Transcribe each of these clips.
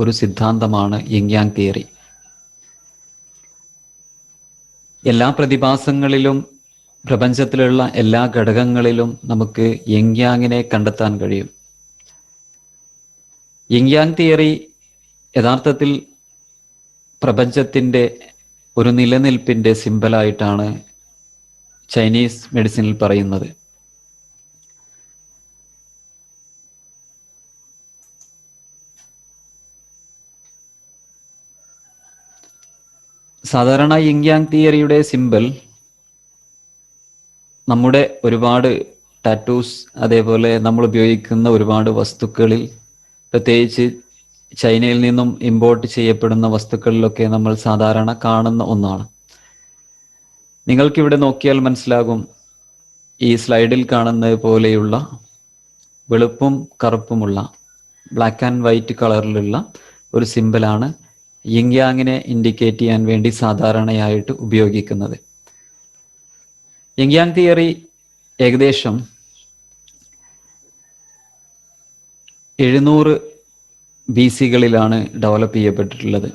ഒരു സിദ്ധാന്തമാണ് Ying Yang theory. എല്ലാ പ്രതിഭാസങ്ങളിലും പ്രപഞ്ചത്തിലുള്ള എല്ലാ ഘടകങ്ങളിലും നമുക്ക് യിങ് യാങ്ങിനെ കണ്ടെത്താൻ കഴിയും. യിങ് യാങ് തിയറി യഥാർത്ഥത്തിൽ പ്രപഞ്ചത്തിൻ്റെ ഒരു നിലനിൽപ്പിൻ്റെ സിമ്പലായിട്ടാണ് ചൈനീസ് മെഡിസിനിൽ പറയുന്നത്. സാധാരണ യിങ് യാങ് തിയറിയുടെ സിമ്പൽ നമ്മുടെ ഒരുപാട് ടാറ്റൂസ്, അതേപോലെ നമ്മൾ ഉപയോഗിക്കുന്ന ഒരുപാട് വസ്തുക്കളിൽ, പ്രത്യേകിച്ച് ചൈനയിൽ നിന്നും ഇമ്പോർട്ട് ചെയ്യപ്പെടുന്ന വസ്തുക്കളിലൊക്കെ നമ്മൾ സാധാരണ കാണുന്ന ഒന്നാണ്. നിങ്ങൾക്കിവിടെ നോക്കിയാൽ മനസ്സിലാകും, ഈ സ്ലൈഡിൽ കാണുന്നത് പോലെയുള്ള വെളുപ്പും കറുപ്പുമുള്ള ബ്ലാക്ക് ആൻഡ് വൈറ്റ് കളറിലുള്ള ഒരു സിമ്പലാണ് യിങ് യാങ്ങിനെ ഇൻഡിക്കേറ്റ് ചെയ്യാൻ വേണ്ടി സാധാരണയായിട്ട് ഉപയോഗിക്കുന്നത്. യിങ് യാങ് തിയറി ഏകദേശം 700 BC-കളിലാണ് ഡെവലപ്പ് ചെയ്യപ്പെട്ടിട്ടുള്ളത്.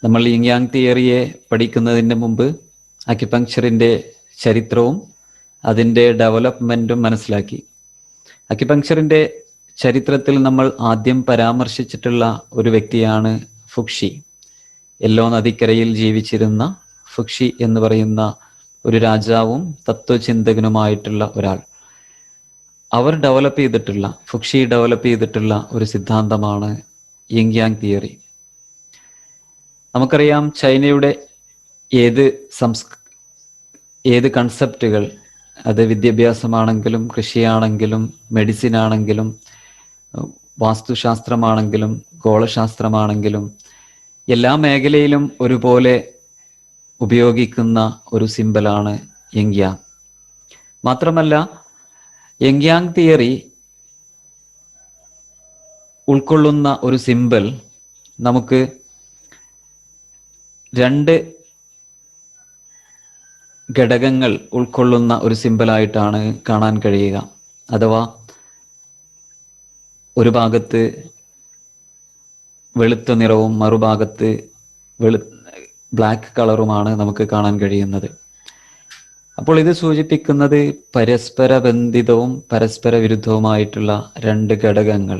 നമ്മൾ യിങ് യാങ് തിയറിയെ പഠിക്കുന്നതിന് മുമ്പ് അക്യുപങ്ക്ചറിൻ്റെ ചരിത്രവും അതിൻ്റെ ഡെവലപ്മെൻറ്റും മനസ്സിലാക്കി. അക്യുപങ്ക്ചറിൻ്റെ ചരിത്രത്തിൽ നമ്മൾ ആദ്യം പരാമർശിച്ചിട്ടുള്ള ഒരു വ്യക്തിയാണ് ഫുക്ഷി. യെല്ലോ നദിക്കരയിൽ ജീവിച്ചിരുന്ന ഫുക്ഷി എന്ന് പറയുന്ന ഒരു രാജാവും തത്വചിന്തകനുമായിട്ടുള്ള ഒരാൾ. ഫുക്ഷി ഡെവലപ്പ് ചെയ്തിട്ടുള്ള ഒരു സിദ്ധാന്തമാണ് യിങ് യാങ് തിയറി. നമുക്കറിയാം, ചൈനയുടെ ഏത് കൺസെപ്റ്റുകൾ, അത് വിദ്യാഭ്യാസമാണെങ്കിലും കൃഷിയാണെങ്കിലും മെഡിസിൻ ആണെങ്കിലും വാസ്തുശാസ്ത്രമാണെങ്കിലും ഗോളശാസ്ത്രമാണെങ്കിലും എല്ലാ മേഖലയിലും ഒരുപോലെ ഉപയോഗിക്കുന്ന ഒരു സിമ്പലാണ് യിങ് യാങ്. മാത്രമല്ല, യിങ് യാങ് തിയറി ഉൾക്കൊള്ളുന്ന ഒരു സിമ്പൽ നമുക്ക് 2 ഘടകങ്ങൾ ഉൾക്കൊള്ളുന്ന ഒരു സിമ്പലായിട്ടാണ് കാണാൻ കഴിയുക. അഥവാ ഒരു ഭാഗത്ത് വെളുത്ത നിറവും മറുഭാഗത്ത് ബ്ലാക്ക് കളറുമാണ് നമുക്ക് കാണാൻ കഴിയുന്നത്. അപ്പോൾ ഇത് സൂചിപ്പിക്കുന്നത് പരസ്പര ബന്ധിതവും പരസ്പര വിരുദ്ധവുമായിട്ടുള്ള 2 ഘടകങ്ങൾ.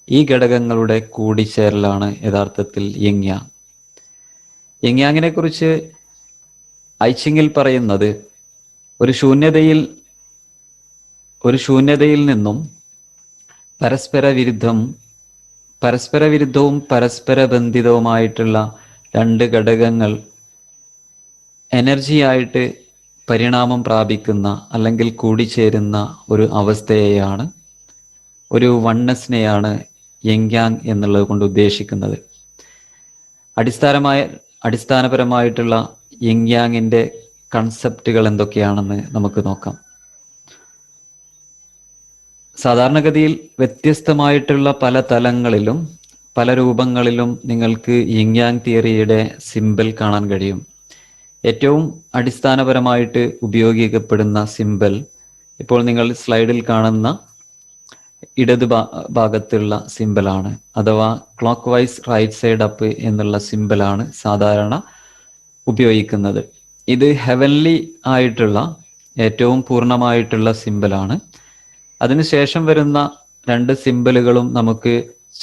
ഈ ഘടകങ്ങളുടെ കൂടിച്ചേരലാണ് യഥാർത്ഥത്തിൽ യിങ് യാങ്. യിങ് യാങ്ങിനെ കുറിച്ച് ഐച്ചിങ്ങിൽ പറയുന്നത്, ഒരു ശൂന്യതയിൽ നിന്നും പരസ്പര വിരുദ്ധവും പരസ്പര ബന്ധിതവുമായിട്ടുള്ള 2 ഘടകങ്ങൾ എനർജിയായിട്ട് പരിണാമം പ്രാപിക്കുന്ന അല്ലെങ്കിൽ കൂടിച്ചേരുന്ന ഒരു അവസ്ഥയെയാണ്, ഒരു വണ്ണസിനെയാണ് യിങ് യാങ് എന്നുള്ളത് കൊണ്ട് ഉദ്ദേശിക്കുന്നത്. അടിസ്ഥാനപരമായിട്ടുള്ള യിങ് യാങ്ങിൻ്റെ കൺസെപ്റ്റുകൾ എന്തൊക്കെയാണെന്ന് നമുക്ക് നോക്കാം. സാധാരണഗതിയിൽ വ്യത്യസ്തമായിട്ടുള്ള പല തലങ്ങളിലും പല രൂപങ്ങളിലും നിങ്ങൾക്ക് യിങ് യാങ് തിയറിയുടെ സിമ്പൽ കാണാൻ കഴിയും. ഏറ്റവും അടിസ്ഥാനപരമായിട്ട് ഉപയോഗിക്കപ്പെടുന്ന സിമ്പൽ ഇപ്പോൾ നിങ്ങൾ സ്ലൈഡിൽ കാണുന്ന ഇടത് ഭാഗത്തുള്ള സിമ്പലാണ്. അഥവാ clockwise right side up എന്നുള്ള സിമ്പലാണ് സാധാരണ ഉപയോഗിക്കുന്നത്. ഇത് ഹെവൻലി ആയിട്ടുള്ള ഏറ്റവും പൂർണ്ണമായിട്ടുള്ള സിമ്പലാണ്. അതിനുശേഷം വരുന്ന 2 സിമ്പലുകളും നമുക്ക്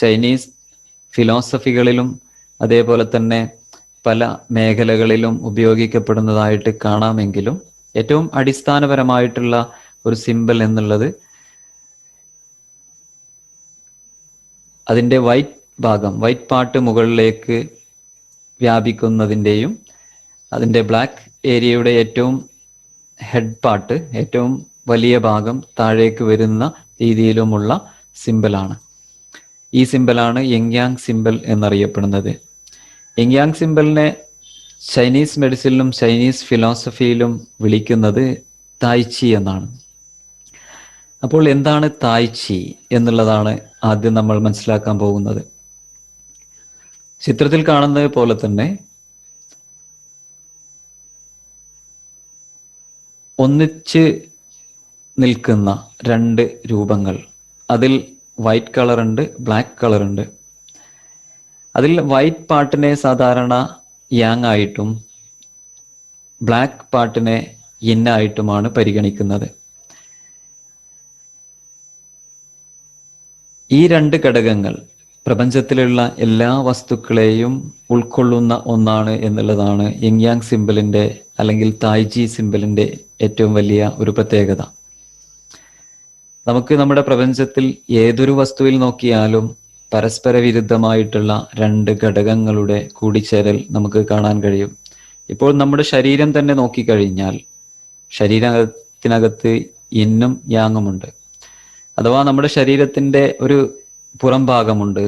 ചൈനീസ് ഫിലോസഫികളിലും അതേപോലെ തന്നെ പല മേഖലകളിലും ഉപയോഗിക്കപ്പെടുന്നതായിട്ട് കാണാമെങ്കിലും ഏറ്റവും അടിസ്ഥാനപരമായിട്ടുള്ള ഒരു സിമ്പൽ എന്നുള്ളത് അതിൻ്റെ വൈറ്റ് പാർട്ട് മുകളിലേക്ക് വ്യാപിക്കുന്നതിൻ്റെയും അതിൻ്റെ ബ്ലാക്ക് ഏരിയയുടെ ഏറ്റവും ഹെഡ് പാർട്ട്, ഏറ്റവും വലിയ ഭാഗം താഴേക്ക് വരുന്ന രീതിയിലുമുള്ള സിമ്പലാണ്. ഈ സിമ്പലാണ് യിങ് യാങ് സിമ്പൽ എന്നറിയപ്പെടുന്നത്. യിങ് യാങ് സിമ്പലിനെ ചൈനീസ് മെഡിസിനിലും ചൈനീസ് ഫിലോസഫിയിലും വിളിക്കുന്നത് തായ്ചി എന്നാണ്. അപ്പോൾ എന്താണ് തായ്ചി എന്നുള്ളതാണ് ആദ്യം നമ്മൾ മനസ്സിലാക്കാൻ പോകുന്നത്. ചിത്രത്തിൽ കാണുന്നത് പോലെ തന്നെ ഒന്നിച്ച് നിൽക്കുന്ന 2 രൂപങ്ങൾ, അതിൽ വൈറ്റ് കളറുണ്ട്, ബ്ലാക്ക് കളറുണ്ട്. അതിൽ വൈറ്റ് പാർട്ടിനെ സാധാരണ യാങ് ആയിട്ടും ബ്ലാക്ക് പാർട്ടിനെ യിൻ ആയിട്ടുമാണ് പരിഗണിക്കുന്നത്. ഈ രണ്ട് ഘടകങ്ങൾ പ്രപഞ്ചത്തിലുള്ള എല്ലാ വസ്തുക്കളെയും ഉൾക്കൊള്ളുന്ന ഒന്നാണ് എന്നുള്ളതാണ് യിങ് യാങ് സിംബലിന്റെ അല്ലെങ്കിൽ തായ്ജി സിംബലിന്റെ ഏറ്റവും വലിയ ഒരു പ്രത്യേകത. നമുക്ക് നമ്മുടെ പ്രപഞ്ചത്തിൽ ഏതൊരു വസ്തുവിൽ നോക്കിയാലും പരസ്പര വിരുദ്ധമായിട്ടുള്ള രണ്ട് ഘടകങ്ങളുടെ കൂടിച്ചേരൽ നമുക്ക് കാണാൻ കഴിയും. ഇപ്പോൾ നമ്മുടെ ശരീരം തന്നെ നോക്കിക്കഴിഞ്ഞാൽ ശരീരത്തിനകത്ത് യിന്നും യാങ്ങുമുണ്ട്. അഥവാ നമ്മുടെ ശരീരത്തിന്റെ ഒരു പുറം ഭാഗമുണ്ട്,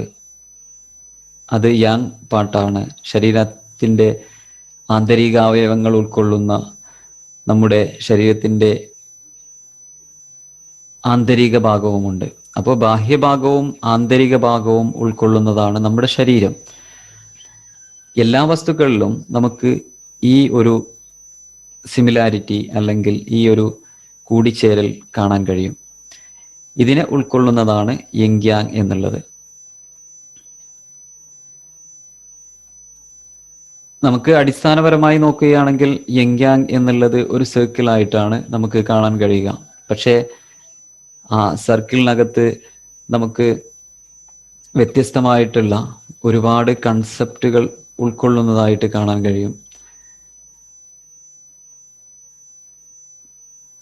അത് യാങ് പാർട്ടാണ്. ശരീരത്തിന്റെ ആന്തരിക അവയവങ്ങൾ ഉൾക്കൊള്ളുന്ന നമ്മുടെ ശരീരത്തിന്റെ ആന്തരിക ഭാഗവുമുണ്ട്. അപ്പോൾ ബാഹ്യഭാഗവും ആന്തരിക ഭാഗവും ഉൾക്കൊള്ളുന്നതാണ് നമ്മുടെ ശരീരം. എല്ലാ വസ്തുക്കളിലും നമുക്ക് ഈ ഒരു സിമിലാരിറ്റി അല്ലെങ്കിൽ ഈ ഒരു കൂടിച്ചേരൽ കാണാൻ കഴിയും. ഇതിനെ ഉൾക്കൊള്ളുന്നതാണ് യിങ് യാങ് എന്നുള്ളത്. നമുക്ക് അടിസ്ഥാനപരമായി നോക്കുകയാണെങ്കിൽ യിങ് യാങ് എന്നുള്ളത് ഒരു സർക്കിളായിട്ടാണ് നമുക്ക് കാണാൻ കഴിയുക. പക്ഷേ ആ സർക്കിളിനകത്ത് നമുക്ക് വ്യത്യസ്തമായിട്ടുള്ള ഒരുപാട് കൺസെപ്റ്റുകൾ ഉൾക്കൊള്ളുന്നതായിട്ട് കാണാൻ കഴിയും.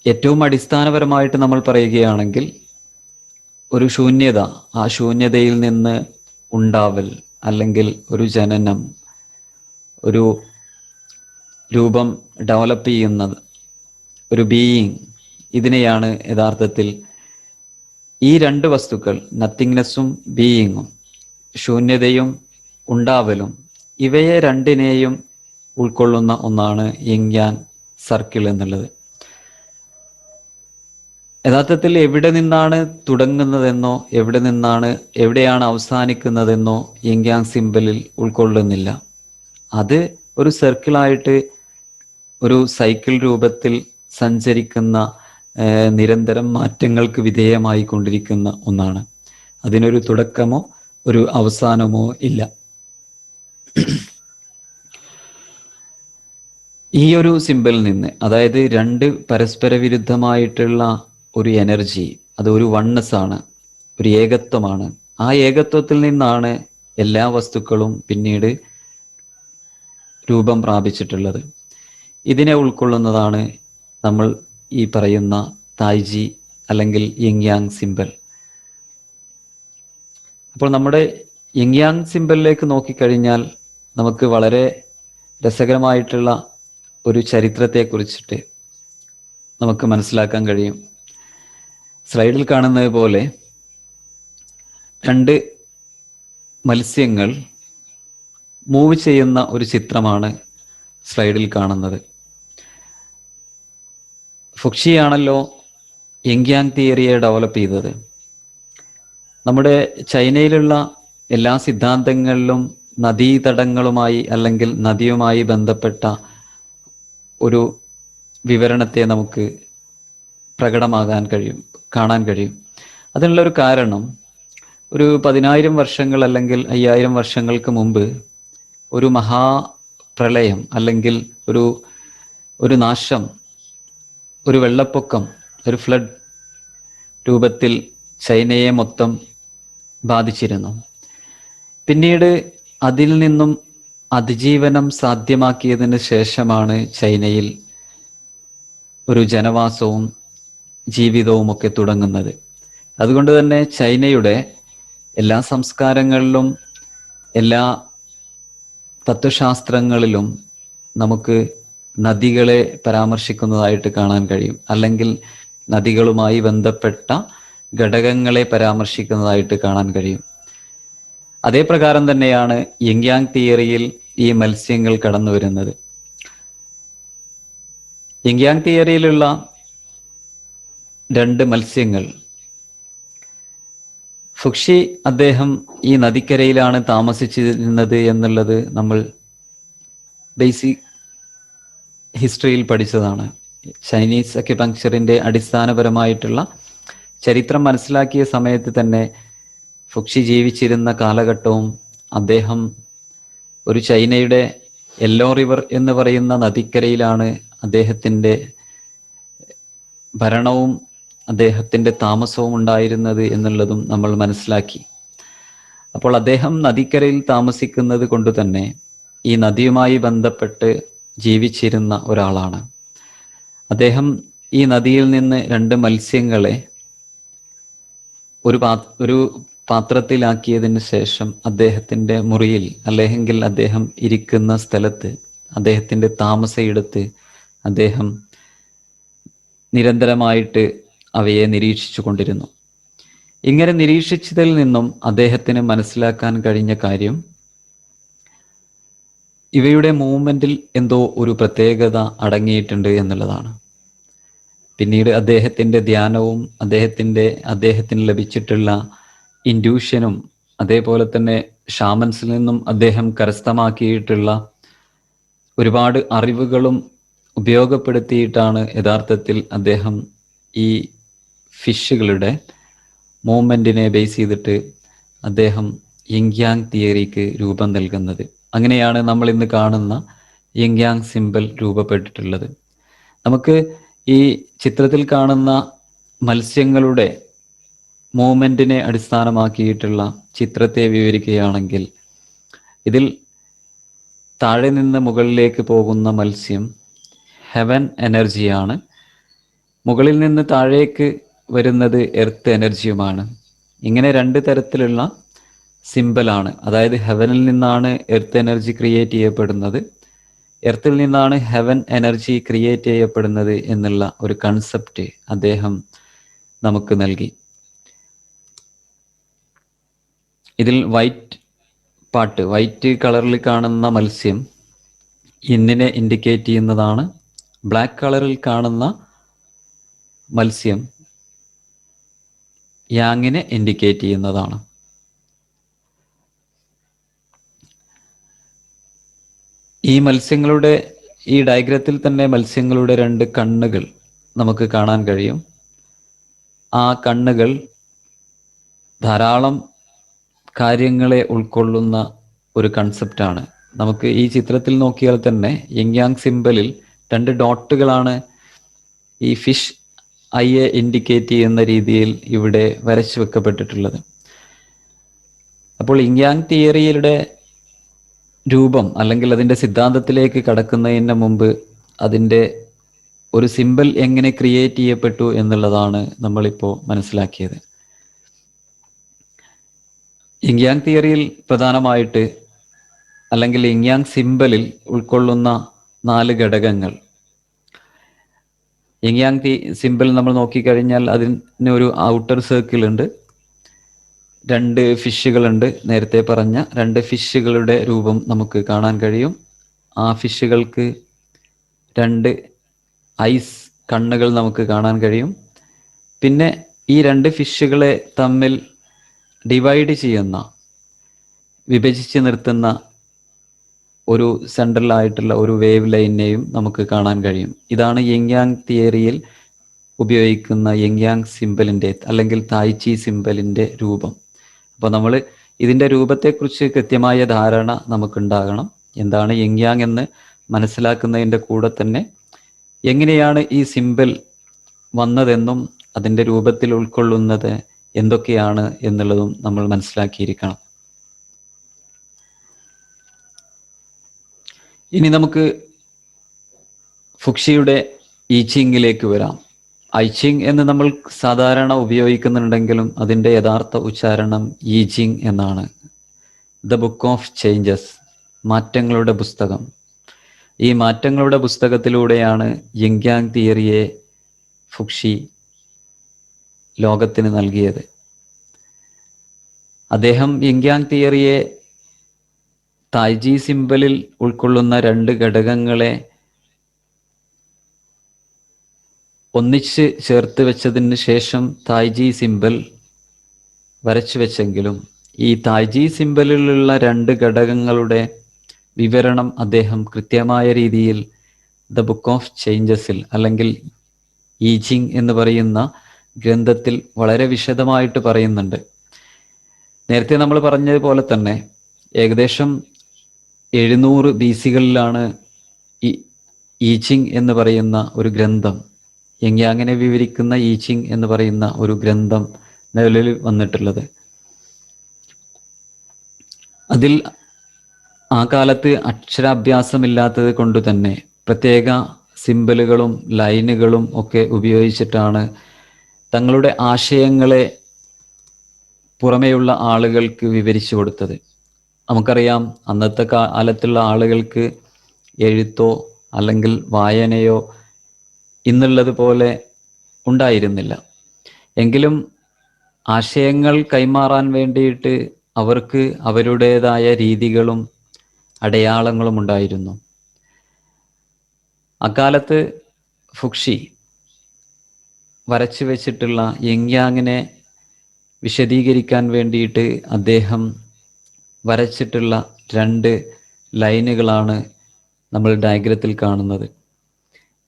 ഏറ്റവും അടിസ്ഥാനപരമായിട്ട് നമ്മൾ പറയുകയാണെങ്കിൽ ഒരു ശൂന്യത, ആ ശൂന്യതയിൽ നിന്ന് ഉണ്ടാവൽ അല്ലെങ്കിൽ ഒരു ജനനം, ഒരു രൂപം ഡെവലപ്പ് ചെയ്യുന്നത്, ഒരു ബീയിങ്, ഇതിനെയാണ് യഥാർത്ഥത്തിൽ ഈ രണ്ട് വസ്തുക്കൾ, നത്തിങ്നെസ്സും ബീയിങ്ങും, ശൂന്യതയും ഉണ്ടാവലും, ഇവയെ രണ്ടിനെയും ഉൾക്കൊള്ളുന്ന ഒന്നാണ് യിങ് യാങ് സർക്കിൾ എന്നുള്ളത്. യഥാർത്ഥത്തിൽ എവിടെ നിന്നാണ് തുടങ്ങുന്നതെന്നോ എവിടെയാണ് അവസാനിക്കുന്നതെന്നോ യിങ് യാങ് സിംബലിൽ ഉൾക്കൊള്ളുന്നില്ല. അത് ഒരു സർക്കിളായിട്ട് ഒരു സൈക്കിൾ രൂപത്തിൽ സഞ്ചരിക്കുന്ന, നിരന്തരം മാറ്റങ്ങൾക്ക് വിധേയമായി കൊണ്ടിരിക്കുന്ന ഒന്നാണ്. അതിനൊരു തുടക്കമോ ഒരു അവസാനമോ ഇല്ല. ഈ ഒരു സിംബലിൽ നിന്ന്, അതായത് രണ്ട് പരസ്പര വിരുദ്ധമായിട്ടുള്ള ഒരു എനർജി, അത് ഒരു വണ്ണസ് ആണ്, ഒരു ഏകത്വമാണ്. ആ ഏകത്വത്തിൽ നിന്നാണ് എല്ലാ വസ്തുക്കളും പിന്നീട് രൂപം പ്രാപിച്ചിട്ടുള്ളത്. ഇതിനെ ഉൾക്കൊള്ളുന്നതാണ് നമ്മൾ ഈ പറയുന്ന തായ്ജി അല്ലെങ്കിൽ യിങ് യാങ് സിംബൽ. അപ്പോൾ നമ്മുടെ യിങ് യാങ് സിംബലിലേക്ക് നോക്കിക്കഴിഞ്ഞാൽ നമുക്ക് വളരെ രസകരമായിട്ടുള്ള ഒരു ചരിത്രത്തെക്കുറിച്ചിട്ട് നമുക്ക് മനസ്സിലാക്കാൻ കഴിയും. സ്ലൈഡിൽ കാണുന്നത് പോലെ രണ്ട് മത്സ്യങ്ങൾ മൂവ് ചെയ്യുന്ന ഒരു ചിത്രമാണ് സ്ലൈഡിൽ കാണുന്നത്. ഫുക്ഷിയാണല്ലോ യിങ് യാങ് തിയറിയെ ഡെവലപ്പ് ചെയ്തത്. നമ്മുടെ ചൈനയിലുള്ള എല്ലാ സിദ്ധാന്തങ്ങളിലും നദീതടങ്ങളുമായി അല്ലെങ്കിൽ നദിയുമായി ബന്ധപ്പെട്ട ഒരു വിവരണത്തെ നമുക്ക് കാണാൻ കഴിയും. അതിനുള്ളൊരു കാരണം, ഒരു 10,000 വർഷങ്ങൾ അല്ലെങ്കിൽ 5,000 വർഷങ്ങൾക്ക് മുമ്പ് ഒരു മഹാപ്രളയം അല്ലെങ്കിൽ ഒരു നാശം, ഒരു വെള്ളപ്പൊക്കം, ഒരു ഫ്ലഡ് രൂപത്തിൽ ചൈനയെ മൊത്തം ബാധിച്ചിരുന്നു. പിന്നീട് അതിൽ നിന്നും അതിജീവനം സാധ്യമാക്കിയതിന് ശേഷമാണ് ചൈനയിൽ ഒരു ജനവാസവും ജീവിതവും ഒക്കെ തുടങ്ങുന്നത്. അതുകൊണ്ട് തന്നെ ചൈനയുടെ എല്ലാ സംസ്കാരങ്ങളിലും എല്ലാ തത്വശാസ്ത്രങ്ങളിലും നമുക്ക് നദികളെ പരാമർശിക്കുന്നതായിട്ട് കാണാൻ കഴിയും, അല്ലെങ്കിൽ നദികളുമായി ബന്ധപ്പെട്ട ഘടകങ്ങളെ പരാമർശിക്കുന്നതായിട്ട് കാണാൻ കഴിയും. അതേ പ്രകാരം തന്നെയാണ് യിങ് യാങ് തിയറിയിൽ ഈ മത്സ്യങ്ങൾ കടന്നു വരുന്നത്. യിങ് യാങ് തിയറിയിലുള്ള രണ്ട് മത്സ്യങ്ങൾ, ഫുക്ഷി അദ്ദേഹം ഈ നദിക്കരയിലാണ് താമസിച്ചിരുന്നത് എന്നുള്ളത് നമ്മൾ ബേസിക് ഹിസ്റ്ററിയിൽ പഠിച്ചതാണ്. ചൈനീസ് അക്യുപങ്ക്ചറിന്റെ അടിസ്ഥാനപരമായിട്ടുള്ള ചരിത്രം മനസ്സിലാക്കിയ സമയത്ത് തന്നെ ഫുക്ഷി ജീവിച്ചിരുന്ന കാലഘട്ടവും അദ്ദേഹം ഒരു ചൈനയുടെ യെല്ലോ റിവർ എന്ന് പറയുന്ന നദിക്കരയിലാണ് അദ്ദേഹത്തിൻ്റെ ഭരണവും അദ്ദേഹത്തിൻ്റെ താമസവും ഉണ്ടായിരുന്നത് എന്നുള്ളതും നമ്മൾ മനസ്സിലാക്കി. അപ്പോൾ അദ്ദേഹം നദിക്കരയിൽ താമസിക്കുന്നത് കൊണ്ട് തന്നെ ഈ നദിയുമായി ബന്ധപ്പെട്ട് ജീവിച്ചിരുന്ന ഒരാളാണ്. അദ്ദേഹം ഈ നദിയിൽ നിന്ന് 2 മത്സ്യങ്ങളെ ഒരു പാത്രത്തിലാക്കിയതിന് ശേഷം അദ്ദേഹത്തിൻ്റെ മുറിയിൽ, അല്ലെങ്കിൽ അദ്ദേഹം ഇരിക്കുന്ന സ്ഥലത്ത്, അദ്ദേഹത്തിൻ്റെ താമസയിടത്ത് അദ്ദേഹം നിരന്തരമായിട്ട് അവയെ നിരീക്ഷിച്ചു കൊണ്ടിരുന്നു. ഇങ്ങനെ നിരീക്ഷിച്ചതിൽ നിന്നും അദ്ദേഹത്തിന് മനസ്സിലാക്കാൻ കഴിഞ്ഞ കാര്യം, ഇവയുടെ മൂവ്മെന്റിൽ എന്തോ ഒരു പ്രത്യേകത അടങ്ങിയിട്ടുണ്ട് എന്നുള്ളതാണ്. പിന്നീട് അദ്ദേഹത്തിൻ്റെ ധ്യാനവും അദ്ദേഹത്തിന് ലഭിച്ചിട്ടുള്ള ഇൻഡ്യൂഷനും അതേപോലെ തന്നെ ഷാമൻസിൽ നിന്നും അദ്ദേഹം കരസ്ഥമാക്കിയിട്ടുള്ള ഒരുപാട് അറിവുകളും ഉപയോഗപ്പെടുത്തിയിട്ടാണ് യഥാർത്ഥത്തിൽ അദ്ദേഹം ഈ ഫിഷുകളുടെ മൂവ്മെൻറ്റിനെ ബേസ് ചെയ്തിട്ട് അദ്ദേഹം യിങ് യാങ് തിയറിക്ക് രൂപം നൽകുന്നത്. അങ്ങനെയാണ് നമ്മൾ ഇന്ന് കാണുന്ന യിങ് യാങ് സിമ്പൽ രൂപപ്പെട്ടിട്ടുള്ളത്. നമുക്ക് ഈ ചിത്രത്തിൽ കാണുന്ന മത്സ്യങ്ങളുടെ മൂവ്മെൻറ്റിനെ അടിസ്ഥാനമാക്കിയിട്ടുള്ള ചിത്രത്തെ വിവരിക്കുകയാണെങ്കിൽ, ഇതിൽ താഴെ നിന്ന് മുകളിലേക്ക് പോകുന്ന മത്സ്യം ഹെവൻ എനർജിയാണ്, മുകളിൽ നിന്ന് താഴേക്ക് വരുന്നത് എർത്ത് എനർജിയുമാണ്. ഇങ്ങനെ 2 തരത്തിലുള്ള സിമ്പലാണ്. അതായത് ഹെവനിൽ നിന്നാണ് എർത്ത് എനർജി ക്രിയേറ്റ് ചെയ്യപ്പെടുന്നത്, എർത്തിൽ നിന്നാണ് ഹെവൻ എനർജി ക്രിയേറ്റ് ചെയ്യപ്പെടുന്നത് എന്നുള്ള ഒരു കൺസെപ്റ്റ് അദ്ദേഹം നമുക്ക് നൽകി. ഇതിൽ വൈറ്റ് കളറിൽ കാണുന്ന മത്സ്യം ഇന്നിനെ ഇൻഡിക്കേറ്റ് ചെയ്യുന്നതാണ്. ബ്ലാക്ക് കളറിൽ കാണുന്ന മത്സ്യം യാങ്ങിനെ ഇൻഡിക്കേറ്റ് ചെയ്യുന്നതാണ്. ഈ ഡയഗ്രത്തിൽ തന്നെ മത്സ്യങ്ങളുടെ 2 കണ്ണുകൾ നമുക്ക് കാണാൻ കഴിയും. ആ കണ്ണുകൾ ധാരാളം കാര്യങ്ങളെ ഉൾക്കൊള്ളുന്ന ഒരു കൺസെപ്റ്റാണ്. നമുക്ക് ഈ ചിത്രത്തിൽ നോക്കിയാൽ തന്നെ യിങ് യാങ് സിമ്പലിൽ 2 ഡോട്ടുകളാണ് ഈ ഫിഷ് ഐയെ ഇൻഡിക്കേറ്റ് ചെയ്യുന്ന രീതിയിൽ ഇവിടെ വരച്ചു വെക്കപ്പെട്ടിട്ടുള്ളത്. അപ്പോൾ യിങ് യാങ് തിയറിയുടെ രൂപം അല്ലെങ്കിൽ അതിൻ്റെ സിദ്ധാന്തത്തിലേക്ക് കടക്കുന്നതിന് മുമ്പ് അതിൻ്റെ ഒരു സിമ്പൽ എങ്ങനെ ക്രിയേറ്റ് ചെയ്യപ്പെട്ടു എന്നുള്ളതാണ് നമ്മളിപ്പോൾ മനസ്സിലാക്കിയത്. യിങ് യാങ് തിയറിയിൽ പ്രധാനമായിട്ട്, അല്ലെങ്കിൽ യിങ് യാങ് സിമ്പലിൽ ഉൾക്കൊള്ളുന്ന 4 ഘടകങ്ങൾ. യിങ് യാങ് സിമ്പൽ നമ്മൾ നോക്കിക്കഴിഞ്ഞാൽ അതിന് ഒരു ഔട്ടർ സർക്കിൾ ഉണ്ട്, 2 ഫിഷുകളുണ്ട്. നേരത്തെ പറഞ്ഞ 2 ഫിഷുകളുടെ രൂപം നമുക്ക് കാണാൻ കഴിയും. ആ ഫിഷുകൾക്ക് 2 ഐസ് കണ്ണുകൾ നമുക്ക് കാണാൻ കഴിയും. പിന്നെ ഈ 2 ഫിഷുകളെ തമ്മിൽ ഡിവൈഡ് ചെയ്യുന്ന, വിഭജിച്ച് നിർത്തുന്ന ഒരു സെൻട്രലായിട്ടുള്ള ഒരു വേവ് ലൈനെയും നമുക്ക് കാണാൻ കഴിയും. ഇതാണ് യിങ് യാങ് തിയറിയിൽ ഉപയോഗിക്കുന്ന യിങ് യാങ് സിമ്പലിൻ്റെ അല്ലെങ്കിൽ തായ് ചി സിമ്പലിൻ്റെ രൂപം. അപ്പോൾ നമ്മൾ ഇതിൻ്റെ രൂപത്തെക്കുറിച്ച് കൃത്യമായ ധാരണ നമുക്കുണ്ടാകണം. എന്താണ് യിങ് യാങ് എന്ന് മനസ്സിലാക്കുന്നതിൻ്റെ കൂടെ തന്നെ എങ്ങനെയാണ് ഈ സിമ്പൽ വന്നതെന്നും അതിൻ്റെ രൂപത്തിൽ ഉൾക്കൊള്ളുന്നത് എന്തൊക്കെയാണ് എന്നുള്ളതും നമ്മൾ മനസ്സിലാക്കിയിരിക്കണം. ഇനി നമുക്ക് ഫുക്ഷിയുടെ ഈച്ചിങ്ങിലേക്ക് വരാം. ഐച്ചിങ് എന്ന് നമ്മൾ സാധാരണ ഉപയോഗിക്കുന്നുണ്ടെങ്കിലും അതിൻ്റെ യഥാർത്ഥ ഉച്ചാരണം ഈജിങ് എന്നാണ്. ദ ബുക്ക് ഓഫ് ചേഞ്ചസ്, മാറ്റങ്ങളുടെ പുസ്തകം. ഈ മാറ്റങ്ങളുടെ പുസ്തകത്തിലൂടെയാണ് യിങ് യാങ് തിയറിയെ ഫുക്ഷി ലോകത്തിന് നൽകിയത്. അദ്ദേഹം യിങ് യാങ് തിയറിയെ തായ് ചി സിമ്പലിൽ ഉൾക്കൊള്ളുന്ന 2 ഘടകങ്ങളെ ഒന്നിച്ച് ചേർത്ത് വെച്ചതിന് ശേഷം തായ് ചി സിമ്പൽ വരച്ചു വെച്ചെങ്കിലും ഈ തായ് ചി സിമ്പലിലുള്ള 2 ഘടകങ്ങളുടെ വിവരണം അദ്ദേഹം കൃത്യമായ രീതിയിൽ ദ ബുക്ക് ഓഫ് ചേഞ്ചസിൽ അല്ലെങ്കിൽ ഈജിങ് എന്ന് പറയുന്ന ഗ്രന്ഥത്തിൽ വളരെ വിശദമായിട്ട് പറയുന്നുണ്ട്. നേരത്തെ നമ്മൾ പറഞ്ഞതുപോലെ തന്നെ ഏകദേശം 700 BC-കളിലാണ് ഈ ഈച്ചിങ് എന്ന് പറയുന്ന ഒരു ഗ്രന്ഥം, യങ്യാങ്ങിനെ വിവരിക്കുന്ന ഈച്ചിങ് എന്ന് പറയുന്ന ഒരു ഗ്രന്ഥം നിലവിൽ വന്നിട്ടുള്ളത്. അതിൽ ആ കാലത്ത് അക്ഷരാഭ്യാസമില്ലാത്തത് കൊണ്ട് തന്നെ പ്രത്യേക സിമ്പലുകളും ലൈനുകളും ഒക്കെ ഉപയോഗിച്ചിട്ടാണ് തങ്ങളുടെ ആശയങ്ങളെ പുറമെയുള്ള ആളുകൾക്ക് വിവരിച്ചു കൊടുത്തത്. നമുക്കറിയാം, അന്നത്തെ കാലത്തുള്ള ആളുകൾക്ക് എഴുത്തോ അല്ലെങ്കിൽ വായനയോ ഇന്നുള്ളത് പോലെ ഉണ്ടായിരുന്നില്ല. എങ്കിലും ആശയങ്ങൾ കൈമാറാൻ വേണ്ടിയിട്ട് അവർക്ക് അവരുടേതായ രീതികളും അടയാളങ്ങളും ഉണ്ടായിരുന്നു. അക്കാലത്ത് ഫുക്ഷി വരച്ചു വെച്ചിട്ടുള്ള യങ്യാങ്ങിനെ വിശദീകരിക്കാൻ വേണ്ടിയിട്ട് അദ്ദേഹം വരച്ചിട്ടുള്ള 2 ലൈനുകളാണ് നമ്മൾ ഡയഗ്രത്തിൽ കാണുന്നത്.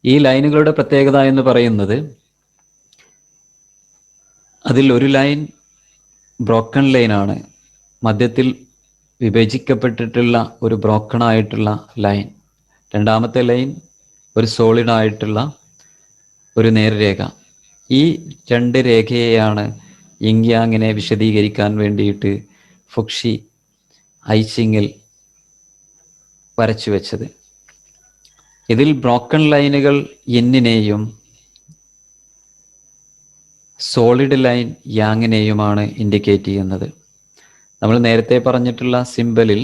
ഈ ലൈനുകളുടെ പ്രത്യേകത എന്ന് പറയുന്നത്, അതിൽ ഒരു ലൈൻ ബ്രോക്കൺ ലൈനാണ്, മധ്യത്തിൽ വിഭജിക്കപ്പെട്ടിട്ടുള്ള ഒരു ബ്രോക്കൺ ആയിട്ടുള്ള ലൈൻ. രണ്ടാമത്തെ ലൈൻ ഒരു സോളിഡ് ആയിട്ടുള്ള ഒരു നേർരേഖ. ഈ 2 രേഖയെയാണ് യിങ്യാങ്ങിനെ വിശദീകരിക്കാൻ വേണ്ടിയിട്ട് ഫുക്ഷി ഐച്ചിങ്ങിൽ വരച്ചു വെച്ചത്. ഇതിൽ ബ്രോക്കൺ ലൈനുകൾ യിന്നിനെയും സോളിഡ് ലൈൻ യാങ്ങിനെയുമാണ് ഇൻഡിക്കേറ്റ് ചെയ്യുന്നത്. നമ്മൾ നേരത്തെ പറഞ്ഞിട്ടുള്ള സിമ്പലിൽ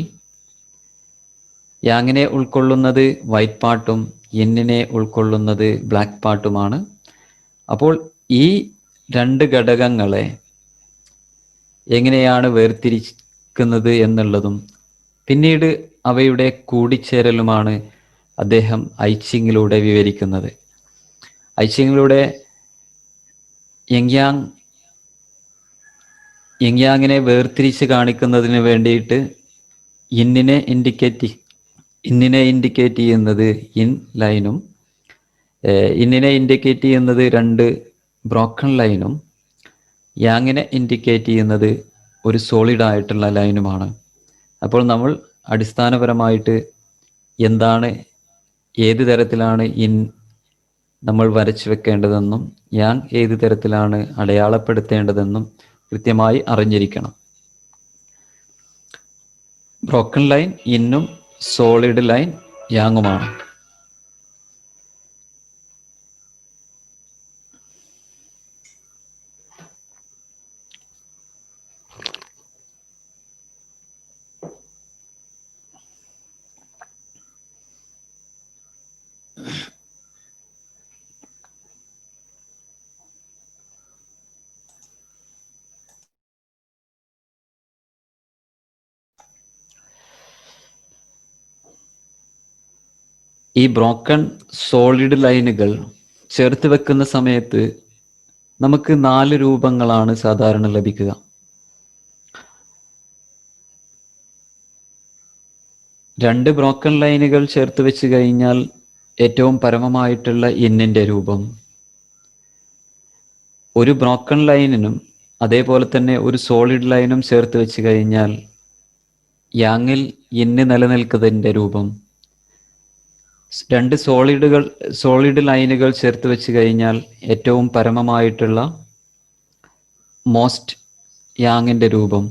യാങ്ങിനെ ഉൾക്കൊള്ളുന്നത് വൈറ്റ് പാർട്ടും യിന്നിനെ ഉൾക്കൊള്ളുന്നത് ബ്ലാക്ക് പാർട്ടുമാണ്. അപ്പോൾ ഈ 2 ഘടകങ്ങളെ എങ്ങനെയാണ് വേർതിരിക്കുന്നത് എന്നുള്ളതും പിന്നീട് അവയുടെ കൂടിച്ചേരലുമാണ് അദ്ദേഹം ഐച്ചിങ്ങിലൂടെ വിവരിക്കുന്നത്. ഐച്ചിങ്ങിലൂടെ യങ്യാങ്ങിനെ വേർതിരിച്ച് കാണിക്കുന്നതിന് വേണ്ടിയിട്ട് ഇന്നിനെ ഇൻഡിക്കേറ്റ് ചെയ്യുന്നത് ഇൻ ലൈനും ഇന്നിനെ ഇൻഡിക്കേറ്റ് ചെയ്യുന്നത് 2 ബ്രോക്കൺ ലൈനും യാങ്ങിനെ ഇൻഡിക്കേറ്റ് ചെയ്യുന്നത് ഒരു സോളിഡ് ആയിട്ടുള്ള ലൈനുമാണ്. അപ്പോൾ നമ്മൾ അടിസ്ഥാനപരമായിട്ട് എന്താണ്, ഏത് തരത്തിലാണ് ഇൻ നമ്മൾ വരച്ചു വെക്കേണ്ടതെന്നും യാങ് ഏത് തരത്തിലാണ് അടയാളപ്പെടുത്തേണ്ടതെന്നും കൃത്യമായി അറിഞ്ഞിരിക്കണം. ബ്രോക്കൺ ലൈൻ ഇന്നും സോളിഡ് ലൈൻ യാങ്ങുമാണ്. ഈ ബ്രോക്കൺ സോളിഡ് ലൈനുകൾ ചേർത്ത് വെക്കുന്ന സമയത്ത് നമുക്ക് 4 രൂപങ്ങളാണ് സാധാരണ ലഭിക്കുക. 2 ബ്രോക്കൺ ലൈനുകൾ ചേർത്ത് വെച്ച് കഴിഞ്ഞാൽ ഏറ്റവും പരമമായിട്ടുള്ള ഇന്നിൻ്റെ രൂപം, ഒരു ബ്രോക്കൺ ലൈനിനും അതേപോലെ തന്നെ ഒരു സോളിഡ് ലൈനും ചേർത്ത് വെച്ച് കഴിഞ്ഞാൽ യാങ്ങിൽ ഇന്ന് നിലനിൽക്കുന്നതിൻ്റെ രൂപം, 2 സോളിഡ് ലൈനുകൾ ചേർത്ത് വെച്ച് കഴിഞ്ഞാൽ ഏറ്റവും പരമമായിട്ടുള്ള മോസ്റ്റ് യാങ്ങിൻ്റെ രൂപം,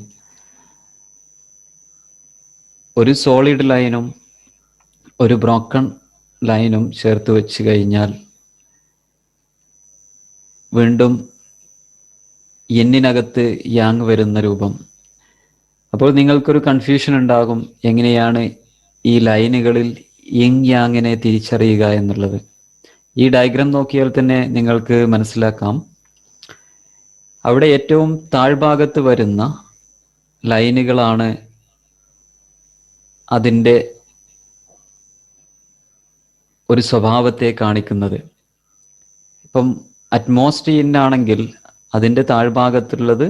ഒരു സോളിഡ് ലൈനും ഒരു ബ്രോക്കൺ ലൈനും ചേർത്ത് വെച്ച് കഴിഞ്ഞാൽ വീണ്ടും എന്നിനകത്ത് യാങ് വരുന്ന രൂപം. അപ്പോൾ നിങ്ങൾക്കൊരു കൺഫ്യൂഷൻ ഉണ്ടാകും, എങ്ങനെയാണ് ഈ ലൈനുകളിൽ യിങ് യാങ്ങിനെ തിരിച്ചറിയുക എന്നുള്ളത്. ഈ ഡയഗ്രാം നോക്കിയാൽ തന്നെ നിങ്ങൾക്ക് മനസ്സിലാക്കാം. അവിടെ ഏറ്റവും താഴ്ഭാഗത്ത് വരുന്ന ലൈനുകളാണ് അതിൻ്റെ ഒരു സ്വഭാവത്തെ കാണിക്കുന്നത്. ഇപ്പം അറ്റ്മോസ്റ്റ് ഇൻ ആണെങ്കിൽ അതിൻ്റെ താഴ്ഭാഗത്തുള്ളത്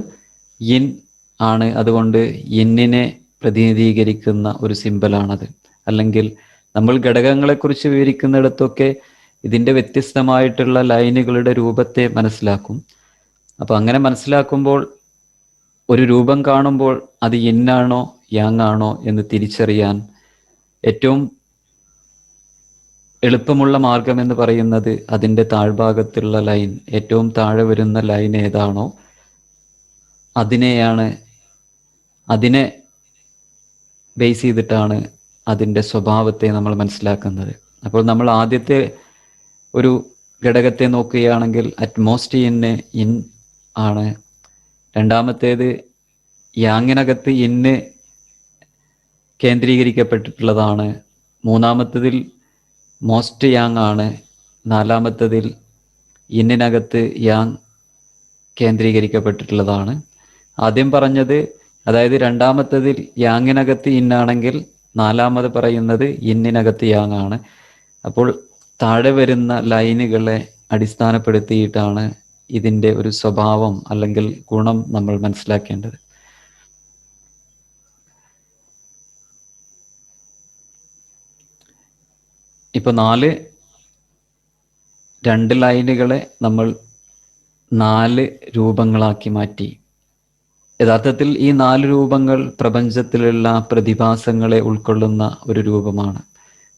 ഇൻ ആണ്, അതുകൊണ്ട് ഇന്നിനെ പ്രതിനിധീകരിക്കുന്ന ഒരു സിമ്പലാണത്. അല്ലെങ്കിൽ നമ്മൾ ഘടകങ്ങളെക്കുറിച്ച് വിവരിക്കുന്നിടത്തൊക്കെ ഇതിൻ്റെ വ്യത്യസ്തമായിട്ടുള്ള ലൈനുകളുടെ രൂപത്തെ മനസ്സിലാക്കും. അപ്പം അങ്ങനെ മനസ്സിലാക്കുമ്പോൾ ഒരു രൂപം കാണുമ്പോൾ അത് യിന്നാണോ യാങ് ആണോ എന്ന് തിരിച്ചറിയാൻ ഏറ്റവും എളുപ്പമുള്ള മാർഗം എന്ന് പറയുന്നത് അതിൻ്റെ താഴ്ഭാഗത്തുള്ള ലൈൻ, ഏറ്റവും താഴെ വരുന്ന ലൈൻ ഏതാണോ അതിനെ ബേസ് ചെയ്തിട്ടാണ് അതിൻ്റെ സ്വഭാവത്തെ നമ്മൾ മനസ്സിലാക്കുന്നത്. അപ്പോൾ നമ്മൾ ആദ്യത്തെ ഒരു ഘടകത്തെ നോക്കുകയാണെങ്കിൽ അറ്റ്മോസ്റ്റ് ഇൻ ആണ്. രണ്ടാമത്തേത് യാങ്ങിനകത്ത് ഇന്ന് കേന്ദ്രീകരിക്കപ്പെട്ടിട്ടുള്ളതാണ്. മൂന്നാമത്തതിൽ മോസ്റ്റ് യാങ് ആണ്. നാലാമത്തതിൽ ഇന്നിനകത്ത് യാങ് കേന്ദ്രീകരിക്കപ്പെട്ടിട്ടുള്ളതാണ്. ആദ്യം പറഞ്ഞത്, അതായത് രണ്ടാമത്തതിൽ യാങ്ങിനകത്ത് ഇന്നാണെങ്കിൽ നാലാമത് പറയുന്നത് ഇന്നിനകത്ത് യാങ് ആണ്. അപ്പോൾ താഴെ വരുന്ന ലൈനുകളെ അടിസ്ഥാനപ്പെടുത്തിയിട്ടാണ് ഇതിൻ്റെ ഒരു സ്വഭാവം അല്ലെങ്കിൽ ഗുണം നമ്മൾ മനസ്സിലാക്കേണ്ടത്. ഇപ്പോൾ രണ്ട് ലൈനുകളെ നമ്മൾ 4 രൂപങ്ങളാക്കി മാറ്റി. യഥാർത്ഥത്തിൽ ഈ 4 രൂപങ്ങൾ പ്രപഞ്ചത്തിലുള്ള പ്രതിഭാസങ്ങളെ ഉൾക്കൊള്ളുന്ന ഒരു രൂപമാണ്.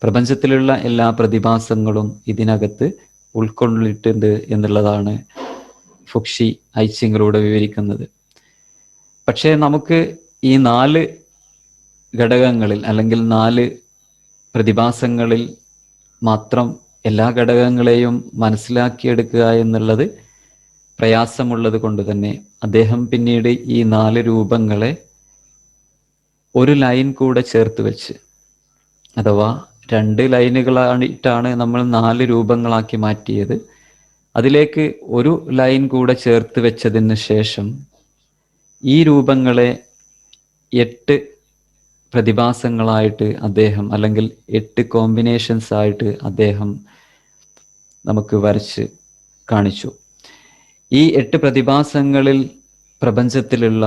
പ്രപഞ്ചത്തിലുള്ള എല്ലാ പ്രതിഭാസങ്ങളും ഇതിനകത്ത് ഉൾക്കൊള്ളിട്ടുണ്ട് എന്നുള്ളതാണ് ഫുക്ഷി ഐച്ചിങ്ങിലൂടെ വിവരിക്കുന്നത്. പക്ഷേ നമുക്ക് ഈ 4 ഘടകങ്ങളിൽ അല്ലെങ്കിൽ 4 പ്രതിഭാസങ്ങളിൽ മാത്രം എല്ലാ ഘടകങ്ങളെയും മനസ്സിലാക്കിയെടുക്കുക എന്നുള്ളത് പ്രയാസമുള്ളത് കൊണ്ട് തന്നെ അദ്ദേഹം പിന്നീട് ഈ 4 രൂപങ്ങളെ ഒരു ലൈൻ കൂടെ ചേർത്ത് വെച്ച്, അഥവാ 2 ലൈനുകളായിട്ടാണ് നമ്മൾ 4 രൂപങ്ങളാക്കി മാറ്റിയത്. അതിലേക്ക് ഒരു ലൈൻ കൂടെ ചേർത്ത് വെച്ചതിന് ശേഷം ഈ രൂപങ്ങളെ 8 പ്രതിഭാസങ്ങളായിട്ട് അദ്ദേഹം, അല്ലെങ്കിൽ 8 കോമ്പിനേഷൻസ് ആയിട്ട് അദ്ദേഹം നമുക്ക് വരച്ച് കാണിച്ചു. ഈ 8 പ്രതിഭാസങ്ങളിൽ പ്രപഞ്ചത്തിലുള്ള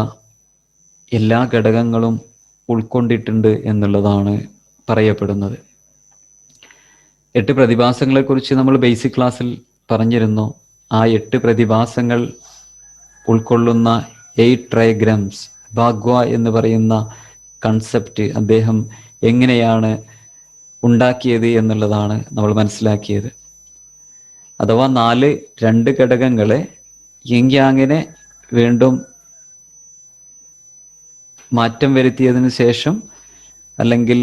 എല്ലാ ഘടകങ്ങളും ഉൾക്കൊണ്ടിട്ടുണ്ട് എന്നുള്ളതാണ് പറയപ്പെടുന്നത്. 8 പ്രതിഭാസങ്ങളെക്കുറിച്ച് നമ്മൾ ബേസിക് ക്ലാസ്സിൽ പറഞ്ഞിരുന്നു. ആ 8 പ്രതിഭാസങ്ങൾ ഉൾക്കൊള്ളുന്ന 8 ട്രൈഗ്രംസ്, ഭാഗ്വ എന്ന് പറയുന്ന കൺസെപ്റ്റ് അദ്ദേഹം എങ്ങനെയാണ് ഉണ്ടാക്കിയത് എന്നുള്ളതാണ് നമ്മൾ മനസ്സിലാക്കിയത്. അഥവാ 2 ഘടകങ്ങളെ യിങ് വീണ്ടും മാറ്റം വരുത്തിയതിന് ശേഷം, അല്ലെങ്കിൽ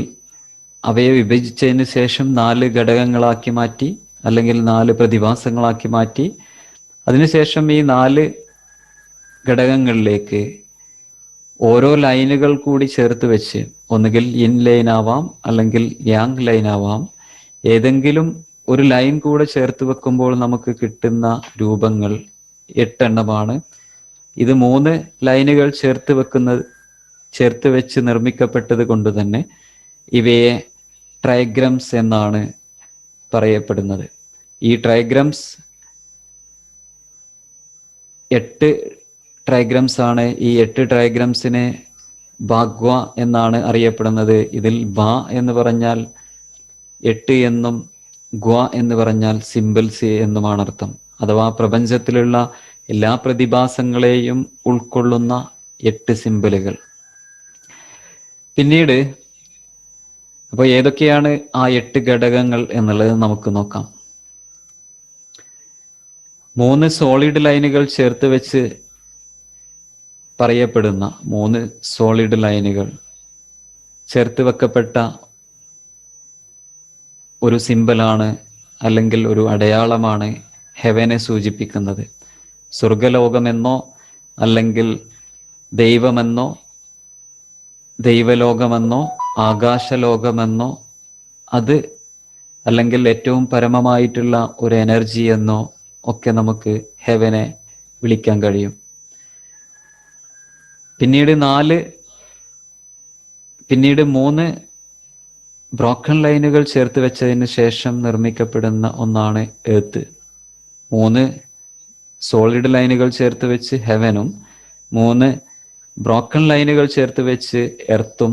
അവയെ വിഭജിച്ചതിന് ശേഷം 4 ഘടകങ്ങളാക്കി മാറ്റി, അല്ലെങ്കിൽ 4 പ്രതിഭാസങ്ങളാക്കി മാറ്റി. അതിനുശേഷം ഈ 4 ഘടകങ്ങളിലേക്ക് ഓരോ ലൈനുകൾ കൂടി ചേർത്ത് വെച്ച്, ഒന്നുകിൽ ഇൻ ലൈൻ ആവാം അല്ലെങ്കിൽ യാങ് ലൈൻ ആവാം, ഏതെങ്കിലും ഒരു ലൈൻ കൂടെ ചേർത്ത് വെക്കുമ്പോൾ നമുക്ക് കിട്ടുന്ന രൂപങ്ങൾ 8 എണ്ണമാണ്. ഇത് 3 ലൈനുകൾ ചേർത്ത് വെച്ച് നിർമ്മിക്കപ്പെട്ടത് കൊണ്ട് തന്നെ ഇവയെ ട്രൈഗ്രംസ് എന്നാണ് പറയപ്പെടുന്നത്. ഈ ട്രൈഗ്രംസ് 8 ട്രൈഗ്രംസ് ആണ്. ഈ 8 ട്രൈഗ്രംസിനെ ഭാഗ്വ എന്നാണ് അറിയപ്പെടുന്നത്. ഇതിൽ ബ എന്ന് പറഞ്ഞാൽ 8 എന്നും ഗ്വ എന്ന് പറഞ്ഞാൽ സിമ്പിൾസ് എന്നുമാണ് അർത്ഥം. അഥവാ പ്രപഞ്ചത്തിലുള്ള എല്ലാ പ്രതിഭാസങ്ങളെയും ഉൾക്കൊള്ളുന്ന 8 സിമ്പിളുകൾ. പിന്നീട് അപ്പോൾ ഏതൊക്കെയാണ് ആ 8 ഘടകങ്ങൾ എന്നുള്ളത് നമുക്ക് നോക്കാം. 3 സോളിഡ് ലൈനുകൾ ചേർത്ത് വെച്ച് പറയപ്പെടുന്ന 3 സോളിഡ് ലൈനുകൾ ചേർത്ത് വെക്കപ്പെട്ട ഒരു സിമ്പലാണ്, അല്ലെങ്കിൽ ഒരു അടയാളമാണ് ഹെവനെ സൂചിപ്പിക്കുന്നത്. സ്വർഗലോകമെന്നോ അല്ലെങ്കിൽ ദൈവമെന്നോ ദൈവലോകമെന്നോ ആകാശലോകമെന്നോ അത്, അല്ലെങ്കിൽ ഏറ്റവും പരമമായിട്ടുള്ള ഒരു എനർജി എന്നോ ഒക്കെ നമുക്ക് ഹെവനെ വിളിക്കാൻ കഴിയും. പിന്നീട് 3 ബ്രോക്കൺ ലൈനുകൾ ചേർത്ത് വെച്ചതിന് ശേഷം നിർമ്മിക്കപ്പെടുന്ന ഒന്നാണ് എർത്ത്. 3 സോളിഡ് ലൈനുകൾ ചേർത്ത് വെച്ച് ഹെവനും 3 ബ്രോക്കൺ ലൈനുകൾ ചേർത്ത് വെച്ച് എർത്തും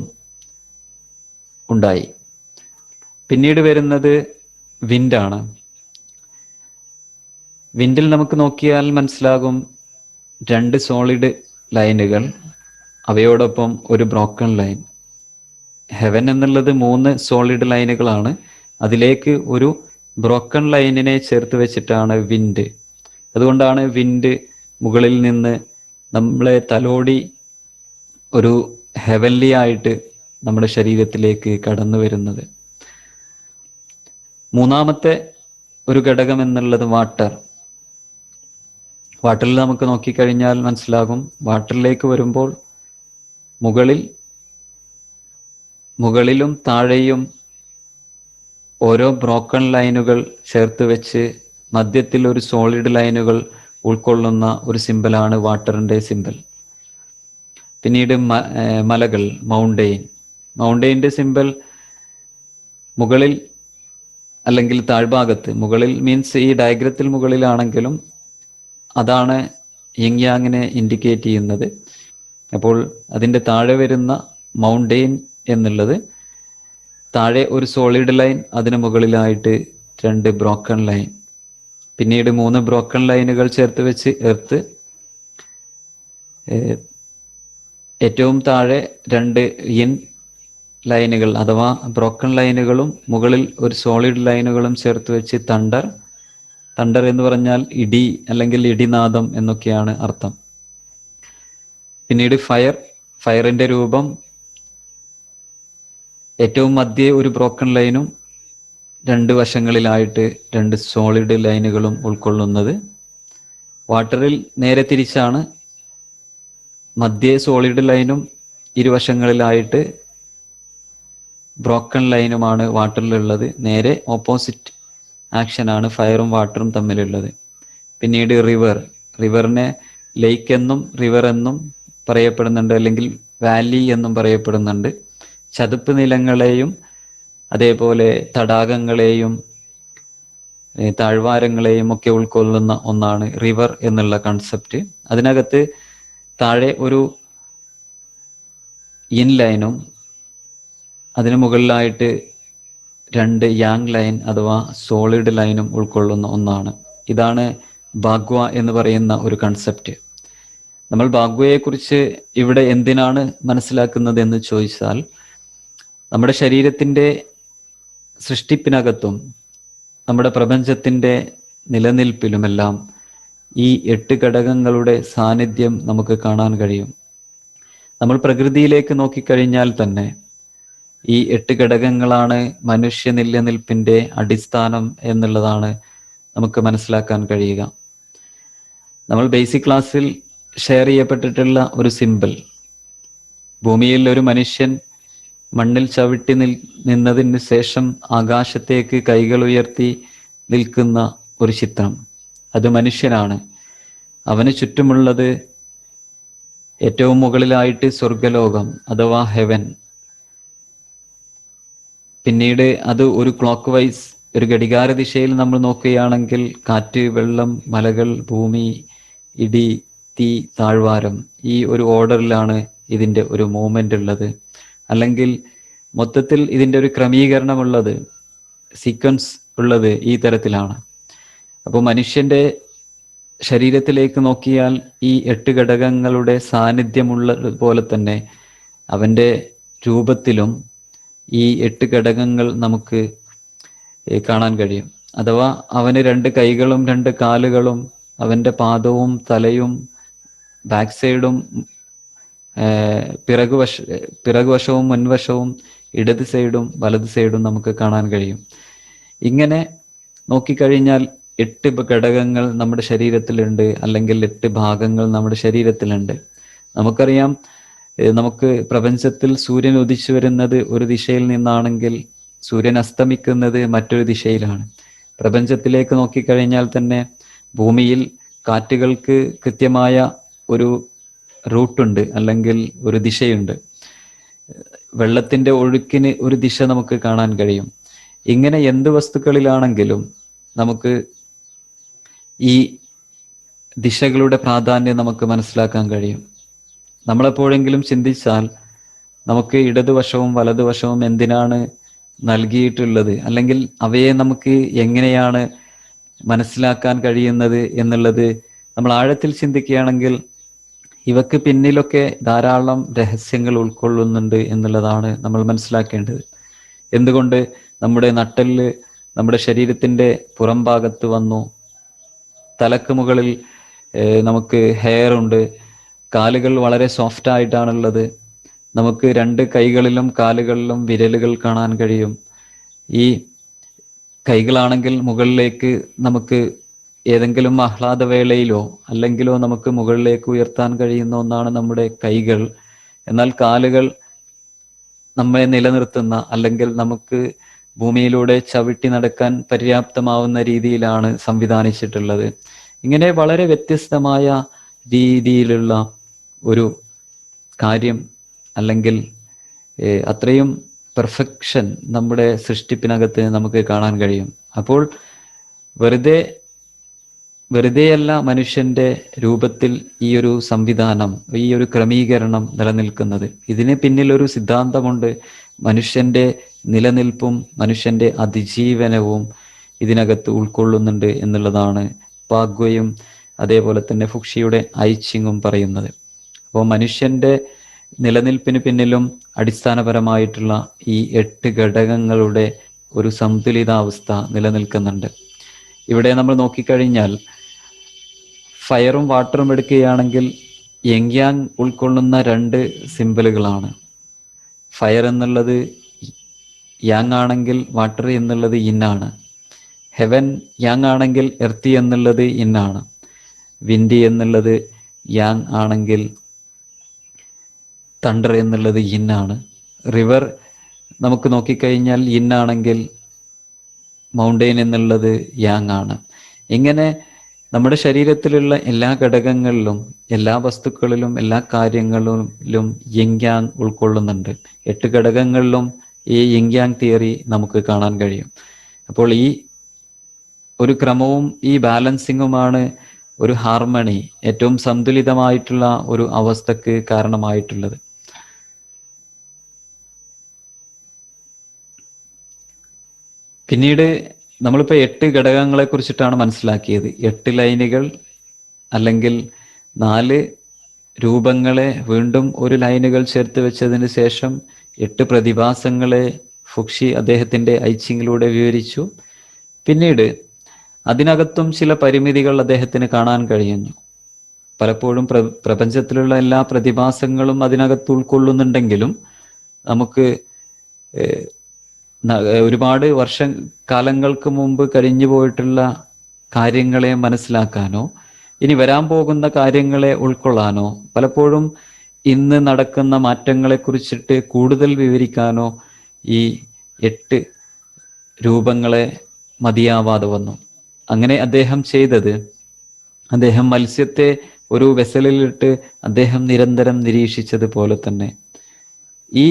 ഉണ്ടായി. പിന്നീട് വരുന്നത് വിൻഡാണ്. വിൻഡിൽ നമുക്ക് നോക്കിയാൽ മനസ്സിലാകും 2 സോളിഡ് ലൈനുകൾ അവയോടൊപ്പം ഒരു ബ്രോക്കൺ ലൈൻ. ഹെവൻ എന്നുള്ളത് 3 സോളിഡ് ലൈനുകളാണ്. അതിലേക്ക് ഒരു ബ്രോക്കൺ ലൈനിനെ ചേർത്ത് വെച്ചിട്ടാണ് വിൻഡ്. അതുകൊണ്ടാണ് വിൻഡ് മുകളിൽ നിന്ന് നമ്മളെ തലോടി ഒരു ഹെവൻലി ആയിട്ട് നമ്മുടെ ശരീരത്തിലേക്ക് കടന്നു വരുന്നത്. മൂന്നാമത്തെ ഒരു ഘടകം എന്നുള്ളത് വാട്ടർ. വാട്ടറിൽ നമുക്ക് നോക്കിക്കഴിഞ്ഞാൽ മനസ്സിലാകും, വാട്ടറിലേക്ക് വരുമ്പോൾ മുകളിലും താഴെയും ഓരോ ബ്രോക്കൺ ലൈനുകൾ ചേർത്ത് വെച്ച് മധ്യത്തിൽ ഒരു സോളിഡ് ലൈനുകൾ ഉൾക്കൊള്ളുന്ന ഒരു സിമ്പലാണ് വാട്ടറിൻ്റെ സിമ്പൽ. പിന്നീട് മലകൾ, മൗണ്ടെയിൻ്റെ സിമ്പൽ മുകളിൽ അല്ലെങ്കിൽ താഴ്ഭാഗത്ത്, മുകളിൽ മീൻസ് ഈ ഡയഗ്രത്തിൽ മുകളിലാണെങ്കിലും അതാണ് യിങ് യാങ്ങിനെ ഇൻഡിക്കേറ്റ് ചെയ്യുന്നത്. അപ്പോൾ അതിൻ്റെ താഴെ വരുന്ന മൗണ്ടെയിൻ എന്നുള്ളത് താഴെ ഒരു സോളിഡ് ലൈൻ, അതിന് മുകളിലായിട്ട് 2 ബ്രോക്കൺ ലൈൻ, പിന്നീട് 3 ബ്രോക്കൺ ലൈനുകൾ ചേർത്ത് വെച്ച് എർത്ത്, ഏറ്റവും താഴെ 2 ഇൻ ലൈനുകൾ അഥവാ ബ്രോക്കൺ ലൈനുകളും മുകളിൽ ഒരു സോളിഡ് ലൈനുകളും ചേർത്ത് വെച്ച് തണ്ടർ. തണ്ടർ എന്ന് പറഞ്ഞാൽ ഇടി അല്ലെങ്കിൽ ഇടിനാദം എന്നൊക്കെയാണ് അർത്ഥം. പിന്നീട് ഫയറിന്റെ രൂപം ഏറ്റവും മധ്യേ ഒരു ബ്രോക്കൺ ലൈനും 2 വശങ്ങളിലായിട്ട് 2 സോളിഡ് ലൈനുകളും ഉൾക്കൊള്ളുന്നത്. വാട്ടറിൽ നേരെ തിരിച്ചാണ്, മധ്യേ സോളിഡ് ലൈനും ഇരുവശങ്ങളിലായിട്ട് ബ്രോക്കൺ ലൈനുമാണ് വാട്ടറിലുള്ളത്. നേരെ ഓപ്പോസിറ്റ് ആക്ഷനാണ് ഫയറും വാട്ടറും തമ്മിലുള്ളത്. പിന്നീട് റിവറിനെ ലേക്ക് എന്നും റിവർ എന്നും പറയപ്പെടുന്നുണ്ട്, അല്ലെങ്കിൽ വാലി എന്നും പറയപ്പെടുന്നുണ്ട്. ചതുപ്പ് നിലങ്ങളെയും അതേപോലെ തടാകങ്ങളെയും താഴ്വാരങ്ങളെയും ഒക്കെ ഉൾക്കൊള്ളുന്ന ഒന്നാണ് റിവർ എന്നുള്ള കൺസെപ്റ്റ്. അതിനകത്ത് താഴെ ഒരു ഇൻ ലൈനും അതിന് മുകളിലായിട്ട് 2 യാങ് ലൈൻ അഥവാ സോളിഡ് ലൈനും ഉൾക്കൊള്ളുന്ന ഒന്നാണ്. ഇതാണ് ബാഗ്വ എന്ന് പറയുന്ന ഒരു കൺസെപ്റ്റ്. നമ്മൾ ബാഗ്വയെക്കുറിച്ച് ഇവിടെ എന്തിനാണ് മനസ്സിലാക്കുന്നത് എന്ന് ചോദിച്ചാൽ, നമ്മുടെ ശരീരത്തിൻ്റെ സൃഷ്ടിപ്പിനകത്തും നമ്മുടെ പ്രപഞ്ചത്തിൻ്റെ നിലനിൽപ്പിലുമെല്ലാം ഈ 8 ഘടകങ്ങളുടെ സാന്നിധ്യം നമുക്ക് കാണാൻ കഴിയും. നമ്മൾ പ്രകൃതിയിലേക്ക് നോക്കിക്കഴിഞ്ഞാൽ തന്നെ ഈ 8 ഘടകങ്ങളാണ് മനുഷ്യ നിലനിൽപ്പിൻ്റെ അടിസ്ഥാനം എന്നുള്ളതാണ് നമുക്ക് മനസ്സിലാക്കാൻ കഴിയുക. നമ്മൾ ബേസിക് ക്ലാസ്സിൽ ഷെയർ ചെയ്യപ്പെട്ടിട്ടുള്ള ഒരു സിമ്പിൾ, ഭൂമിയിൽ ഒരു മനുഷ്യൻ മണ്ണിൽ ചവിട്ടി നിന്നതിന് ശേഷം ആകാശത്തേക്ക് കൈകൾ ഉയർത്തി നിൽക്കുന്ന ഒരു ചിത്രം, അത് മനുഷ്യനാണ്. അവന് ചുറ്റുമുള്ളത് ഏറ്റവും മുകളിലായിട്ട് സ്വർഗലോകം അഥവാ ഹെവൻ. പിന്നീട് അത് ഒരു ക്ലോക്ക് വൈസ്, ഒരു ഘടികാര ദിശയിൽ നമ്മൾ നോക്കുകയാണെങ്കിൽ കാറ്റ്, വെള്ളം, മലകൾ, ഭൂമി, ഇടി, തീ, താഴ്വാരം, ഈ ഒരു ഓർഡറിലാണ് ഇതിൻ്റെ ഒരു മൂവ്മെന്റ് ഉള്ളത്. അല്ലെങ്കിൽ മൊത്തത്തിൽ ഇതിൻ്റെ ഒരു ക്രമീകരണമുള്ളത്, സീക്വൻസ് ഉള്ളത് ഈ തരത്തിലാണ്. അപ്പോൾ മനുഷ്യൻ്റെ ശരീരത്തിലേക്ക് നോക്കിയാൽ ഈ 8 ഘടകങ്ങളുടെ സാന്നിധ്യമുള്ളത് പോലെ തന്നെ അവൻ്റെ രൂപത്തിലും ഈ 8 ഘടകങ്ങൾ നമുക്ക് കാണാൻ കഴിയും. അഥവാ അവന് 2 കൈകളും 2 കാലുകളും അവൻ്റെ തലയും ബാക്ക് സൈഡും പിറകുവശവും മുൻവശവും ഇടത് സൈഡും വലത് സൈഡും നമുക്ക് കാണാൻ കഴിയും. ഇങ്ങനെ നോക്കിക്കഴിഞ്ഞാൽ 8 ഘടകങ്ങൾ നമ്മുടെ ശരീരത്തിലുണ്ട്, അല്ലെങ്കിൽ 8 ഭാഗങ്ങൾ നമ്മുടെ ശരീരത്തിലുണ്ട്. നമുക്കറിയാം, നമുക്ക് പ്രപഞ്ചത്തിൽ സൂര്യൻ ഉദിച്ചു വരുന്നത് ഒരു ദിശയിൽ നിന്നാണെങ്കിൽ സൂര്യൻ അസ്തമിക്കുന്നത് മറ്റൊരു ദിശയിലാണ്. പ്രപഞ്ചത്തിലേക്ക് നോക്കിക്കഴിഞ്ഞാൽ തന്നെ ഭൂമിയിൽ കാറ്റുകൾക്ക് കൃത്യമായ ഒരു റൂട്ടുണ്ട്, അല്ലെങ്കിൽ ഒരു ദിശയുണ്ട്. വെള്ളത്തിൻ്റെ ഒഴുക്കിന് ഒരു ദിശ നമുക്ക് കാണാൻ കഴിയും. ഇങ്ങനെ എന്ത് വസ്തുക്കളിലാണെങ്കിലും നമുക്ക് ഈ ദിശകളുടെ പ്രാധാന്യം നമുക്ക് മനസ്സിലാക്കാൻ കഴിയും. നമ്മളെപ്പോഴെങ്കിലും ചിന്തിച്ചാൽ നമുക്ക് ഇടതുവശവും വലതുവശവും എന്തിനാണ് നൽകിയിട്ടുള്ളത്, അല്ലെങ്കിൽ അവയെ നമുക്ക് എങ്ങനെയാണ് മനസ്സിലാക്കാൻ കഴിയുന്നത് എന്നുള്ളത് നമ്മൾ ആഴത്തിൽ ചിന്തിക്കുകയാണെങ്കിൽ ഇവക്ക് പിന്നിലൊക്കെ ധാരാളം രഹസ്യങ്ങൾ ഉൾക്കൊള്ളുന്നുണ്ട് എന്നുള്ളതാണ് നമ്മൾ മനസ്സിലാക്കേണ്ടത്. എന്തുകൊണ്ട് നമ്മുടെ നട്ടെല്ല് നമ്മുടെ ശരീരത്തിൻ്റെ പുറം ഭാഗത്ത് വന്നു, തലക്ക് മുകളിൽ നമുക്ക് ഹെയർ ഉണ്ട്, കാലുകൾ വളരെ സോഫ്റ്റ് ആയിട്ടാണുള്ളത്, നമുക്ക് രണ്ട് കൈകളിലും കാലുകളിലും വിരലുകൾ കാണാൻ കഴിയും. ഈ കൈകളാണെങ്കിൽ മുകളിലേക്ക് നമുക്ക് ഏതെങ്കിലും ആഹ്ലാദവേളയിലോ അല്ലെങ്കിലോ നമുക്ക് മുകളിലേക്ക് ഉയർത്താൻ കഴിയുന്ന ഒന്നാണ് നമ്മുടെ കൈകൾ. എന്നാൽ കാലുകൾ നമ്മെ നിലനിർത്തുന്ന, അല്ലെങ്കിൽ നമുക്ക് ഭൂമിയിലൂടെ ചവിട്ടി നടക്കാൻ പര്യാപ്തമാവുന്ന രീതിയിലാണ് സംവിധാനിച്ചിട്ടുള്ളത്. ഇങ്ങനെ വളരെ വ്യത്യസ്തമായ രീതിയിലുള്ള ഒരു കാര്യം, അല്ലെങ്കിൽ അത്രയും പെർഫെക്ഷൻ നമ്മുടെ സൃഷ്ടിപ്പിനകത്ത് നമുക്ക് കാണാൻ കഴിയും. അപ്പോൾ വെറുതെയല്ല മനുഷ്യന്റെ രൂപത്തിൽ ഈ ഒരു സംവിധാനം, ഈ ഒരു ക്രമീകരണം നിലനിൽക്കുന്നത്. ഇതിന് പിന്നിൽ ഒരു സിദ്ധാന്തമുണ്ട്. മനുഷ്യന്റെ നിലനിൽപ്പും മനുഷ്യന്റെ അതിജീവനവും ഇതിനകത്ത് ഉൾക്കൊള്ളുന്നുണ്ട് എന്നുള്ളതാണ് പാഗ്വയും അതേപോലെ തന്നെ ഫുക്ഷിയുടെ ഐച്ചിങ്ങും പറയുന്നത്. അപ്പോൾ മനുഷ്യന്റെ നിലനിൽപ്പിന് പിന്നിലും അടിസ്ഥാനപരമായിട്ടുള്ള ഈ 8 ഘടകങ്ങളുടെ ഒരു സന്തുലിതാവസ്ഥ നിലനിൽക്കുന്നുണ്ട്. ഇവിടെ നമ്മൾ നോക്കിക്കഴിഞ്ഞാൽ ഫയറും വാട്ടറും എടുക്കുകയാണെങ്കിൽ യങ് യാങ് ഉൾക്കൊള്ളുന്ന 2 സിമ്പലുകളാണ്. ഫയർ എന്നുള്ളത് യാങ് ആണെങ്കിൽ വാട്ടർ എന്നുള്ളത് ഇന്നാണ്. ഹെവൻ യാങ് ആണെങ്കിൽ എർത്തി എന്നുള്ളത് ഇന്നാണ്. വിൻഡ് എന്നുള്ളത് യാങ് ആണെങ്കിൽ തണ്ടർ എന്നുള്ളത് ഇന്നാണ്. റിവർ നമുക്ക് നോക്കിക്കഴിഞ്ഞാൽ ഇന്നാണെങ്കിൽ മൗണ്ടെയിൻ എന്നുള്ളത് യാങ് ആണ്. ഇങ്ങനെ നമ്മുടെ ശരീരത്തിലുള്ള എല്ലാ ഘടകങ്ങളിലും, എല്ലാ വസ്തുക്കളിലും, എല്ലാ കാര്യങ്ങളിലും യിങ് യാങ് ഉൾക്കൊള്ളുന്നുണ്ട്. 8 ഘടകങ്ങളിലും ഈ യിങ് യാങ് തിയറി നമുക്ക് കാണാൻ കഴിയും. അപ്പോൾ ഈ ഒരു ക്രമവും ഈ ബാലൻസിങ്ങുമാണ് ഒരു ഹാർമണി, ഏറ്റവും സന്തുലിതമായിട്ടുള്ള ഒരു അവസ്ഥക്ക് കാരണമായിട്ടുള്ളത്. പിന്നീട് നമ്മളിപ്പോൾ 8 ഘടകങ്ങളെ കുറിച്ചിട്ടാണ് മനസ്സിലാക്കിയത്. 8 ലൈനുകൾ അല്ലെങ്കിൽ 4 രൂപങ്ങളെ വീണ്ടും ഒരു ലൈനുകൾ ചേർത്ത് വെച്ചതിന് ശേഷം 8 പ്രതിഭാസങ്ങളെ ഫുക്ഷി അദ്ദേഹത്തിൻ്റെ ഐച്ചിങ്ങിലൂടെ വിവരിച്ചു. പിന്നീട് അതിനകത്തും ചില പരിമിതികൾ അദ്ദേഹത്തിന് കാണാൻ കഴിഞ്ഞു. പലപ്പോഴും പ്രപഞ്ചത്തിലുള്ള എല്ലാ പ്രതിഭാസങ്ങളും അതിനകത്ത് ഉൾക്കൊള്ളുന്നുണ്ടെങ്കിലും നമുക്ക് ഒരുപാട് കാലങ്ങൾക്ക് മുമ്പ് കഴിഞ്ഞു പോയിട്ടുള്ള കാര്യങ്ങളെ മനസ്സിലാക്കാനോ ഇനി വരാൻ പോകുന്ന കാര്യങ്ങളെ ഉൾക്കൊള്ളാനോ പലപ്പോഴും ഇന്ന് നടക്കുന്ന മാറ്റങ്ങളെ കുറിച്ചിട്ട് കൂടുതൽ വിവരിക്കാനോ ഈ 8 രൂപങ്ങളെ മതിയാവാതെ വന്നു. അങ്ങനെ അദ്ദേഹം ചെയ്തത്, അദ്ദേഹം മത്സ്യത്തെ ഒരു വെസലിലിട്ട് അദ്ദേഹം നിരന്തരം നിരീക്ഷിച്ചതുപോലെ തന്നെ ഈ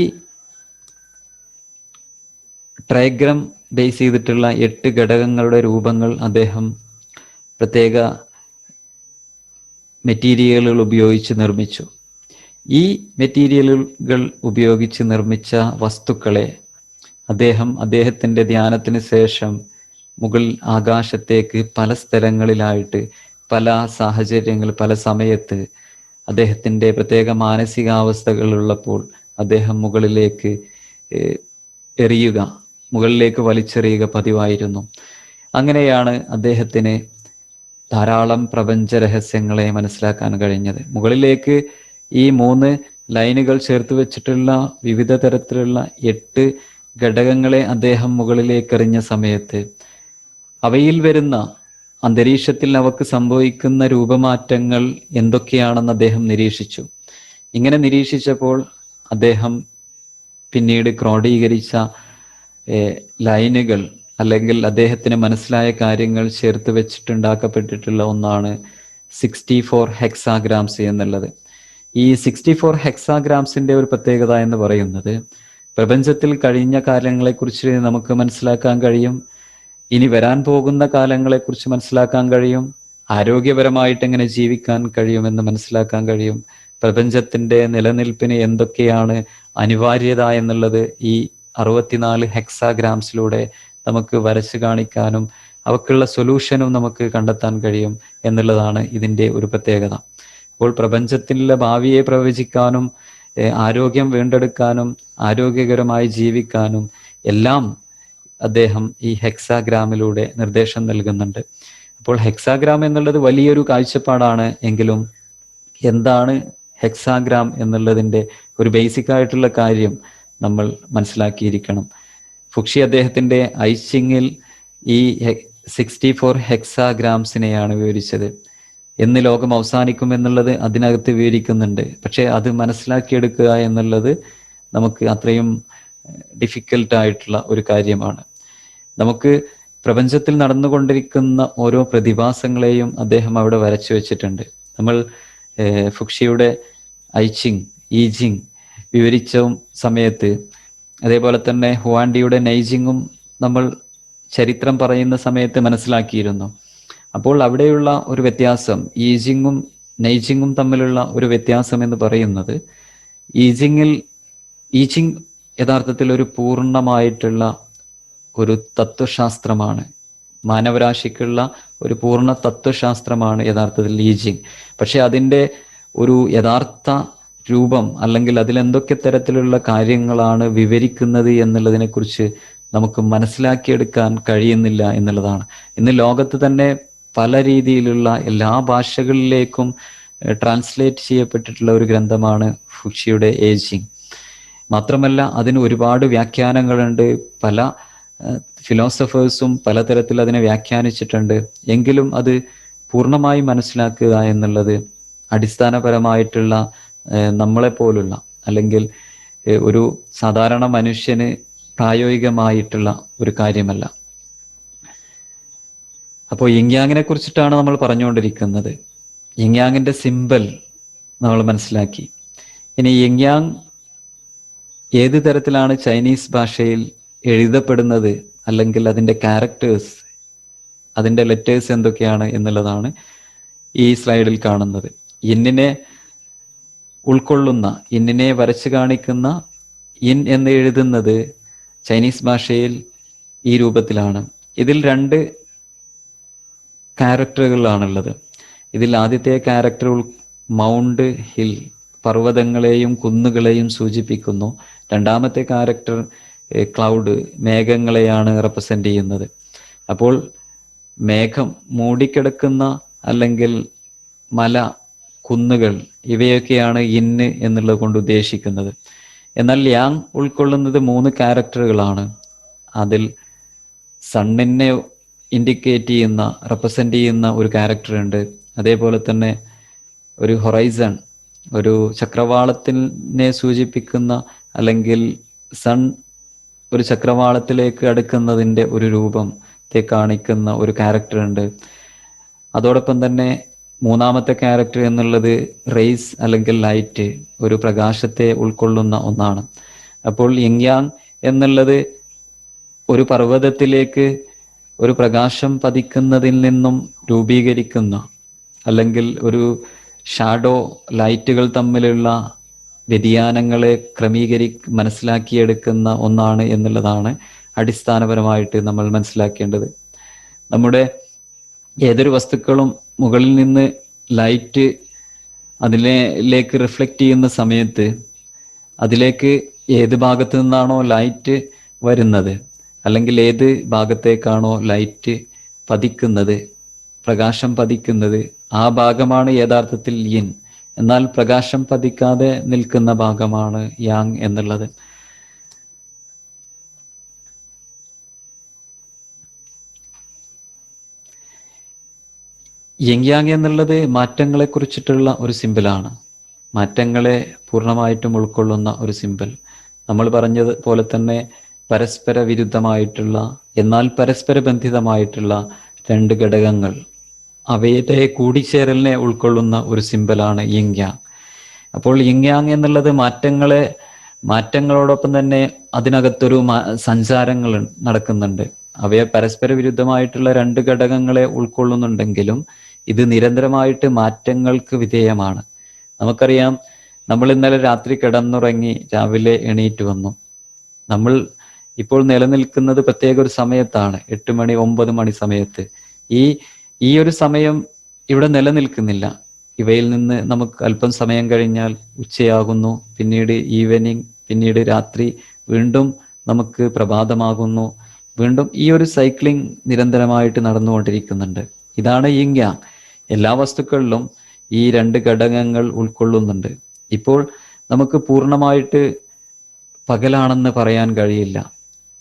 ട്രയഗ്രം ബേസ് ചെയ്തിട്ടുള്ള 8 ഘടകങ്ങളുടെ രൂപങ്ങൾ അദ്ദേഹം പ്രത്യേക മെറ്റീരിയലുകൾ ഉപയോഗിച്ച് നിർമ്മിച്ചു. ഈ മെറ്റീരിയലുകൾ ഉപയോഗിച്ച് നിർമ്മിച്ച വസ്തുക്കളെ അദ്ദേഹത്തിൻ്റെ ധ്യാനത്തിന് ശേഷം മുകൾ ആകാശത്തേക്ക് പല സ്ഥലങ്ങളിലായിട്ട്, പല സാഹചര്യങ്ങൾ, പല സമയത്ത് അദ്ദേഹത്തിൻ്റെ പ്രത്യേക മാനസികാവസ്ഥകളുള്ളപ്പോൾ അദ്ദേഹം മുകളിലേക്ക് മുകളിലേക്ക് വലിച്ചെറിയുക പതിവായിരുന്നു. അങ്ങനെയാണ് അദ്ദേഹത്തിന് ധാരാളം പ്രപഞ്ച രഹസ്യങ്ങളെ മനസ്സിലാക്കാൻ കഴിഞ്ഞത്. മുകളിലേക്ക് ഈ 3 ലൈനുകൾ ചേർത്ത് വെച്ചിട്ടുള്ള വിവിധ തരത്തിലുള്ള 8 ഘടകങ്ങളെ അദ്ദേഹം മുകളിലേക്ക് എറിഞ്ഞ സമയത്ത് അവയിൽ വരുന്ന അന്തരീക്ഷത്തിൽ അവക്ക് സംഭവിക്കുന്ന രൂപമാറ്റങ്ങൾ എന്തൊക്കെയാണെന്ന് അദ്ദേഹം നിരീക്ഷിച്ചു. ഇങ്ങനെ നിരീക്ഷിച്ചപ്പോൾ അദ്ദേഹം പിന്നീട് ക്രോഡീകരിച്ച ലൈനുകൾ അല്ലെങ്കിൽ അദ്ദേഹത്തിന് മനസ്സിലായ കാര്യങ്ങൾ ചേർത്ത് വെച്ചിട്ടുണ്ടാക്കപ്പെട്ടിട്ടുള്ള ഒന്നാണ് 64 ഹെക്സാഗ്രാംസ് എന്നുള്ളത്. ഈ 64 ഹെക്സാഗ്രാംസിന്റെ ഒരു പ്രത്യേകത എന്ന് പറയുന്നത് പ്രപഞ്ചത്തിൽ കഴിഞ്ഞ കാലങ്ങളെക്കുറിച്ച് നമുക്ക് മനസ്സിലാക്കാൻ കഴിയും, ഇനി വരാൻ പോകുന്ന കാലങ്ങളെക്കുറിച്ച് മനസ്സിലാക്കാൻ കഴിയും, ആരോഗ്യപരമായിട്ട് എങ്ങനെ ജീവിക്കാൻ കഴിയുമെന്ന് മനസ്സിലാക്കാൻ കഴിയും, പ്രപഞ്ചത്തിന്റെ നിലനിൽപ്പിന് എന്തൊക്കെയാണ് അനിവാര്യത എന്നുള്ളത് ഈ 64 ഹെക്സാഗ്രാംസിലൂടെ നമുക്ക് വരച്ച് കാണിക്കാനും അവക്കുള്ള സൊല്യൂഷനും നമുക്ക് കണ്ടെത്താൻ കഴിയും എന്നുള്ളതാണ് ഇതിൻ്റെ ഒരു പ്രത്യേകത. അപ്പോൾ പ്രപഞ്ചത്തിലെ ഭാവിയെ പ്രവചിക്കാനും ആരോഗ്യം വീണ്ടെടുക്കാനും ആരോഗ്യകരമായി ജീവിക്കാനും എല്ലാം അദ്ദേഹം ഈ ഹെക്സാഗ്രാമിലൂടെ നിർദ്ദേശം നൽകുന്നുണ്ട്. അപ്പോൾ ഹെക്സാഗ്രാം എന്നുള്ളത് വലിയൊരു കാഴ്ചപ്പാടാണ്. എങ്കിലും എന്താണ് ഹെക്സാഗ്രാം എന്നുള്ളതിൻ്റെ ഒരു ബേസിക് ആയിട്ടുള്ള കാര്യം നമ്മൾ മനസ്സിലാക്കിയിരിക്കണം. ഫുക്ഷി അദ്ദേഹത്തിൻ്റെ ഐച്ചിങ്ങിൽ ഈ 64 ഹെക്സാഗ്രാംസിനെയാണ് വിവരിച്ചത്. എന്ന് ലോകം അവസാനിക്കും എന്നുള്ളത് അതിനകത്ത് വിവരിക്കുന്നുണ്ട്. പക്ഷെ അത് മനസ്സിലാക്കിയെടുക്കുക എന്നുള്ളത് നമുക്ക് അത്രയും ഡിഫിക്കൽട്ടായിട്ടുള്ള ഒരു കാര്യമാണ്. നമുക്ക് പ്രപഞ്ചത്തിൽ നടന്നുകൊണ്ടിരിക്കുന്ന ഓരോ പ്രതിഭാസങ്ങളെയും അദ്ദേഹം അവിടെ വരച്ചു വെച്ചിട്ടുണ്ട്. നമ്മൾ ഫുക്ഷിയുടെ ഐച്ചിങ്, ഈജിങ് വിവരിച്ച സമയത്ത്, അതേപോലെ തന്നെ ഹുവാൻഡിയുടെ നെയ്ജിങ്ങും നമ്മൾ ചരിത്രം പറയുന്ന സമയത്ത് മനസ്സിലാക്കിയിരുന്നു. അപ്പോൾ അവിടെയുള്ള ഒരു വ്യത്യാസം, ഈജിങ്ങും നെയ്ജിങ്ങും തമ്മിലുള്ള ഒരു വ്യത്യാസം എന്ന് പറയുന്നത്, ഈജിങ് യഥാർത്ഥത്തിൽ ഒരു പൂർണ്ണമായിട്ടുള്ള ഒരു തത്വശാസ്ത്രമാണ്, മാനവരാശിക്കുള്ള ഒരു പൂർണ്ണ തത്വശാസ്ത്രമാണ് യഥാർത്ഥത്തിൽ ഈജിങ്. പക്ഷെ അതിൻ്റെ ഒരു യഥാർത്ഥ രൂപം, അല്ലെങ്കിൽ അതിലെന്തൊക്കെ തരത്തിലുള്ള കാര്യങ്ങളാണ് വിവരിക്കുന്നത് എന്നുള്ളതിനെക്കുറിച്ച് നമുക്ക് മനസ്സിലാക്കിയെടുക്കാൻ കഴിയുന്നില്ല എന്നുള്ളതാണ്. ഇന്ന് ലോകത്ത് തന്നെ പല രീതിയിലുള്ള എല്ലാ ഭാഷകളിലേക്കും ട്രാൻസ്ലേറ്റ് ചെയ്യപ്പെട്ടിട്ടുള്ള ഒരു ഗ്രന്ഥമാണ് ഫുക്ഷിയുടെ ഏജിങ്. മാത്രമല്ല അതിന് ഒരുപാട് വ്യാഖ്യാനങ്ങളുണ്ട്. പല ഫിലോസഫേഴ്സും പലതരത്തിൽ അതിനെ വ്യാഖ്യാനിച്ചിട്ടുണ്ട്. എങ്കിലും അത് പൂർണ്ണമായി മനസ്സിലാക്കുക എന്നുള്ളത് അടിസ്ഥാനപരമായിട്ടുള്ള നമ്മളെപ്പോലുള്ള, അല്ലെങ്കിൽ ഒരു സാധാരണ മനുഷ്യന് പ്രായോഗികമായിട്ടുള്ള ഒരു കാര്യമല്ല. അപ്പോൾ യിങ്യാങ്ങിനെ കുറിച്ചിട്ടാണ് നമ്മൾ പറഞ്ഞുകൊണ്ടിരിക്കുന്നത്. യിങ്യാങ്ങിൻ്റെ സിമ്പൽ നമ്മൾ മനസ്സിലാക്കി. ഇനി യിങ്യാങ് ഏത് തരത്തിലാണ് ചൈനീസ് ഭാഷയിൽ എഴുതപ്പെടുന്നത്, അല്ലെങ്കിൽ അതിൻ്റെ ക്യാരക്ടേഴ്സ്, അതിൻ്റെ ലെറ്റേഴ്സ് എന്തൊക്കെയാണ് എന്നുള്ളതാണ് ഈ സ്ലൈഡിൽ കാണുന്നത്. ഇന്നിനെ ഉൾക്കൊള്ളുന്ന, ഇന്നിനെ വരച്ചു കാണിക്കുന്ന ഇൻ എന്ന് എഴുതുന്നത് ചൈനീസ് ഭാഷയിൽ ഈ രൂപത്തിലാണ്. ഇതിൽ 2 ക്യാരക്ടറുകളാണുള്ളത്. ഇതിൽ ആദ്യത്തെ ക്യാരക്ടർ മൗണ്ട് ഹിൽ, പർവ്വതങ്ങളെയും കുന്നുകളെയും സൂചിപ്പിക്കുന്നു. രണ്ടാമത്തെ ക്യാരക്ടർ ക്ലൗഡ്, മേഘങ്ങളെയാണ് റെപ്രസെൻ്റ് ചെയ്യുന്നത്. അപ്പോൾ മേഘം മൂടിക്കിടക്കുന്ന, അല്ലെങ്കിൽ മല, കുന്നുകൾ, ഇവയൊക്കെയാണ് ഇന്ന് എന്നുള്ളത് കൊണ്ട് ഉദ്ദേശിക്കുന്നത്. എന്നാൽ യാങ് ഉൾക്കൊള്ളുന്നത് 3 ക്യാരക്ടറുകളാണ്. അതിൽ സണ്ണിനെ ഇൻഡിക്കേറ്റ് ചെയ്യുന്ന, റെപ്രസെൻ്റ് ചെയ്യുന്ന ഒരു ക്യാരക്ടർ ഉണ്ട്. അതേപോലെ തന്നെ ഒരു ഹൊറൈസൺ, ഒരു ചക്രവാളത്തിനെ സൂചിപ്പിക്കുന്ന, അല്ലെങ്കിൽ സൺ ഒരു ചക്രവാളത്തിലേക്ക് അടുക്കുന്നതിൻ്റെ ഒരു രൂപത്തെ കാണിക്കുന്ന ഒരു ക്യാരക്ടർ ഉണ്ട്. അതോടൊപ്പം തന്നെ 3ാമത്തെ ക്യാരക്ടർ എന്നുള്ളത് റേസ്, അല്ലെങ്കിൽ ലൈറ്റ്, ഒരു പ്രകാശത്തെ ഉൾക്കൊള്ളുന്ന ഒന്നാണ്. അപ്പോൾ യിങ്യാങ് എന്നുള്ളത് ഒരു പർവ്വതത്തിലേക്ക് ഒരു പ്രകാശം പതിക്കുന്നതിൽ നിന്നും രൂപീകരിക്കുന്ന, അല്ലെങ്കിൽ ഒരു ഷാഡോ ലൈറ്റുകൾ തമ്മിലുള്ള വ്യതിയാനങ്ങളെ മനസ്സിലാക്കിയെടുക്കുന്ന ഒന്നാണ് എന്നുള്ളതാണ് അടിസ്ഥാനപരമായിട്ട് നമ്മൾ മനസ്സിലാക്കേണ്ടത്. നമ്മുടെ ഏതൊരു വസ്തുക്കളും മുകളിൽ നിന്ന് ലൈറ്റ് അതിലേക്ക് റിഫ്ലക്റ്റ് ചെയ്യുന്ന സമയത്ത്, അതിലേക്ക് ഏത് ഭാഗത്തു നിന്നാണോ ലൈറ്റ് വരുന്നത്, അല്ലെങ്കിൽ ഏത് ഭാഗത്തേക്കാണോ ലൈറ്റ് പതിക്കുന്നത്, പ്രകാശം പതിക്കുന്നത്, ആ ഭാഗമാണ് യഥാർത്ഥത്തിൽ യിൻ. എന്നാൽ പ്രകാശം പതിക്കാതെ നിൽക്കുന്ന ഭാഗമാണ് യാങ് എന്നുള്ളത്. യിങ്യാങ് എന്നുള്ളത് മാറ്റങ്ങളെ കുറിച്ചിട്ടുള്ള ഒരു സിമ്പിളാണ്. മാറ്റങ്ങളെ പൂർണ്ണമായിട്ടും ഉൾക്കൊള്ളുന്ന ഒരു സിമ്പിൾ. നമ്മൾ പറഞ്ഞത് പോലെ തന്നെ പരസ്പര വിരുദ്ധമായിട്ടുള്ള, എന്നാൽ പരസ്പര ബന്ധിതമായിട്ടുള്ള 2 ഘടകങ്ങൾ, അവയുടെ കൂടിച്ചേരലിനെ ഉൾക്കൊള്ളുന്ന ഒരു സിമ്പലാണ് യിങ്യാങ്. അപ്പോൾ യിങ്യാങ് എന്നുള്ളത് മാറ്റങ്ങളോടൊപ്പം തന്നെ അതിനകത്തൊരു സഞ്ചാരങ്ങൾ നടക്കുന്നുണ്ട്. അവയെ പരസ്പര വിരുദ്ധമായിട്ടുള്ള 2 ഘടകങ്ങളെ ഉൾക്കൊള്ളുന്നുണ്ടെങ്കിലും ഇത് നിരന്തരമായിട്ട് മാറ്റങ്ങൾക്ക് വിധേയമാണ്. നമുക്കറിയാം, നമ്മൾ ഇന്നലെ രാത്രി കിടന്നുറങ്ങി രാവിലെ എണീറ്റ് വന്നു. നമ്മൾ ഇപ്പോൾ നിലനിൽക്കുന്നത് പ്രത്യേക ഒരു സമയത്താണ്, 8 മണി 9 മണി സമയത്ത്. ഈ ഒരു സമയം ഇവിടെ നിലനിൽക്കുന്നില്ല. ഇവയിൽ നിന്ന് നമുക്ക് അല്പം സമയം കഴിഞ്ഞാൽ ഉച്ചയാകുന്നു, പിന്നീട് ഈവനിങ്, പിന്നീട് രാത്രി, വീണ്ടും നമുക്ക് പ്രഭാതമാകുന്നു, വീണ്ടും ഈ ഒരു സൈക്ലിംഗ് നിരന്തരമായിട്ട് നടന്നുകൊണ്ടിരിക്കുന്നുണ്ട്. ഇതാണ് യിങ് യാങ്. എല്ലാ വസ്തുക്കളിലും ഈ രണ്ട് ഘടകങ്ങൾ ഉൾക്കൊള്ളുന്നുണ്ട്. ഇപ്പോൾ നമുക്ക് പൂർണ്ണമായിട്ട് പകലാണെന്ന് പറയാൻ കഴിയില്ല.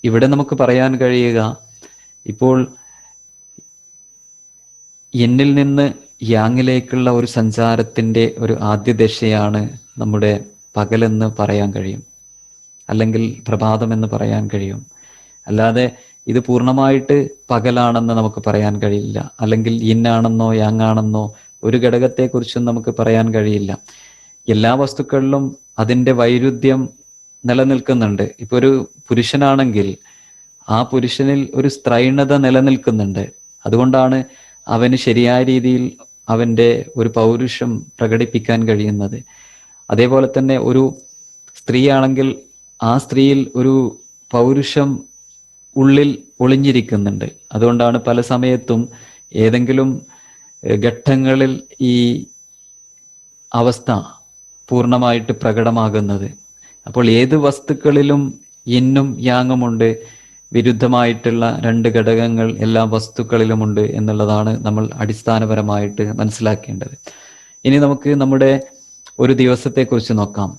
ഇവിടെ നമുക്ക് പറയാൻ കഴിയുക, ഇപ്പോൾ എന്നിൽ നിന്ന് യാങ്ങിലേക്കുള്ള ഒരു സഞ്ചാരത്തിൻ്റെ ഒരു ആദ്യ ദശയാണ് നമ്മുടെ പകലെന്ന് പറയാൻ കഴിയും, അല്ലെങ്കിൽ പ്രഭാതമെന്ന് പറയാൻ കഴിയും. അല്ലാതെ ഇത് പൂർണ്ണമായിട്ട് പകലാണെന്ന് നമുക്ക് പറയാൻ കഴിയില്ല, അല്ലെങ്കിൽ യിന്നാണെന്നോ യാങ് ആണെന്നോ ഒരു ഘടകത്തെക്കുറിച്ചും നമുക്ക് പറയാൻ കഴിയില്ല. എല്ലാ വസ്തുക്കളിലും അതിൻ്റെ വൈരുദ്ധ്യം നിലനിൽക്കുന്നുണ്ട്. ഇപ്പൊ ഒരു പുരുഷനാണെങ്കിൽ ആ പുരുഷനിൽ ഒരു സ്ത്രൈണത നിലനിൽക്കുന്നുണ്ട്. അതുകൊണ്ടാണ് അവന് ശരിയായ രീതിയിൽ അവൻ്റെ ഒരു പൗരുഷം പ്രകടിപ്പിക്കാൻ കഴിയുന്നത്. അതേപോലെ തന്നെ ഒരു സ്ത്രീയാണെങ്കിൽ ആ സ്ത്രീയിൽ ഒരു പൗരുഷം ഉള്ളിൽ ഒളിഞ്ഞിരിക്കുന്നുണ്ട്. അതുകൊണ്ടാണ് പല സമയത്തും ഏതെങ്കിലും ഘട്ടങ്ങളിൽ ഈ അവസ്ഥ പൂർണ്ണമായിട്ട് പ്രകടമാകുന്നത്. അപ്പോൾ ഏത് വസ്തുക്കളിലും യിന്നും യാങ്ങുമുണ്ട്, വിരുദ്ധമായിട്ടുള്ള രണ്ട് ഘടകങ്ങൾ എല്ലാ വസ്തുക്കളിലുമുണ്ട് എന്നുള്ളതാണ് നമ്മൾ അടിസ്ഥാനപരമായിട്ട് മനസ്സിലാക്കേണ്ടത്. ഇനി നമുക്ക് നമ്മുടെ ഒരു ദിവസത്തെക്കുറിച്ച് നോക്കാം.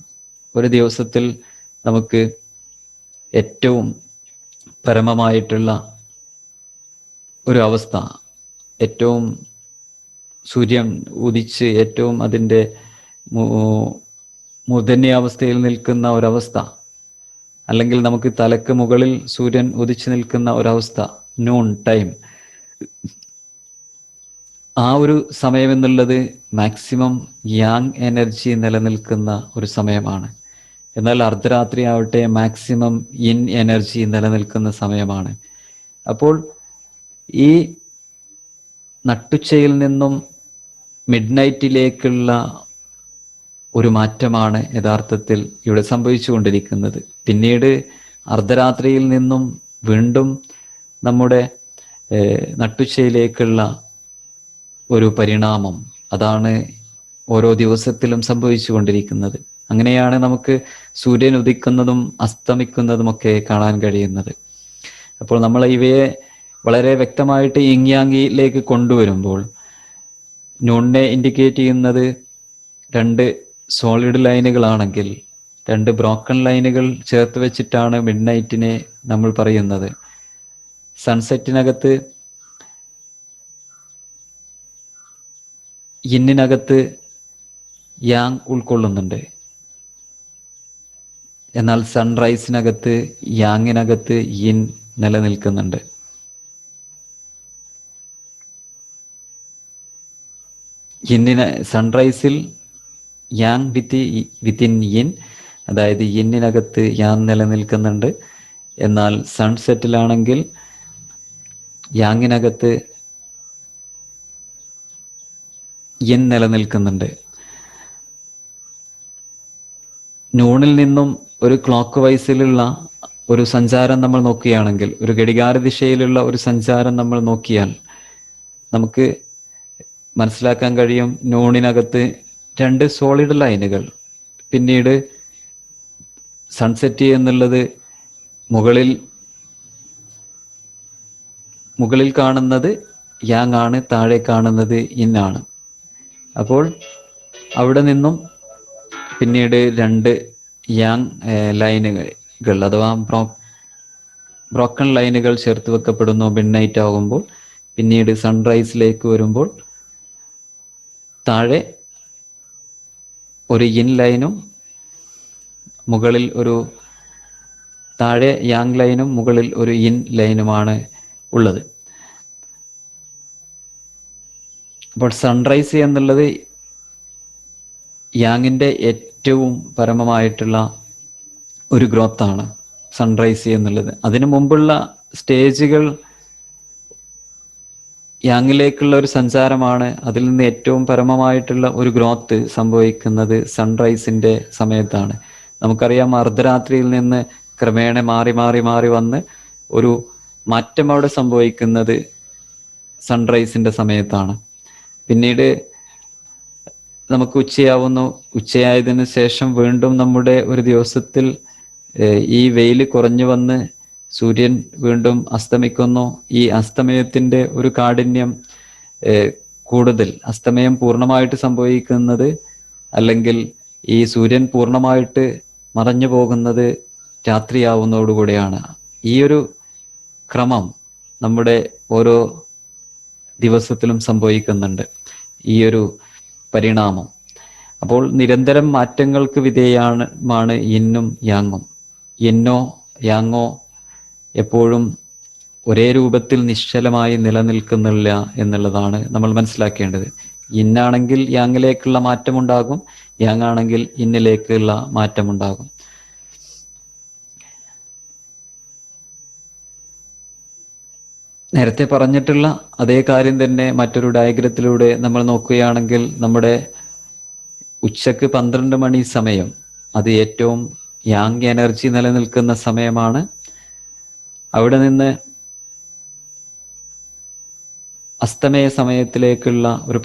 ഒരു ദിവസത്തിൽ നമുക്ക് ഏറ്റവും പരമമായിട്ടുള്ള ഒരു അവസ്ഥ, ഏറ്റവും സൂര്യൻ ഉദിച്ച് ഏറ്റവും അതിൻ്റെ മൂർധന്യ അവസ്ഥയിൽ നിൽക്കുന്ന ഒരവസ്ഥ, അല്ലെങ്കിൽ നമുക്ക് തലക്ക് മുകളിൽ സൂര്യൻ ഉദിച്ചു നിൽക്കുന്ന ഒരവസ്ഥ, നൂൺ ടൈം. ആ ഒരു സമയം എന്നുള്ളത് മാക്സിമം യാങ് എനർജി നിലനിൽക്കുന്ന ഒരു സമയമാണ്. എന്നാൽ അർദ്ധരാത്രി ആവട്ടെ മാക്സിമം യിൻ എനർജി നിലനിൽക്കുന്ന സമയമാണ്. അപ്പോൾ ഈ നട്ടുച്ചയിൽ നിന്നും മിഡ് നൈറ്റിലേക്കുള്ള ഒരു മാറ്റമാണ് യഥാർത്ഥത്തിൽ ഇവിടെ സംഭവിച്ചുകൊണ്ടിരിക്കുന്നത്. പിന്നീട് അർദ്ധരാത്രിയിൽ നിന്നും വീണ്ടും നമ്മുടെ നട്ടുച്ചയിലേക്കുള്ള ഒരു പരിണാമം, അതാണ് ഓരോ ദിവസത്തിലും സംഭവിച്ചു കൊണ്ടിരിക്കുന്നത്. അങ്ങനെയാണ് നമുക്ക് സൂര്യൻ ഉദിക്കുന്നതും അസ്തമിക്കുന്നതുമൊക്കെ കാണാൻ കഴിയുന്നത്. അപ്പോൾ നമ്മൾ ഇവയെ വളരെ വ്യക്തമായിട്ട് യിങ് യാങ്ങിലേക്ക് കൊണ്ടുവരുമ്പോൾ നൂണിനെ ഇൻഡിക്കേറ്റ് ചെയ്യുന്നത് രണ്ട് സോളിഡ് ലൈനുകളാണെങ്കിൽ രണ്ട് ബ്രോക്കൺ ലൈനുകൾ ചേർത്ത് വെച്ചിട്ടാണ് മിഡ് നൈറ്റിനെ നമ്മൾ പറയുന്നത്. സൺസെറ്റിനകത്ത് യിന്നിനകത്ത് യാങ് ഉൾക്കൊള്ളുന്നുണ്ട്, എന്നാൽ സൺറൈസിനകത്ത് യാങ്ങിനകത്ത് യിൻ നിലനിൽക്കുന്നുണ്ട്. സൺറൈസിൽ യാങ് വിത്തിൻ യിൻ, അതായത് യിന്നിനകത്ത് യാങ് നിലനിൽക്കുന്നുണ്ട്. എന്നാൽ സൺസെറ്റിലാണെങ്കിൽ യാങ്ങിനകത്ത് യിൻ നിലനിൽക്കുന്നുണ്ട്. നൂണിൽ നിന്നും ഒരു ക്ലോക്ക് വൈസിലുള്ള ഒരു സഞ്ചാരം നമ്മൾ നോക്കുകയാണെങ്കിൽ, ഒരു ഘടികാര ദിശയിലുള്ള ഒരു സഞ്ചാരം നമ്മൾ നോക്കിയാൽ നമുക്ക് മനസ്സിലാക്കാൻ കഴിയും, നൂണിനകത്ത് രണ്ട് സോളിഡ് ലൈനുകൾ. പിന്നീട് സൺസെറ്റ് എന്നുള്ളത് മുകളിൽ കാണുന്നത് യാങ് ആണ്, താഴെ കാണുന്നത് യിൻ ആണ്. അപ്പോൾ അവിടെ നിന്നും പിന്നീട് രണ്ട് യാങ് ലൈനുകൾ അഥവാ ബ്രോക്കൺ ലൈനുകൾ ചേർത്ത് വെക്കപ്പെടുന്നു മിഡ് നൈറ്റ് ആകുമ്പോൾ. പിന്നീട് സൺറൈസിലേക്ക് വരുമ്പോൾ താഴെ ഒരു യിൻ ലൈനും മുകളിൽ താഴെ യാങ് ലൈനും മുകളിൽ ഒരു യിൻ ലൈനുമാണ് ഉള്ളത്. അപ്പോൾ സൺറൈസ് എന്നുള്ളത് യാങ്ങിൻ്റെ ഏറ്റവും പരമമായിട്ടുള്ള ഒരു ഗ്രോത്താണ് സൺറൈസ് എന്നുള്ളത്. അതിനു മുമ്പുള്ള സ്റ്റേജുകൾ യാങ്ങിലേക്കുള്ള ഒരു സഞ്ചാരമാണ്. അതിൽ നിന്ന് ഏറ്റവും പരമമായിട്ടുള്ള ഒരു ഗ്രോത്ത് സംഭവിക്കുന്നത് സൺറൈസിൻ്റെ സമയത്താണ്. നമുക്കറിയാം, അർദ്ധരാത്രിയിൽ നിന്ന് ക്രമേണ മാറി മാറി മാറി വന്ന് ഒരു മാറ്റം അവിടെ സംഭവിക്കുന്നത് സൺറൈസിൻ്റെ സമയത്താണ്. പിന്നീട് നമുക്ക് ഉച്ചയാവുന്നു. ഉച്ചയായതിനു ശേഷം വീണ്ടും നമ്മുടെ ഒരു ദിവസത്തിൽ ഈ വെയിൽ കുറഞ്ഞു വന്ന് സൂര്യൻ വീണ്ടും അസ്തമിക്കുന്നു. ഈ അസ്തമയത്തിന്റെ ഒരു കാഠിന്യം കൂടുതൽ, അസ്തമയം പൂർണ്ണമായിട്ട് സംഭവിക്കുന്നത്, അല്ലെങ്കിൽ ഈ സൂര്യൻ പൂർണ്ണമായിട്ട് മറഞ്ഞു പോകുന്നത് രാത്രിയാവുന്നതോടുകൂടിയാണ്. ഈ ഒരു ക്രമം നമ്മുടെ ഓരോ ദിവസത്തിലും സംഭവിക്കുന്നുണ്ട്, ഈ ഒരു പരിണാമം. അപ്പോൾ നിരന്തരം മാറ്റങ്ങൾക്ക് വിധേയമാണ് യിന്നും യാങ്ങും. യിന്നോ യാങ്ങോ എപ്പോഴും ഒരേ രൂപത്തിൽ നിശ്ചലമായി നിലനിൽക്കുന്നില്ല എന്നുള്ളതാണ് നമ്മൾ മനസ്സിലാക്കേണ്ടത്. യിന്നാണെങ്കിൽ യാങ്ങിലേക്കുള്ള മാറ്റമുണ്ടാകും, യാങ്ങാണെങ്കിൽ ഇന്നിലേക്കുള്ള മാറ്റമുണ്ടാകും. നേരത്തെ പറഞ്ഞിട്ടുള്ള അതേ കാര്യം തന്നെ മറ്റൊരു ഡയഗ്രത്തിലൂടെ നമ്മൾ നോക്കുകയാണെങ്കിൽ, നമ്മുടെ ഉച്ചക്ക് 12 മണി സമയം അത് ഏറ്റവും യാങ് എനർജി നിലനിൽക്കുന്ന സമയമാണ്. അവിടെ നിന്ന് അസ്തമയ സമയത്തിലേക്കുള്ള ഒരു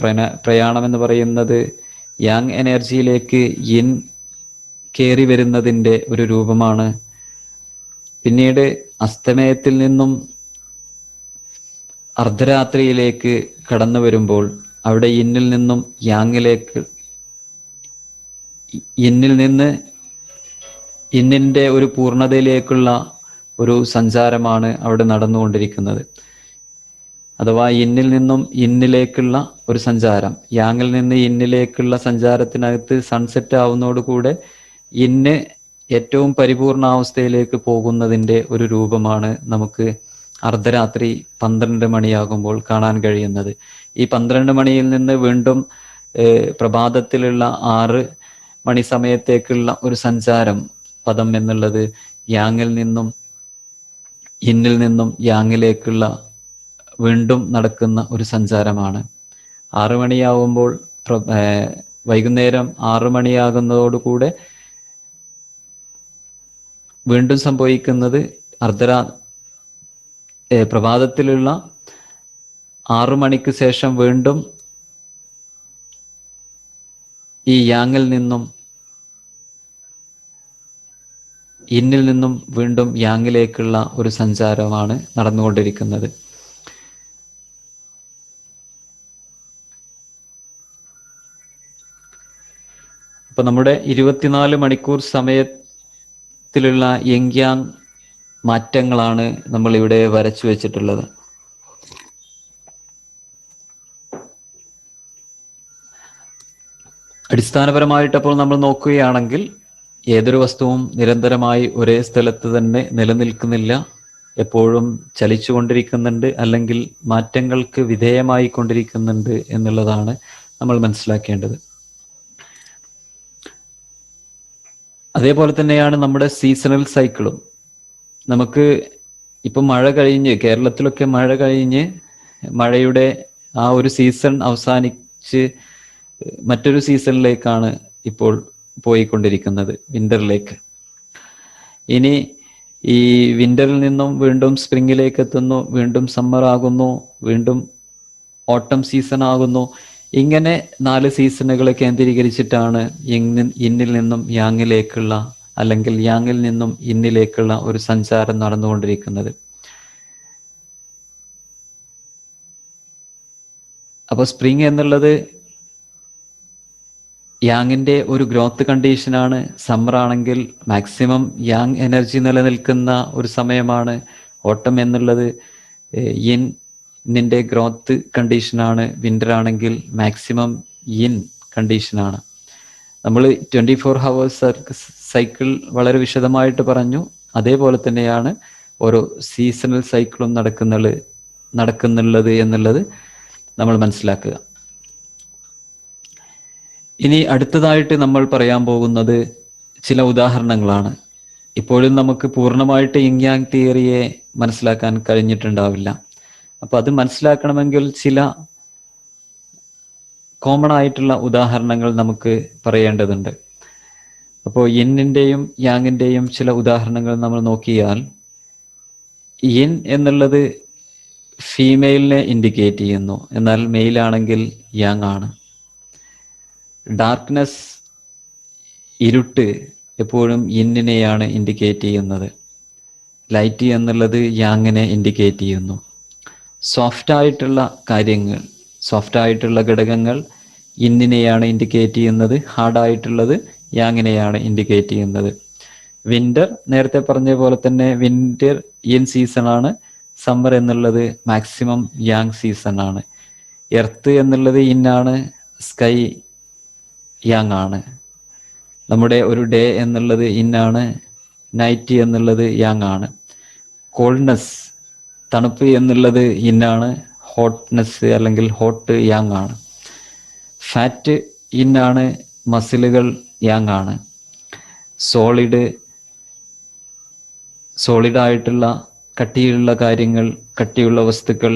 പ്രയാണം എന്ന് പറയുന്നത് യാങ് എനർജിയിലേക്ക് യിൻ കയറി വരുന്നതിൻ്റെ ഒരു രൂപമാണ്. പിന്നീട് അസ്തമയത്തിൽ നിന്നും അർദ്ധരാത്രിയിലേക്ക് കടന്നു വരുമ്പോൾ അവിടെ യിന്നിൽ നിന്നും യാങ്ങിലേക്ക്, യിന്നിൽ നിന്ന് യിന്നിൻ്റെ ഒരു പൂർണ്ണതയിലേക്കുള്ള ഒരു സഞ്ചാരമാണ് അവിടെ നടന്നുകൊണ്ടിരിക്കുന്നത്. അഥവാ യിന്നിൽ നിന്നും ഇന്നിലേക്കുള്ള ഒരു സഞ്ചാരം, യാങ്ങിൽ നിന്ന് ഇന്നിലേക്കുള്ള സഞ്ചാരത്തിനകത്ത് സൺസെറ്റ് ആവുന്നതോടുകൂടെ ഇന്ന് ഏറ്റവും പരിപൂർണാവസ്ഥയിലേക്ക് പോകുന്നതിൻ്റെ ഒരു രൂപമാണ് നമുക്ക് അർദ്ധരാത്രി 12 മണിയാകുമ്പോൾ കാണാൻ കഴിയുന്നത്. ഈ 12 മണിയിൽ നിന്ന് വീണ്ടും പ്രഭാതത്തിലുള്ള 6 മണി സമയത്തേക്കുള്ള ഒരു സഞ്ചാരം പദം എന്നുള്ളത് യാങ്ങിൽ നിന്നും ഇന്നിൽ നിന്നും യാങ്ങിലേക്കുള്ള വീണ്ടും നടക്കുന്ന ഒരു സഞ്ചാരമാണ്. 6 മണിയാവുമ്പോൾ വൈകുന്നേരം 6 മണിയാകുന്നതോടുകൂടെ വീണ്ടും സംഭവിക്കുന്നത് പ്രഭാതത്തിലുള്ള 6 മണിക്ക് ശേഷം വീണ്ടും ഈ യാങ്ങിൽ നിന്നും ഇന്നിൽ നിന്നും വീണ്ടും യാങ്ങിലേക്കുള്ള ഒരു സഞ്ചാരമാണ് നടന്നുകൊണ്ടിരിക്കുന്നത്. അപ്പൊ നമ്മുടെ 24 മണിക്കൂർ സമയത്തിലുള്ള യങ് യാങ് മാറ്റങ്ങളാണ് നമ്മൾ ഇവിടെ വരച്ചു വെച്ചിട്ടുള്ളത്. അടിസ്ഥാനപരമായിട്ട് അപ്പോൾ നമ്മൾ നോക്കുകയാണെങ്കിൽ ഏതൊരു വസ്തുവും നിരന്തരമായി ഒരേ സ്ഥലത്ത് തന്നെ നിലനിൽക്കുന്നില്ല, എപ്പോഴും ചലിച്ചുകൊണ്ടിരിക്കുന്നുണ്ട്, അല്ലെങ്കിൽ മാറ്റങ്ങൾക്ക് വിധേയമായി കൊണ്ടിരിക്കുന്നുണ്ട് എന്നുള്ളതാണ് നമ്മൾ മനസ്സിലാക്കേണ്ടത്. അതേപോലെ തന്നെയാണ് നമ്മുടെ സീസണൽ സൈക്കിളും. നമുക്ക് ഇപ്പം മഴ കഴിഞ്ഞ്, കേരളത്തിലൊക്കെ മഴ കഴിഞ്ഞ് മഴയുടെ ആ ഒരു സീസൺ അവസാനിച്ച് മറ്റൊരു സീസണിലേക്കാണ് ഇപ്പോൾ പോയിക്കൊണ്ടിരിക്കുന്നത്, വിന്ററിലേക്ക്. ഇനി ഈ വിന്ററിൽ നിന്നും വീണ്ടും സ്പ്രിങ്ങിലേക്ക് എത്തുന്നു, വീണ്ടും സമ്മർ ആകുന്നു, വീണ്ടും ഓട്ടം സീസൺ ആകുന്നു. ഇങ്ങനെ 4 സീസണുകളെ കേന്ദ്രീകരിച്ചിട്ടാണ് ഇന്നിൽ നിന്നും യാങ്ങിലേക്കുള്ള, അല്ലെങ്കിൽ യാങ്ങിൽ നിന്നും ഇന്നിലേക്കുള്ള ഒരു സഞ്ചാരം നടന്നുകൊണ്ടിരിക്കുന്നത്. അപ്പോൾ സ്പ്രിങ് എന്നുള്ളത് യാങ്ങിന്റെ ഒരു ഗ്രോത്ത് കണ്ടീഷനാണ്. സമ്മർ ആണെങ്കിൽ മാക്സിമം യാങ് എനർജി നിലനിൽക്കുന്ന ഒരു സമയമാണ്. ഓട്ടം എന്നുള്ളത് യിന്നിന്റെ ഗ്രോത്ത് കണ്ടീഷനാണ്. വിന്റർ ആണെങ്കിൽ മാക്സിമം യിൻ കണ്ടീഷനാണ്. നമ്മൾ 24 ഹവേഴ്സ് സൈക്കിൾ വളരെ വിശദമായിട്ട് പറഞ്ഞു. അതേപോലെ തന്നെയാണ് ഓരോ സീസണൽ സൈക്കിളും നടക്കുന്നുള്ളത് എന്നുള്ളത് നമ്മൾ മനസ്സിലാക്കുക. ഇനി അടുത്തതായിട്ട് നമ്മൾ പറയാൻ പോകുന്നത് ചില ഉദാഹരണങ്ങളാണ്. ഇപ്പോഴും നമുക്ക് പൂർണ്ണമായിട്ട് യിങ് യാങ് തിയറിയെ മനസ്സിലാക്കാൻ കഴിഞ്ഞിട്ടുണ്ടാവില്ല. അപ്പൊ അത് മനസ്സിലാക്കണമെങ്കിൽ ചില കോമൺ ആയിട്ടുള്ള ഉദാഹരണങ്ങൾ നമുക്ക് പറയേണ്ടതുണ്ട്. അപ്പോൾ യിന്നിന്റെയും യാങ്ങിന്റെയും ചില ഉദാഹരണങ്ങൾ നമ്മൾ നോക്കിയാൽ, യിൻ എന്നുള്ളത് ഫീമെയിലിനെ ഇൻഡിക്കേറ്റ് ചെയ്യുന്നു, എന്നാൽ മെയിൽ ആണെങ്കിൽ യാങ് ആണ്. ഡാർക്ക്നെസ്, ഇരുട്ട് എപ്പോഴും യിന്നിനെയാണ് ഇൻഡിക്കേറ്റ് ചെയ്യുന്നത്. ലൈറ്റ് എന്നുള്ളത് യാങ്ങിനെ ഇൻഡിക്കേറ്റ് ചെയ്യുന്നു. സോഫ്റ്റായിട്ടുള്ള കാര്യങ്ങൾ, സോഫ്റ്റായിട്ടുള്ള ഘടകങ്ങൾ യിന്നിനെയാണ് ഇൻഡിക്കേറ്റ് ചെയ്യുന്നത്. ഹാർഡായിട്ടുള്ളത് യാങ്ങിനെയാണ് ഇൻഡിക്കേറ്റ് ചെയ്യുന്നത്. വിന്റർ, നേരത്തെ പറഞ്ഞ പോലെ തന്നെ വിന്റർ യിൻ സീസണാണ്. സമ്മർ എന്നുള്ളത് മാക്സിമം യാങ് സീസണാണ്. എർത്ത് എന്നുള്ളത് ഇന്നാണ്, സ്കൈ യാങ് ആണ്. നമ്മുടെ ഒരു ഡേ എന്നുള്ളത് ഇന്നാണ്, നൈറ്റ് എന്നുള്ളത് യാങ് ആണ്. കോൾഡ്നെസ്, തണുപ്പ് എന്നുള്ളത് ഇന്നാണ്, ഹോട്ട്നെസ് അല്ലെങ്കിൽ ഹോട്ട് യാങ് ആണ്. ഫാറ്റ് ഇന്നാണ്, മസിലുകൾ യാങ് ആണ്. സോളിഡായിട്ടുള്ള കട്ടിയുള്ള കാര്യങ്ങൾ, കട്ടിയുള്ള വസ്തുക്കൾ.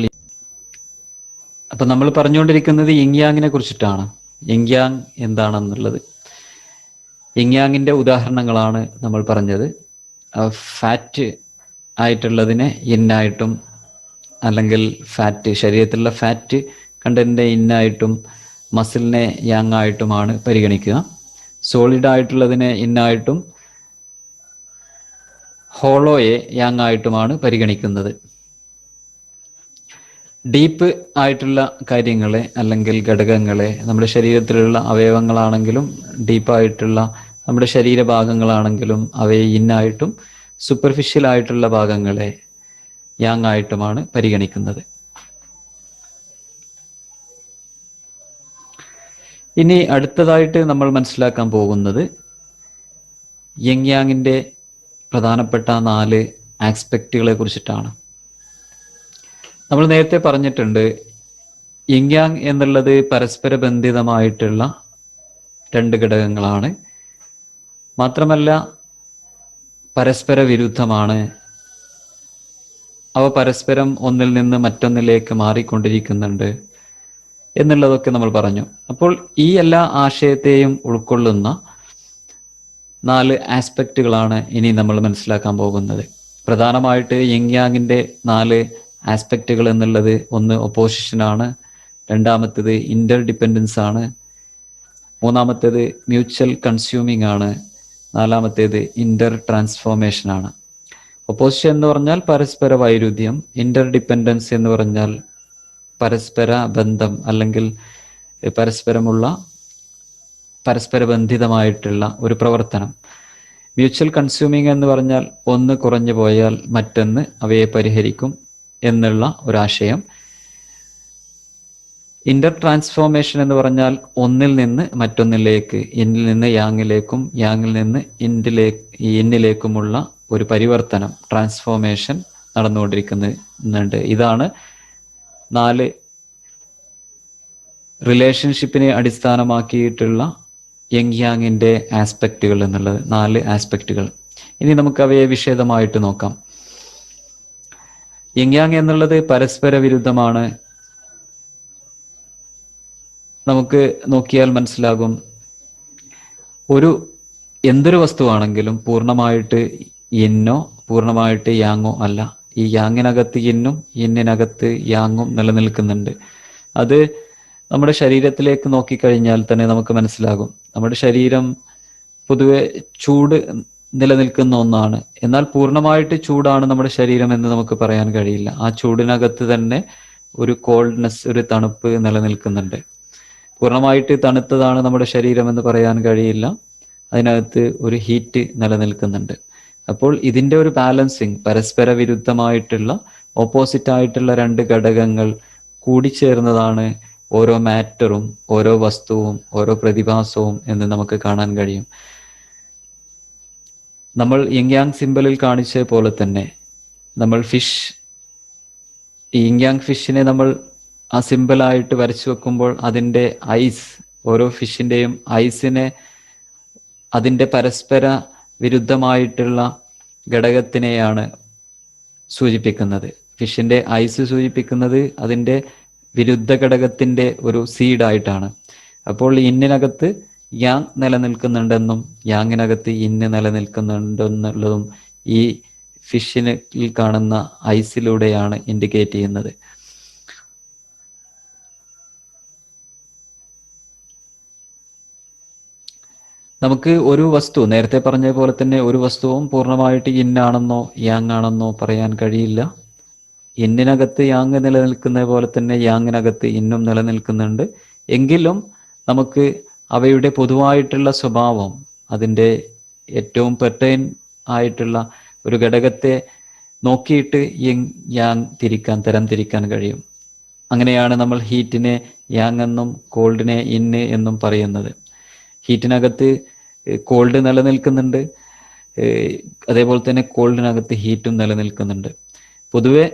അപ്പൊ നമ്മൾ പറഞ്ഞുകൊണ്ടിരിക്കുന്നത് യിങ് യാങ്ങിനെ കുറിച്ചിട്ടാണ്. യിങ് യാങ് എന്താണെന്നുള്ളത്, യിങ് യാങ്ങിന്റെ ഉദാഹരണങ്ങളാണ് നമ്മൾ പറഞ്ഞത്. ഫാറ്റ് ആയിട്ടുള്ളതിനെ ഇന്നായിട്ടും, അല്ലെങ്കിൽ ഫാറ്റ്, ശരീരത്തിലുള്ള ഫാറ്റ് കണ്ടന്റിനെ ഇന്നായിട്ടും മസിലിനെ യാങ് ആയിട്ടുമാണ് പരിഗണിക്കുക. സോളിഡ് ആയിട്ടുള്ളതിനെ ഇന്നായിട്ടും ഹോളോയെ യാങ് ആയിട്ടുമാണ് പരിഗണിക്കുന്നത്. ഡീപ്പ് ആയിട്ടുള്ള കാര്യങ്ങളെ അല്ലെങ്കിൽ ഘടകങ്ങളെ, നമ്മുടെ ശരീരത്തിലുള്ള അവയവങ്ങളാണെങ്കിലും ഡീപ്പായിട്ടുള്ള നമ്മുടെ ശരീരഭാഗങ്ങളാണെങ്കിലും അവയെ ഇന്നായിട്ടും, സൂപ്പർഫിഷ്യൽ ആയിട്ടുള്ള ഭാഗങ്ങളെ യാങ് ആയിട്ടുമാണ് പരിഗണിക്കുന്നത്. ഇനി അടുത്തതായിട്ട് നമ്മൾ മനസ്സിലാക്കാൻ പോകുന്നത് യിങ് യാങ്ങിന്റെ പ്രധാനപ്പെട്ട 4 ആസ്പെക്റ്റുകളെ കുറിച്ചിട്ടാണ്. നമ്മൾ നേരത്തെ പറഞ്ഞിട്ടുണ്ട്, യിങ് യാങ് എന്നുള്ളത് പരസ്പര ബന്ധിതമായിട്ടുള്ള 2 ഘടകങ്ങളാണ്. മാത്രമല്ല പരസ്പര വിരുദ്ധമാണ്. അവ പരസ്പരം ഒന്നിൽ നിന്ന് മറ്റൊന്നിലേക്ക് മാറിക്കൊണ്ടിരിക്കുന്നുണ്ട് എന്നുള്ളതൊക്കെ നമ്മൾ പറഞ്ഞു. അപ്പോൾ ഈ എല്ലാ ആശയത്തെയും ഉൾക്കൊള്ളുന്ന 4 ആസ്പെക്റ്റുകളാണ് ഇനി നമ്മൾ മനസ്സിലാക്കാൻ പോകുന്നത്. പ്രധാനമായിട്ട് യിങ് യാങ്ങിന്റെ 4 ആസ്പെക്റ്റുകൾ എന്നുള്ളത്, ഒന്ന് ഒപ്പോസിഷനാണ്, രണ്ടാമത്തേത് ഇന്റർ ഡിപ്പെൻഡൻസ് ആണ്, മൂന്നാമത്തേത് മ്യൂച്വൽ കൺസ്യൂമിങ് ആണ്, നാലാമത്തേത് ഇന്റർ ട്രാൻസ്ഫോർമേഷൻ ആണ്. ഒപ്പോസിഷൻ എന്ന് പറഞ്ഞാൽ പരസ്പര വൈരുദ്ധ്യം, ഇന്റർ ഡിപ്പെൻഡൻസ് എന്ന് പറഞ്ഞാൽ പരസ്പര ബന്ധം അല്ലെങ്കിൽ പരസ്പര ബന്ധിതമായിട്ടുള്ള ഒരു പ്രവർത്തനം. മ്യൂച്വൽ കൺസ്യൂമിങ് എന്ന് പറഞ്ഞാൽ ഒന്ന് കുറഞ്ഞു പോയാൽ മറ്റൊന്ന് അവയെ പരിഹരിക്കും എന്നുള്ള ഒരാശയം. ഇന്റർ ട്രാൻസ്ഫോർമേഷൻ എന്ന് പറഞ്ഞാൽ ഒന്നിൽ നിന്ന് മറ്റൊന്നിലേക്ക്, ഇന്നിൽ നിന്ന് യാങ്ങിലേക്കും യാങ്ങിൽ നിന്ന് ഇന്നിലേക്കുമുള്ള ഒരു പരിവർത്തനം, ട്രാൻസ്ഫോർമേഷൻ നടന്നുകൊണ്ടിരിക്കുന്നുണ്ട്. ഇതാണ് 4 റിലേഷൻഷിപ്പിനെ അടിസ്ഥാനമാക്കിയിട്ടുള്ള യിങ് യാങ്ങിന്റെ ആസ്പെക്റ്റുകൾ എന്നുള്ളത്, 4 ആസ്പെക്റ്റുകൾ. ഇനി നമുക്ക് അവയെ വിശദമായിട്ട് നോക്കാം. യിങ് യാങ് എന്നുള്ളത് പരസ്പര വിരുദ്ധമാണ്. നമുക്ക് നോക്കിയാൽ മനസ്സിലാകും, എന്തൊരു വസ്തുവാണെങ്കിലും പൂർണ്ണമായിട്ട് യിന്നോ പൂർണ്ണമായിട്ട് യാങ്ങോ അല്ല. ഈ യാങ്ങിനകത്ത് യിന്നും യിന്നിനകത്ത് യാങ്ങും നിലനിൽക്കുന്നുണ്ട്. അത് നമ്മുടെ ശരീരത്തിലേക്ക് നോക്കിക്കഴിഞ്ഞാൽ തന്നെ നമുക്ക് മനസ്സിലാകും. നമ്മുടെ ശരീരം പൊതുവെ ചൂട് നിലനിൽക്കുന്ന ഒന്നാണ്. എന്നാൽ പൂർണ്ണമായിട്ട് ചൂടാണ് നമ്മുടെ ശരീരം എന്ന് നമുക്ക് പറയാൻ കഴിയില്ല. ആ ചൂടിനകത്ത് തന്നെ ഒരു കോൾഡ്നെസ്, ഒരു തണുപ്പ് നിലനിൽക്കുന്നുണ്ട്. പൂർണ്ണമായിട്ട് തണുത്തതാണ് നമ്മുടെ ശരീരം എന്ന് പറയാൻ കഴിയില്ല. അതിനകത്ത് ഒരു ഹീറ്റ് നിലനിൽക്കുന്നുണ്ട്. അപ്പോൾ ഇതിന്റെ ഒരു ബാലൻസിങ്, പരസ്പര വിരുദ്ധമായിട്ടുള്ള ഓപ്പോസിറ്റ് ആയിട്ടുള്ള 2 ഘടകങ്ങൾ കൂടിച്ചേർന്നതാണ് ഓരോ മാറ്ററും, ഓരോ വസ്തുവും, ഓരോ പ്രതിഭാസവും എന്ന് നമുക്ക് കാണാൻ കഴിയും. നമ്മൾ യിങ് യാങ് സിമ്പലിൽ കാണിച്ച പോലെ തന്നെ നമ്മൾ യിങ് യാങ് ഫിഷിനെ നമ്മൾ ആ സിമ്പിളായിട്ട് വരച്ചു വെക്കുമ്പോൾ അതിൻ്റെ ഐസ്, ഓരോ ഫിഷിന്റെയും ഐസിനെ അതിൻ്റെ പരസ്പര വിരുദ്ധമായിട്ടുള്ള ഘടകത്തിനെയാണ് സൂചിപ്പിക്കുന്നത്. ഫിഷിന്റെ ഐസ് സൂചിപ്പിക്കുന്നത് അതിൻ്റെ വിരുദ്ധ ഘടകത്തിന്റെ ഒരു സീഡായിട്ടാണ്. അപ്പോൾ ഇന്നിനകത്ത് യാങ് നിലനിൽക്കുന്നുണ്ടെന്നും യാങ്ങിനകത്ത് ഇന്ന് നിലനിൽക്കുന്നുണ്ടെന്നുള്ളതും ഈ ഫിഷിനിൽ കാണുന്ന ഐസിലൂടെയാണ് ഇൻഡിക്കേറ്റ് ചെയ്യുന്നത്. നമുക്ക് ഒരു വസ്തു നേരത്തെ പറഞ്ഞ പോലെ തന്നെ ഒരു വസ്തുവും പൂർണ്ണമായിട്ട് ഇന്നാണെന്നോ യാങ് ആണെന്നോ പറയാൻ കഴിയില്ല. ഇന്നിനകത്ത് യാങ് നിലനിൽക്കുന്ന പോലെ തന്നെ യാങ്ങിനകത്ത് ഇന്നും നിലനിൽക്കുന്നുണ്ട്. എങ്കിലും നമുക്ക് അവയുടെ പൊതുവായിട്ടുള്ള സ്വഭാവം, അതിൻ്റെ ഏറ്റവും പെർട്ടൈൻ ആയിട്ടുള്ള ഒരു ഘടകത്തെ നോക്കിയിട്ട് യിങ് യാങ് തരം തിരിക്കാൻ കഴിയും. അങ്ങനെയാണ് നമ്മൾ ഹീറ്റിനെ യാങ് എന്നും കോൾഡിനെ ഇന്ന് എന്നും പറയുന്നത്. ഹീറ്റിനകത്ത് കോൾഡ് നിലനിൽക്കുന്നുണ്ട്, അതേപോലെ തന്നെ കോൾഡിനകത്ത് ഹീറ്റും നിലനിൽക്കുന്നുണ്ട്. പൊതുവെ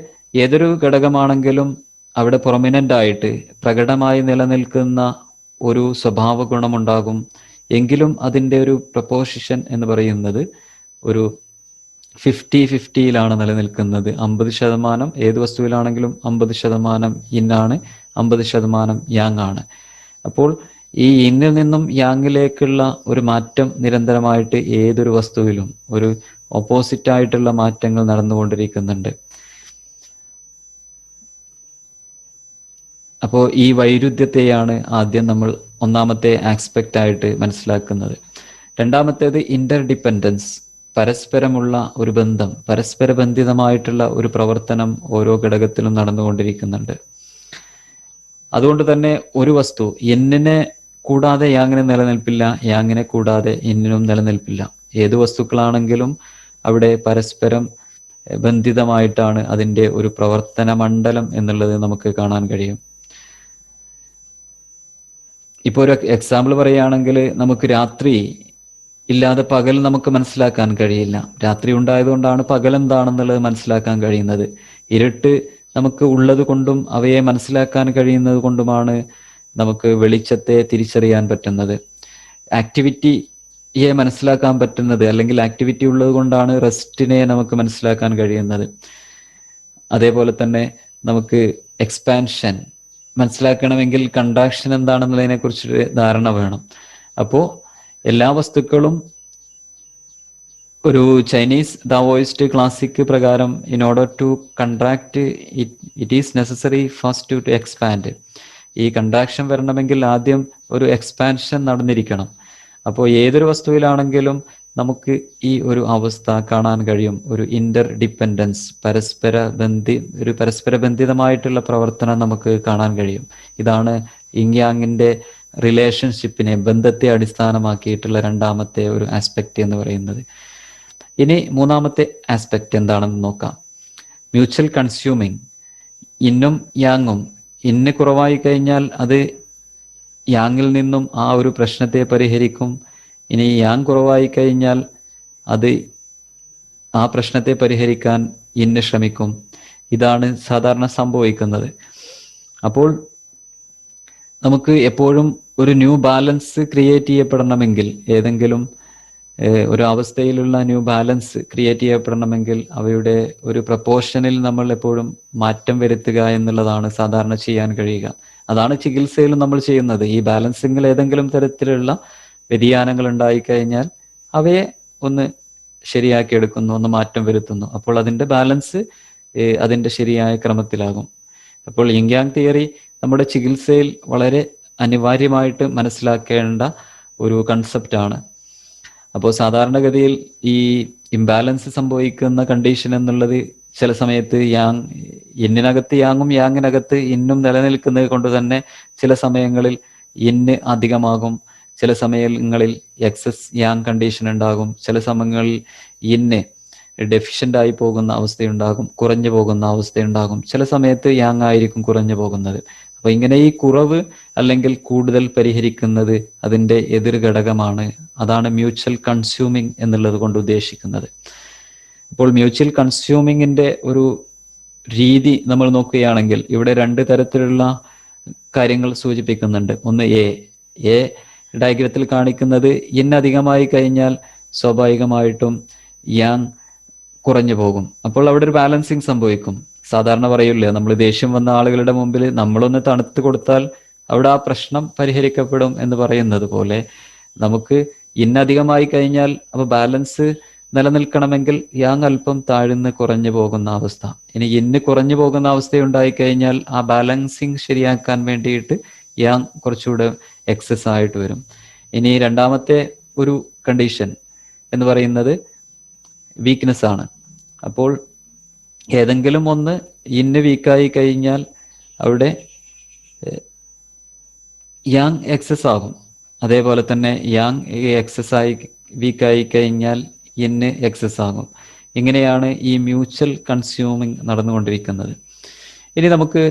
ഏതൊരു ഘടകമാണെങ്കിലും അവിടെ പ്രൊമിനൻ്റ് ആയിട്ട് പ്രകടമായി നിലനിൽക്കുന്ന ഒരു സ്വഭാവ ഗുണമുണ്ടാകും. എങ്കിലും അതിൻ്റെ ഒരു പ്രപ്പോസിഷൻ എന്ന് പറയുന്നത് ഒരു 50-50യിലാണ് നിലനിൽക്കുന്നത്. 50% ഏത് വസ്തുവിലാണെങ്കിലും 50% ഇന്നാണ്, 50% യാങ് ആണ്. അപ്പോൾ ഈ ഇന്നിൽ നിന്നും യാങ്ങിലേക്കുള്ള ഒരു മാറ്റം നിരന്തരമായിട്ട് ഏതൊരു വസ്തുവിലും ഒരു ഓപ്പോസിറ്റ് ആയിട്ടുള്ള മാറ്റങ്ങൾ നടന്നുകൊണ്ടിരിക്കുന്നുണ്ട്. അപ്പോൾ ഈ വൈരുദ്ധ്യത്തെയാണ് ആദ്യം നമ്മൾ ഒന്നാമത്തെ ആസ്പെക്റ്റ് ആയിട്ട് മനസ്സിലാക്കുന്നത്. രണ്ടാമത്തേത് ഇന്റർ ഡിപ്പെൻഡൻസ്, പരസ്പരമുള്ള ഒരു ബന്ധം, പരസ്പര ബന്ധിതമായിട്ടുള്ള ഒരു പ്രവർത്തനം ഓരോ ഘടകത്തിലും നടന്നുകൊണ്ടിരിക്കുന്നുണ്ട്. അതുകൊണ്ട് തന്നെ ഒരു വസ്തു എന്നിനെ കൂടാതെ യാങ്ങിന് നിലനിൽപ്പില്ല, യാങ്ങിനെ കൂടാതെ എന്നിനും നിലനിൽപ്പില്ല. ഏത് വസ്തുക്കളാണെങ്കിലും അവിടെ പരസ്പരം ബന്ധിതമായിട്ടാണ് അതിൻ്റെ ഒരു പ്രവർത്തന മണ്ഡലം എന്നുള്ളത് നമുക്ക് കാണാൻ കഴിയും. ഇപ്പോൾ ഒരു എക്സാമ്പിൾ പറയുകയാണെങ്കിൽ, നമുക്ക് രാത്രി ഇല്ലാതെ പകൽ നമുക്ക് മനസ്സിലാക്കാൻ കഴിയില്ല. രാത്രി ഉണ്ടായതുകൊണ്ടാണ് പകൽ എന്താണെന്നുള്ളത് മനസ്സിലാക്കാൻ കഴിയുന്നത്. ഇരുട്ട് നമുക്ക് ഉള്ളത് കൊണ്ടും അവയെ മനസ്സിലാക്കാൻ കഴിയുന്നത് കൊണ്ടുമാണ് നമുക്ക് വെളിച്ചത്തെ തിരിച്ചറിയാൻ പറ്റുന്നത്. ആക്ടിവിറ്റിയെ മനസ്സിലാക്കാൻ പറ്റുന്നത്, അല്ലെങ്കിൽ ആക്ടിവിറ്റി ഉള്ളത് കൊണ്ടാണ് റെസ്റ്റിനെ നമുക്ക് മനസ്സിലാക്കാൻ കഴിയുന്നത്. അതേപോലെ തന്നെ നമുക്ക് എക്സ്പാൻഷൻ മനസ്സിലാക്കണമെങ്കിൽ കൺട്രാക്ഷൻ എന്താണെന്നുള്ളതിനെ കുറിച്ചൊരു ധാരണ വേണം. അപ്പോൾ എല്ലാ വസ്തുക്കളും ഒരു ചൈനീസ് ദാവോയിസ്റ്റ് ക്ലാസിക് പ്രകാരം in order to contract it is necessary first to expand. ഈ കൺട്രാക്ഷൻ വരണമെങ്കിൽ ആദ്യം ഒരു എക്സ്പാൻഷൻ നടന്നിരിക്കണം. അപ്പോൾ ഏതൊരു വസ്തുവിലാണെങ്കിലും നമുക്ക് ഈ ഒരു അവസ്ഥ കാണാൻ കഴിയും. ഒരു ഇന്റർ ഡിപ്പെൻഡൻസ്, പരസ്പര ബന്ധിതമായിട്ടുള്ള പ്രവർത്തനം നമുക്ക് കാണാൻ കഴിയും. ഇതാണ് യിങ് യാങ്ങിന്റെ റിലേഷൻഷിപ്പിനെ, ബന്ധത്തെ അടിസ്ഥാനമാക്കിയിട്ടുള്ള രണ്ടാമത്തെ ഒരു ആസ്പെക്റ്റ് എന്ന് പറയുന്നത്. ഇനി മൂന്നാമത്തെ ആസ്പെക്റ്റ് എന്താണെന്ന് നോക്കാം. Mutual consuming. ഇന്നും യാങ്ങും, ഇന്ന് കുറവായി കഴിഞ്ഞാൽ അത് യാങ്ങിൽ നിന്നും ആ ഒരു പ്രശ്നത്തെ പരിഹരിക്കും. ഇനി യാങ് കുറവായി കഴിഞ്ഞാൽ അത് ആ പ്രശ്നത്തെ പരിഹരിക്കാൻ ഇന്ന് ശ്രമിക്കും. ഇതാണ് സാധാരണ സംഭവിക്കുന്നത്. അപ്പോൾ നമുക്ക് എപ്പോഴും ഒരു ന്യൂ ബാലൻസ് ക്രിയേറ്റ് ചെയ്യപ്പെടണമെങ്കിൽ, ഏതെങ്കിലും ഒരു അവസ്ഥയിലുള്ള ന്യൂ ബാലൻസ് ക്രിയേറ്റ് ചെയ്യപ്പെടണമെങ്കിൽ അവയുടെ ഒരു പ്രപ്പോർഷനിൽ നമ്മൾ എപ്പോഴും മാറ്റം വരുത്തുക എന്നുള്ളതാണ് സാധാരണ ചെയ്യാൻ കഴിയുക. അതാണ് ചികിത്സയിലും നമ്മൾ ചെയ്യുന്നത്. ഈ ബാലൻസിങ്ങിൽ ഏതെങ്കിലും തരത്തിലുള്ള വ്യതിയാനങ്ങൾ ഉണ്ടായിക്കഴിഞ്ഞാൽ അവയെ ഒന്ന് ശരിയാക്കി എടുക്കുന്നു, ഒന്ന് മാറ്റം വരുത്തുന്നു. അപ്പോൾ അതിൻ്റെ ബാലൻസ് അതിൻ്റെ ശരിയായ ക്രമത്തിലാകും. അപ്പോൾ യിങ് യാങ് തിയറി നമ്മുടെ ചികിത്സയിൽ വളരെ അനിവാര്യമായിട്ട് മനസ്സിലാക്കേണ്ട ഒരു കൺസെപ്റ്റാണ്. അപ്പോൾ സാധാരണഗതിയിൽ ഈ ഇംബാലൻസ് സംഭവിക്കുന്ന കണ്ടീഷൻ എന്നുള്ളത് ചില സമയത്ത് ഇന്നിനകത്ത് യാങ്ങും യാങ്ങിനകത്ത് ഇന്നും നിലനിൽക്കുന്നത് കൊണ്ട് തന്നെ ചില സമയങ്ങളിൽ ഇന്ന് അധികമാകും, ചില സമയങ്ങളിൽ എക്സസ് യാങ് കണ്ടീഷൻ ഉണ്ടാകും, ചില സമയങ്ങളിൽ ഇന്ന് ഡെഫിഷ്യൻ്റ് ആയി പോകുന്ന അവസ്ഥയുണ്ടാകും, കുറഞ്ഞു പോകുന്ന അവസ്ഥയുണ്ടാകും, ചില സമയത്ത് യാങ് ആയിരിക്കും കുറഞ്ഞു പോകുന്നത്. അപ്പൊ ഇങ്ങനെ ഈ കുറവ് അല്ലെങ്കിൽ കൂടുതൽ പരിഹരിക്കുന്നത് അതിൻ്റെ എതിർ ഘടകമാണ്. അതാണ് മ്യൂച്വൽ കൺസ്യൂമിങ് എന്നുള്ളത് കൊണ്ട് ഉദ്ദേശിക്കുന്നത്. ഇപ്പോൾ മ്യൂച്വൽ കൺസ്യൂമിങ്ങിന്റെ ഒരു രീതി നമ്മൾ നോക്കുകയാണെങ്കിൽ ഇവിടെ രണ്ട് തരത്തിലുള്ള കാര്യങ്ങൾ സൂചിപ്പിക്കുന്നുണ്ട്. ഒന്ന് എ ഡയഗ്രത്തിൽ കാണിക്കുന്നത് അധികമായി കഴിഞ്ഞാൽ സ്വാഭാവികമായിട്ടും യാങ് കുറഞ്ഞു പോകും. അപ്പോൾ അവിടെ ഒരു ബാലൻസിങ് സംഭവിക്കും. സാധാരണ പറയില്ലേ, നമ്മൾ ദേഷ്യം വന്ന ആളുകളുടെ മുമ്പിൽ നമ്മളൊന്ന് തണുത്ത് കൊടുത്താൽ അവിടെ ആ പ്രശ്നം പരിഹരിക്കപ്പെടും എന്ന് പറയുന്നത് പോലെ നമുക്ക് അധികമായി കഴിഞ്ഞാൽ അപ്പോൾ ബാലൻസ് നിലനിൽക്കണമെങ്കിൽ യാങ് അല്പം താഴ്ന്ന് കുറഞ്ഞു പോകുന്ന അവസ്ഥ. ഇനി കുറഞ്ഞു പോകുന്ന അവസ്ഥ ഉണ്ടായിക്കഴിഞ്ഞാൽ ആ ബാലൻസിങ് ശരിയാക്കാൻ വേണ്ടിയിട്ട് യാങ് കുറച്ചുകൂടെ എക്സസ് ആയിട്ട് വരും. ഇനി രണ്ടാമത്തെ ഒരു കണ്ടീഷൻ എന്ന് പറയുന്നത് വീക്ക്നെസ് ആണ്. അപ്പോൾ ഏതെങ്കിലും ഒന്ന് ഇന്ന് വീക്കായി കഴിഞ്ഞാൽ അവിടെ യാങ് എക്സസ് ആകും. അതേപോലെ തന്നെ യാങ് എക്സസ് ആയി വീക്കായി കഴിഞ്ഞാൽ ഇന്ന് എക്സസ് ആകും. ഇങ്ങനെയാണ് ഈ മ്യൂച്വൽ കൺസ്യൂമിങ് നടന്നുകൊണ്ടിരിക്കുന്നത്. ഇനി നമുക്ക്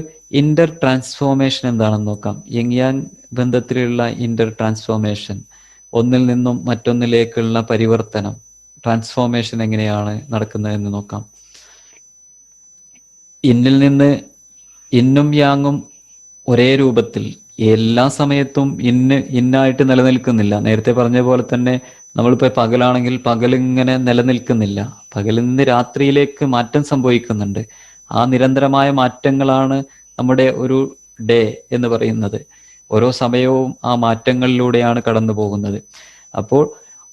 ഇന്റർ ട്രാൻസ്ഫോർമേഷൻ എന്താണെന്ന് നോക്കാം. യിങ് യാങ് ബന്ധത്തിലുള്ള ഇന്റർ ട്രാൻസ്ഫോർമേഷൻ, ഒന്നിൽ നിന്നും മറ്റൊന്നിലേക്കുള്ള പരിവർത്തനം, ട്രാൻസ്ഫോർമേഷൻ എങ്ങനെയാണ് നടക്കുന്നതെന്ന് നോക്കാം. ഇന്നിൽ നിന്ന് ഇന്നും യാങ്ങും ഒരേ രൂപത്തിൽ എല്ലാ സമയത്തും ഇന്നായിട്ട് നിലനിൽക്കുന്നില്ല. നേരത്തെ പറഞ്ഞ പോലെ തന്നെ നമ്മളിപ്പോൾ പകലാണെങ്കിൽ പകലിങ്ങനെ നിലനിൽക്കുന്നില്ല. പകലിൽ നിന്ന് രാത്രിയിലേക്ക് മാറ്റം സംഭവിക്കുന്നുണ്ട്. ആ നിരന്തരമായ മാറ്റങ്ങളാണ് നമ്മുടെ ഒരു ഡേ എന്ന് പറയുന്നത്. ഓരോ സമയവും ആ മാറ്റങ്ങളിലൂടെയാണ് കടന്നു പോകുന്നത്. അപ്പോൾ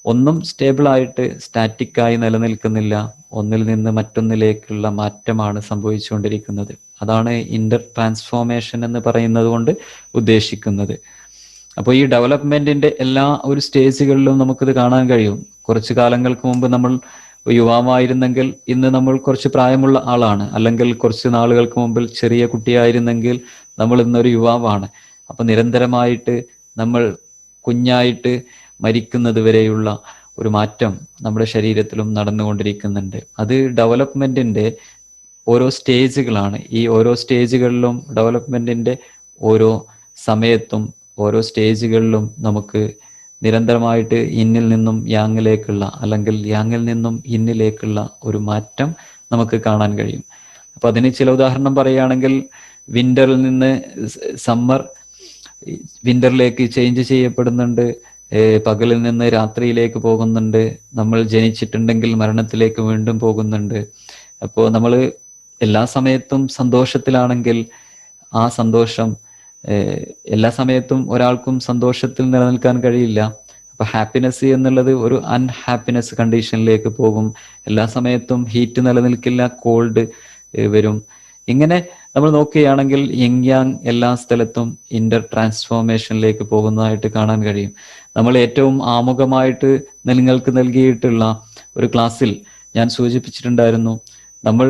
ഒന്നും സ്റ്റേബിളായിട്ട് സ്റ്റാറ്റിക്കായി നിലനിൽക്കുന്നില്ല. ഒന്നിൽ നിന്ന് മറ്റൊന്നിലേക്കുള്ള മാറ്റമാണ് സംഭവിച്ചുകൊണ്ടിരിക്കുന്നത്. അതാണ് ഇന്റർ ട്രാൻസ്ഫോർമേഷൻ എന്ന് പറയുന്നത് കൊണ്ട് ഉദ്ദേശിക്കുന്നത്. അപ്പോൾ ഈ ഡെവലപ്മെന്റിന്റെ എല്ലാ ഒരു സ്റ്റേജുകളിലും നമുക്കിത് കാണാൻ കഴിയും. കുറച്ചു കാലങ്ങൾക്ക് മുമ്പ് നമ്മൾ യുവാവായിരുന്നെങ്കിൽ ഇന്ന് നമ്മൾ കുറച്ച് പ്രായമുള്ള ആളാണ്. അല്ലെങ്കിൽ കുറച്ച് നാളുകൾക്ക് മുമ്പിൽ ചെറിയ കുട്ടിയായിരുന്നെങ്കിൽ നമ്മൾ ഇന്നൊരു യുവാവാണ്. അപ്പൊ നിരന്തരമായിട്ട് നമ്മൾ കുഞ്ഞായിട്ട് മരിക്കുന്നത് വരെയുള്ള ഒരു മാറ്റം നമ്മുടെ ശരീരത്തിലും നടന്നുകൊണ്ടിരിക്കുന്നുണ്ട്. അത് ഡെവലപ്മെന്റിന്റെ ഓരോ സ്റ്റേജുകളാണ്. ഈ ഓരോ സ്റ്റേജുകളിലും ഡെവലപ്മെന്റിന്റെ ഓരോ സമയത്തും ഓരോ സ്റ്റേജുകളിലും നമുക്ക് നിരന്തരമായിട്ട് ഇന്നിൽ നിന്നും യാങ്ങിലേക്കുള്ള അല്ലെങ്കിൽ യാങ്ങിൽ നിന്നും ഇന്നിലേക്കുള്ള ഒരു മാറ്റം നമുക്ക് കാണാൻ കഴിയും. അപ്പൊ അതിന് ചില ഉദാഹരണം പറയുകയാണെങ്കിൽ, വിന്ററിൽ നിന്ന് സമ്മർ, വിന്ററിലേക്ക് ചേഞ്ച് ചെയ്യപ്പെടുന്നുണ്ട്. പകലിൽ നിന്ന് രാത്രിയിലേക്ക് പോകുന്നുണ്ട്. നമ്മൾ ജനിച്ചിട്ടുണ്ടെങ്കിൽ മരണത്തിലേക്ക് വീണ്ടും പോകുന്നുണ്ട്. അപ്പോൾ നമ്മൾ എല്ലാ സമയത്തും സന്തോഷത്തിലാണെങ്കിൽ ആ സന്തോഷം, എല്ലാ സമയത്തും ഒരാൾക്കും സന്തോഷത്തിൽ നിലനിൽക്കാൻ കഴിയില്ല. അപ്പൊ ഹാപ്പിനെസ് എന്നുള്ളത് ഒരു അൺഹാപ്പിനെസ് കണ്ടീഷനിലേക്ക് പോകും. എല്ലാ സമയത്തും ഹീറ്റ് നിലനിൽക്കില്ല, കോൾഡ് വരും. ഇങ്ങനെ നമ്മൾ നോക്കുകയാണെങ്കിൽ യിങ് യാങ് എല്ലാ സ്ഥലത്തും ഇന്റർ ട്രാൻസ്ഫോർമേഷനിലേക്ക് പോകുന്നതായിട്ട് കാണാൻ കഴിയും. നമ്മൾ ഏറ്റവും ആമുഖമായിട്ട് നിങ്ങൾക്ക് നൽകിയിട്ടുള്ള ഒരു ക്ലാസ്സിൽ ഞാൻ സൂചിപ്പിച്ചിട്ടുണ്ടായിരുന്നു, നമ്മൾ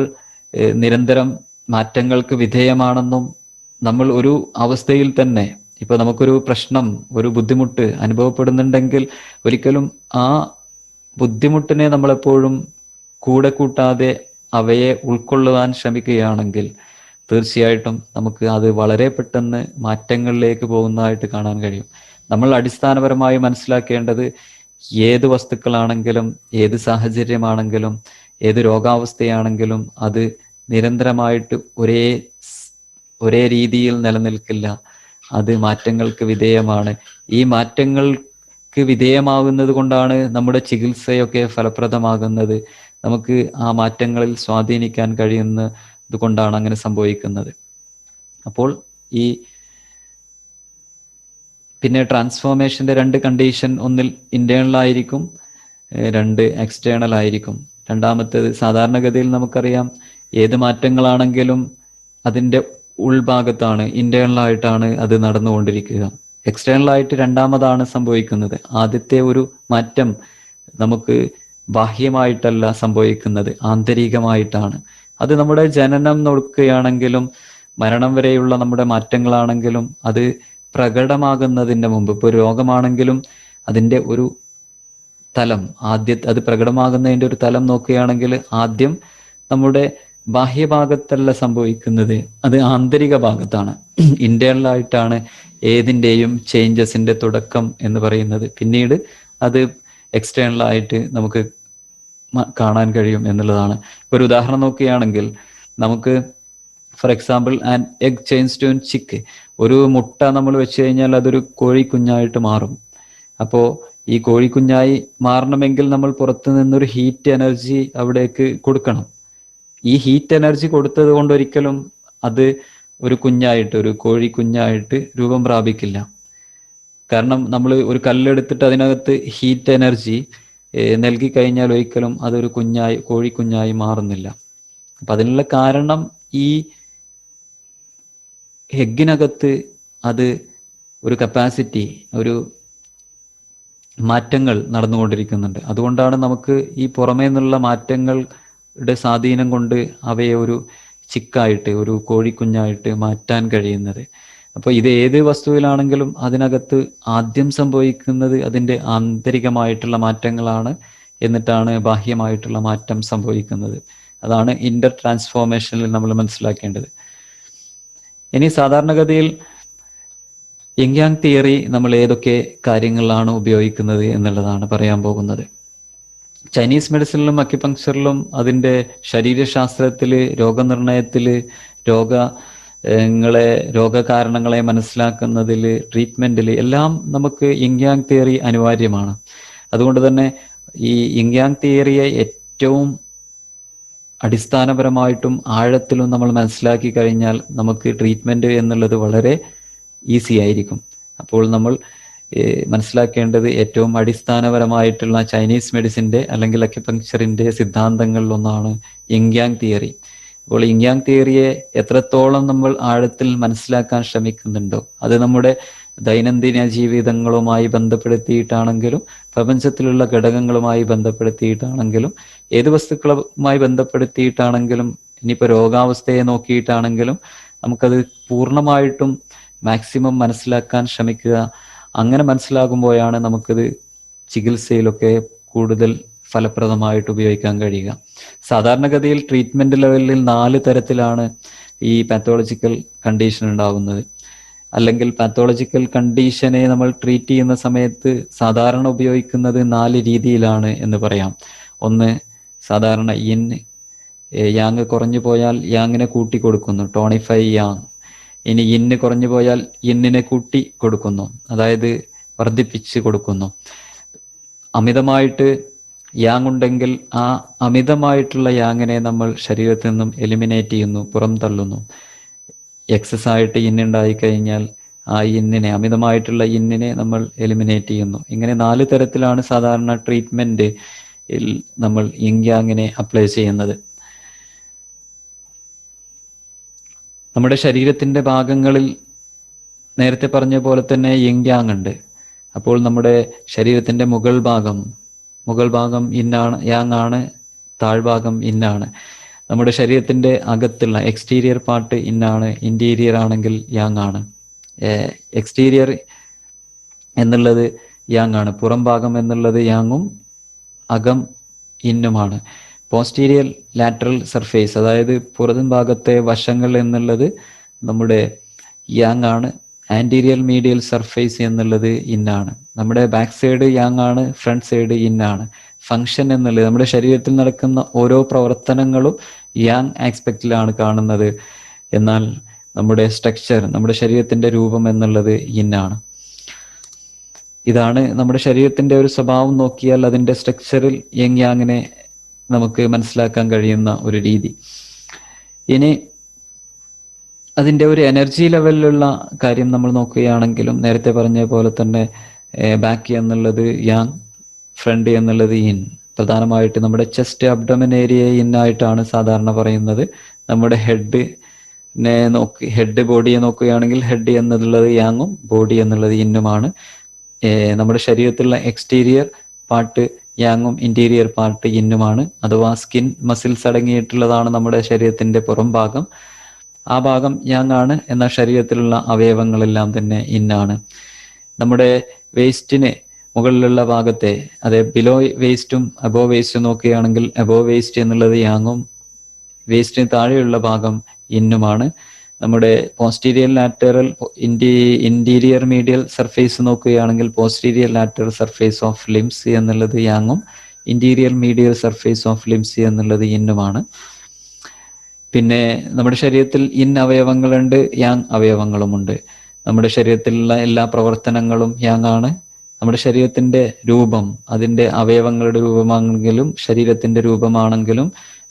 നിരന്തരം മാറ്റങ്ങൾക്ക് വിധേയമാണെന്നും നമ്മൾ ഒരു അവസ്ഥയിൽ തന്നെ, ഇപ്പൊ നമുക്കൊരു പ്രശ്നം, ഒരു ബുദ്ധിമുട്ട് അനുഭവപ്പെടുന്നുണ്ടെങ്കിൽ ഒരിക്കലും ആ ബുദ്ധിമുട്ടിനെ നമ്മളെപ്പോഴും കൂടെ കൂട്ടാതെ അവയെ ഉൾക്കൊള്ളുവാൻ ശ്രമിക്കുകയാണെങ്കിൽ തീർച്ചയായിട്ടും നമുക്ക് അത് വളരെ പെട്ടെന്ന് മാറ്റങ്ങളിലേക്ക് പോകുന്നതായിട്ട് കാണാൻ കഴിയും. നമ്മൾ അടിസ്ഥാനപരമായി മനസ്സിലാക്കേണ്ടത്, ഏത് വസ്തുക്കളാണെങ്കിലും ഏത് സാഹചര്യമാണെങ്കിലും ഏത് രോഗാവസ്ഥയാണെങ്കിലും അത് നിരന്തരമായിട്ട് ഒരേ രീതിയിൽ നിലനിൽക്കില്ല. അത് മാറ്റങ്ങൾക്ക് വിധേയമാണ്. ഈ മാറ്റങ്ങൾക്ക് വിധേയമാകുന്നത് കൊണ്ടാണ് നമ്മുടെ ചികിത്സയൊക്കെ ഫലപ്രദമാകുന്നത്. നമുക്ക് ആ മാറ്റങ്ങളിൽ സ്വാധീനിക്കാൻ കഴിയുന്നത് കൊണ്ടാണ് അങ്ങനെ സംഭവിക്കുന്നത്. അപ്പോൾ ഈ പിന്നെ ട്രാൻസ്ഫോർമേഷന്റെ രണ്ട് കണ്ടീഷൻ, ഒന്നിൽ ഇന്റേണൽ ആയിരിക്കും, രണ്ട് എക്സ്റ്റേണൽ ആയിരിക്കും. രണ്ടാമത്തേത് സാധാരണഗതിയിൽ നമുക്കറിയാം, ഏത് മാറ്റങ്ങളാണെങ്കിലും അതിൻ്റെ ഉൾഭാഗത്താണ്, ഇന്റേണൽ ആയിട്ടാണ് അത് നടന്നുകൊണ്ടിരിക്കുക. എക്സ്റ്റേണൽ ആയിട്ട് രണ്ടാമതാണ് സംഭവിക്കുന്നത്. ആദ്യത്തെ ഒരു മാറ്റം നമുക്ക് ബാഹ്യമായിട്ടല്ല സംഭവിക്കുന്നത്, ആന്തരികമായിട്ടാണ്. അത് നമ്മുടെ ജനനം നോക്കുകയാണെങ്കിലും മരണം വരെയുള്ള നമ്മുടെ മാറ്റങ്ങളാണെങ്കിലും അത് പ്രകടമാകുന്നതിൻ്റെ മുമ്പ്, ഇപ്പോൾ രോഗമാണെങ്കിലും അതിൻ്റെ ഒരു തലം, അത് പ്രകടമാകുന്നതിൻ്റെ ഒരു തലം നോക്കുകയാണെങ്കിൽ ആദ്യം നമ്മുടെ ബാഹ്യഭാഗത്തല്ല സംഭവിക്കുന്നത്, അത് ആന്തരിക ഭാഗത്താണ്. ഇന്റേണൽ ആയിട്ടാണ് ഏതിൻ്റെയും ചേഞ്ചസിന്റെ തുടക്കം എന്ന് പറയുന്നത്. പിന്നീട് അത് എക്സ്റ്റേണൽ ആയിട്ട് നമുക്ക് കാണാൻ കഴിയും എന്നുള്ളതാണ്. ഒരു ഉദാഹരണം നോക്കുകയാണെങ്കിൽ, നമുക്ക് for example an egg change to chick, ഒരു മുട്ട നമ്മൾ വെച്ച് കഴിഞ്ഞാൽ അതൊരു കോഴിക്കുഞ്ഞായിട്ട് മാറും. അപ്പോൾ ഈ കോഴിക്കുഞ്ഞായി മാറണമെങ്കിൽ നമ്മൾ പുറത്തു നിന്നൊരു ഹീറ്റ് എനർജി അവിടേക്ക് കൊടുക്കണം. ഈ ഹീറ്റ് എനർജി കൊടുത്തത് കൊണ്ട് ഒരിക്കലും അത് ഒരു കുഞ്ഞായിട്ട്, ഒരു കോഴിക്കുഞ്ഞായിട്ട് രൂപം പ്രാപിക്കില്ല. കാരണം നമ്മൾ ഒരു കല്ലെടുത്തിട്ട് അതിനകത്ത് ഹീറ്റ് എനർജി നൽകി കഴിഞ്ഞാൽ ഒരിക്കലും അതൊരു കോഴിക്കുഞ്ഞായി മാറുന്നില്ല. അപ്പൊ അതിനുള്ള കാരണം, ഈ എഗ്ഗിനകത്ത് അത് ഒരു കപ്പാസിറ്റി, ഒരു മാറ്റങ്ങൾ നടന്നുകൊണ്ടിരിക്കുന്നുണ്ട്. അതുകൊണ്ടാണ് നമുക്ക് ഈ പുറമേ നിന്നുള്ള മാറ്റങ്ങളുടെ സ്വാധീനം കൊണ്ട് അവയെ ഒരു ചിക്കായിട്ട്, ഒരു കോഴിക്കുഞ്ഞായിട്ട് മാറ്റാൻ കഴിയുന്നത്. അപ്പോൾ ഇത് ഏത് വസ്തുവിലാണെങ്കിലും അതിനകത്ത് ആദ്യം സംഭവിക്കുന്നത് അതിൻ്റെ ആന്തരികമായിട്ടുള്ള മാറ്റങ്ങളാണ്, എന്നിട്ടാണ് ബാഹ്യമായിട്ടുള്ള മാറ്റം സംഭവിക്കുന്നത്. അതാണ് ഇന്റർ ട്രാൻസ്ഫോർമേഷനിൽ നമ്മൾ മനസ്സിലാക്കേണ്ടത്. ഇനി സാധാരണഗതിയിൽ യിങ് യാങ് തിയറി നമ്മൾ ഏതൊക്കെ കാര്യങ്ങളിലാണ് ഉപയോഗിക്കുന്നത് എന്നുള്ളതാണ് പറയാൻ പോകുന്നത്. ചൈനീസ് മെഡിസിനിലും അക്യുപങ്ക്ചറിലും അതിൻ്റെ ശരീരശാസ്ത്രത്തിൽ, രോഗനിർണയത്തിൽ, രോഗകാരണങ്ങളെ മനസ്സിലാക്കുന്നതിൽ, ട്രീറ്റ്മെൻറ്റിൽ എല്ലാം നമുക്ക് യിങ് യാങ് തിയറി അനിവാര്യമാണ്. അതുകൊണ്ട് തന്നെ ഈ യിങ് യാങ് തിയറിയെ ഏറ്റവും അടിസ്ഥാനപരമായിട്ടും ആഴത്തിലും നമ്മൾ മനസ്സിലാക്കി കഴിഞ്ഞാൽ നമുക്ക് ട്രീറ്റ്മെൻറ്റ് എന്നുള്ളത് വളരെ ഈസി ആയിരിക്കും. അപ്പോൾ നമ്മൾ മനസ്സിലാക്കേണ്ടത് ഏറ്റവും അടിസ്ഥാനപരമായിട്ടുള്ള ചൈനീസ് മെഡിസിൻ്റെ അല്ലെങ്കിൽ അക്യുപങ്ക്ചറിൻ്റെ സിദ്ധാന്തങ്ങളിലൊന്നാണ് യിങ് യാങ് തിയറി. അപ്പോൾ യിങ് യാങ് തിയറിയെ എത്രത്തോളം നമ്മൾ ആഴത്തിൽ മനസ്സിലാക്കാൻ ശ്രമിക്കുന്നുണ്ടോ, അത് നമ്മുടെ ദൈനംദിന ജീവിതങ്ങളുമായി ബന്ധപ്പെടുത്തിയിട്ടാണെങ്കിലും പ്രപഞ്ചത്തിലുള്ള ഘടകങ്ങളുമായി ബന്ധപ്പെടുത്തിയിട്ടാണെങ്കിലും ഏത് വസ്തുക്കളുമായി ബന്ധപ്പെടുത്തിയിട്ടാണെങ്കിലും ഇനിയിപ്പോൾ രോഗാവസ്ഥയെ നോക്കിയിട്ടാണെങ്കിലും നമുക്കത് പൂർണ്ണമായിട്ടും മാക്സിമം മനസ്സിലാക്കാൻ ശ്രമിക്കുക. അങ്ങനെ മനസ്സിലാകുമ്പോഴാണ് നമുക്കത് ചികിത്സയിലൊക്കെ കൂടുതൽ ഫലപ്രദമായിട്ട് ഉപയോഗിക്കാൻ കഴിയുക. സാധാരണഗതിയിൽ ട്രീറ്റ്മെൻറ്റ് ലെവലിൽ 4 തരത്തിലാണ് ഈ പാത്തോളജിക്കൽ കണ്ടീഷൻ ഉണ്ടാകുന്നത്. അല്ലെങ്കിൽ പാത്തോളജിക്കൽ കണ്ടീഷനെ നമ്മൾ ട്രീറ്റ് ചെയ്യുന്ന സമയത്ത് സാധാരണ ഉപയോഗിക്കുന്നത് 4 രീതിയിലാണ് എന്ന് പറയാം. ഒന്ന്, സാധാരണ യാങ് കുറഞ്ഞു പോയാൽ യാങ്ങിനെ കൂട്ടി കൊടുക്കുന്നു, ടോണിഫൈ യാങ്. ഇനി ഇന്ന് കുറഞ്ഞു പോയാൽ ഇന്നിനെ കൂട്ടി കൊടുക്കുന്നു, അതായത് വർദ്ധിപ്പിച്ച് കൊടുക്കുന്നു. അമിതമായിട്ട് യാങ് ഉണ്ടെങ്കിൽ ആ അമിതമായിട്ടുള്ള യാങ്ങിനെ നമ്മൾ ശരീരത്തിൽ നിന്നും എലിമിനേറ്റ് ചെയ്യുന്നു, പുറംതള്ളുന്നു. എക്സസ് ആയിട്ട് ഇന്നുണ്ടായി കഴിഞ്ഞാൽ ആ അമിതമായിട്ടുള്ള ഇന്നിനെ നമ്മൾ എലിമിനേറ്റ് ചെയ്യുന്നു. ഇങ്ങനെ 4 തരത്തിലാണ് സാധാരണ ട്രീറ്റ്മെന്റ് നമ്മൾ യിങ് യാങ്ങിനെ അപ്ലൈ ചെയ്യുന്നത്. നമ്മുടെ ശരീരത്തിന്റെ ഭാഗങ്ങളിൽ നേരത്തെ പറഞ്ഞ പോലെ തന്നെ യിങ് യാങ് ഉണ്ട്. അപ്പോൾ നമ്മുടെ ശരീരത്തിന്റെ മുകൾ ഭാഗം ഇന്നാണ്, യാങ് ആണ്. താഴ്ഭാഗം ഇന്നാണ്. നമ്മുടെ ശരീരത്തിന്റെ അകത്തുള്ള എക്സ്റ്റീരിയർ പാർട്ട് ഇന്നാണ്, ഇന്റീരിയർ ആണെങ്കിൽ യാങ് ആണ്. എക്സ്റ്റീരിയർ എന്നുള്ളത് യാങ് ആണ്, പുറം ഭാഗം എന്നുള്ളത് യാങ്ങും അകം ഇന്നുമാണ്. പോസ്റ്റീരിയർ ലാറ്ററൽ സർഫേസ്, അതായത് പുറം ഭാഗത്തെ വശങ്ങൾ എന്നുള്ളത് നമ്മുടെ യാങ് ആണ്. ആന്റീരിയർ മീഡിയൽ സർഫേസ് എന്നുള്ളത് ഇന്നാണ്. നമ്മുടെ ബാക്ക് സൈഡ് യാങ് ആണ്, ഫ്രണ്ട് സൈഡ് ഇന്നാണ്. ഫങ്ഷൻ എന്നുള്ളത് നമ്മുടെ ശരീരത്തിൽ നടക്കുന്ന ഓരോ പ്രവർത്തനങ്ങളും യാങ് ആസ്പെക്റ്റിലാണ് കാണുന്നത്. എന്നാൽ നമ്മുടെ സ്ട്രക്ചർ, നമ്മുടെ ശരീരത്തിന്റെ രൂപം എന്നുള്ളത് ഇന്നാണ്. ഇതാണ് നമ്മുടെ ശരീരത്തിന്റെ ഒരു സ്വഭാവം നോക്കിയാൽ അതിന്റെ സ്ട്രക്ചറിൽ യിങ് യാങ്ങിനെ നമുക്ക് മനസ്സിലാക്കാൻ കഴിയുന്ന ഒരു രീതി. ഇനി അതിൻ്റെ ഒരു എനർജി ലെവലിലുള്ള കാര്യം നമ്മൾ നോക്കുകയാണെങ്കിലും നേരത്തെ പറഞ്ഞ പോലെ തന്നെ ബാക്ക് എന്നുള്ളത് യാങ്, ഫ്രണ്ട് എന്നുള്ളത് ഇൻ. പ്രധാനമായിട്ട് നമ്മുടെ ചെസ്റ്റ്, അബ്ഡമൻ ഏരിയ ഇന്നായിട്ടാണ് സാധാരണ പറയുന്നത്. നമ്മുടെ ഹെഡ് ബോഡിയെ നോക്കുകയാണെങ്കിൽ ഹെഡ് എന്നുള്ളത് യാങ്ങും ബോഡി എന്നുള്ളത് ഇന്നുമാണ്. നമ്മുടെ ശരീരത്തിലുള്ള എക്സ്റ്റീരിയർ പാർട്ട് യാങ്ങും ഇന്റീരിയർ പാർട്ട് ഇന്നുമാണ്. അഥവാ സ്കിൻ, മസിൽസ് അടങ്ങിയിട്ടുള്ളതാണ് നമ്മുടെ ശരീരത്തിന്റെ പുറം ഭാഗം. ആ ഭാഗം യാങ് ആണ്. എന്നാൽ ശരീരത്തിലുള്ള അവയവങ്ങളെല്ലാം തന്നെ ഇന്നാണ്. നമ്മുടെ വേസ്റ്റിന് മുകളിലുള്ള ഭാഗത്തെ, അതെ, ബിലോ വേസ്റ്റും അബോ വേസ്റ്റും നോക്കുകയാണെങ്കിൽ അബോ വേസ്റ്റ് എന്നുള്ളത് യാങ്ങും വേസ്റ്റിന് താഴെയുള്ള ഭാഗം ഇന്നുമാണ്. നമ്മുടെ പോസ്റ്റീരിയർ ലാറ്ററൽ ഇന്റീരിയർ മീഡിയൽ സർഫേസ് നോക്കുകയാണെങ്കിൽ posterior lateral surface of limbs എന്നുള്ളത് യാങ്ങും ഇന്റീരിയർ മീഡിയൽ സർഫേസ് ഓഫ് ലിംസ് എന്നുള്ളത് ഇന്നുമാണ്. പിന്നെ നമ്മുടെ ശരീരത്തിൽ ഇൻ അവയവങ്ങളുണ്ട്, യാങ് അവയവങ്ങളുമുണ്ട്. നമ്മുടെ ശരീരത്തിലുള്ള എല്ലാ പ്രവർത്തനങ്ങളും യാങ് ആണ്. നമ്മുടെ ശരീരത്തിന്റെ രൂപം, അതിന്റെ അവയവങ്ങളുടെ രൂപമാണെങ്കിലും ശരീരത്തിന്റെ രൂപമാണെങ്കിലും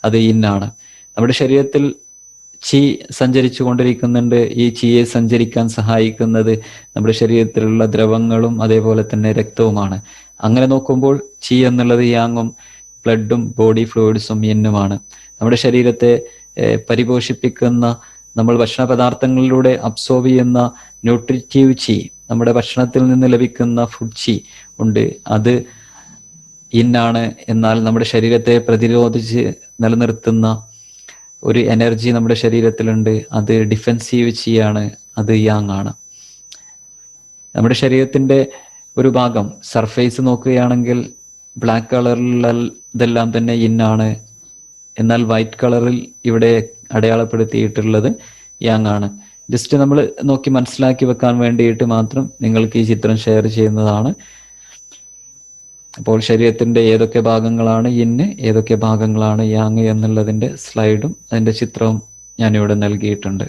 അത് ഇന്നാണ്. നമ്മുടെ ശരീരത്തിൽ ചി സഞ്ചരിച്ചു കൊണ്ടിരിക്കുന്നുണ്ട്. ഈ ചിയെ സഞ്ചരിക്കാൻ സഹായിക്കുന്നത് നമ്മുടെ ശരീരത്തിലുള്ള ദ്രവങ്ങളും അതേപോലെ തന്നെ രക്തവുമാണ്. അങ്ങനെ നോക്കുമ്പോൾ ചി എന്നുള്ളത് യാങ്ങും ബ്ലഡും ബോഡി ഫ്ലൂയിഡ്സും എന്നുമാണ്. നമ്മുടെ ശരീരത്തെ പരിപോഷിപ്പിക്കുന്ന, നമ്മൾ ഭക്ഷണ പദാർത്ഥങ്ങളിലൂടെ അബ്സോർബ് ചെയ്യുന്ന ന്യൂട്രിറ്റീവ് ചി, നമ്മുടെ ഭക്ഷണത്തിൽ നിന്ന് ലഭിക്കുന്ന ഫുഡ് ഉണ്ട്, അത് ഇന്നാണ്. എന്നാൽ നമ്മുടെ ശരീരത്തെ പ്രതിരോധിച്ച് നിലനിർത്തുന്ന ഒരു എനർജി നമ്മുടെ ശരീരത്തിലുണ്ട്, അത് ഡിഫെൻസീവ് ചിയാണ്, അത് യാങ് ആണ്. നമ്മുടെ ശരീരത്തിന്റെ ഒരു ഭാഗം സർഫേസ് നോക്കുകയാണെങ്കിൽ ബ്ലാക്ക് കളറിൽ ഇതെല്ലാം തന്നെ ഇന്നാണ്. എന്നാൽ വൈറ്റ് കളറിൽ ഇവിടെ അടയാളപ്പെടുത്തിയിട്ടുള്ളത് യാങ് ആണ്. ജസ്റ്റ് നമ്മൾ നോക്കി മനസ്സിലാക്കി വെക്കാൻ വേണ്ടിയിട്ട് മാത്രം നിങ്ങൾക്ക് ഈ ചിത്രം ഷെയർ ചെയ്യുന്നതാണ്. അപ്പോൾ ശരീരത്തിന്റെ ഏതൊക്കെ ഭാഗങ്ങളാണ് ഇന്ന്, ഏതൊക്കെ ഭാഗങ്ങളാണ് യാങ് എന്നുള്ളതിന്റെ സ്ലൈഡും അതിന്റെ ചിത്രവും ഞാനിവിടെ നൽകിയിട്ടുണ്ട്.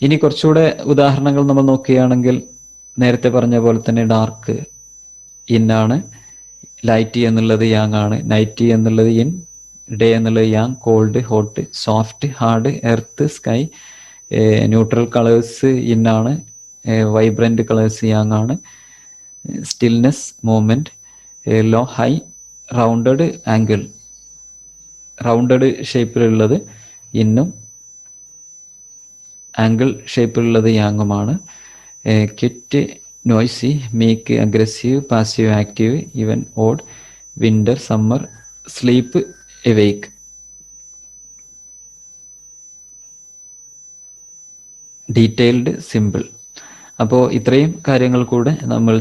ഇനി കുറച്ചുകൂടെ ഉദാഹരണങ്ങൾ നമ്മൾ നോക്കുകയാണെങ്കിൽ നേരത്തെ പറഞ്ഞ പോലെ തന്നെ ഡാർക്ക് ഇന്നാണ്, ലൈറ്റ് എന്നുള്ളത് യാങ് ആണ്, നൈറ്റ് എന്നുള്ളത് ഇൻ, ഡേ എന്നുള്ളത് yang, cold, hot, soft, hard, earth, sky, neutral colours ഇന്നാണ്, വൈബ്രന്റ് കളേഴ്സ് യാങ് ആണ്, stillness, movement, low, high, rounded, angle, rounded ഷേപ്പിലുള്ളത് ഇന്നും ആംഗിൾ ഷേപ്പിലുള്ളത് യാങ്ങുമാണ്. Quiet, noisy, meek, aggressive, passive, active, even, odd, winter, summer, sleep, awake. Detailed, simple. അപ്പോൾ ഇത്രയും കാര്യങ്ങൾ കൂടെ നമ്മൾ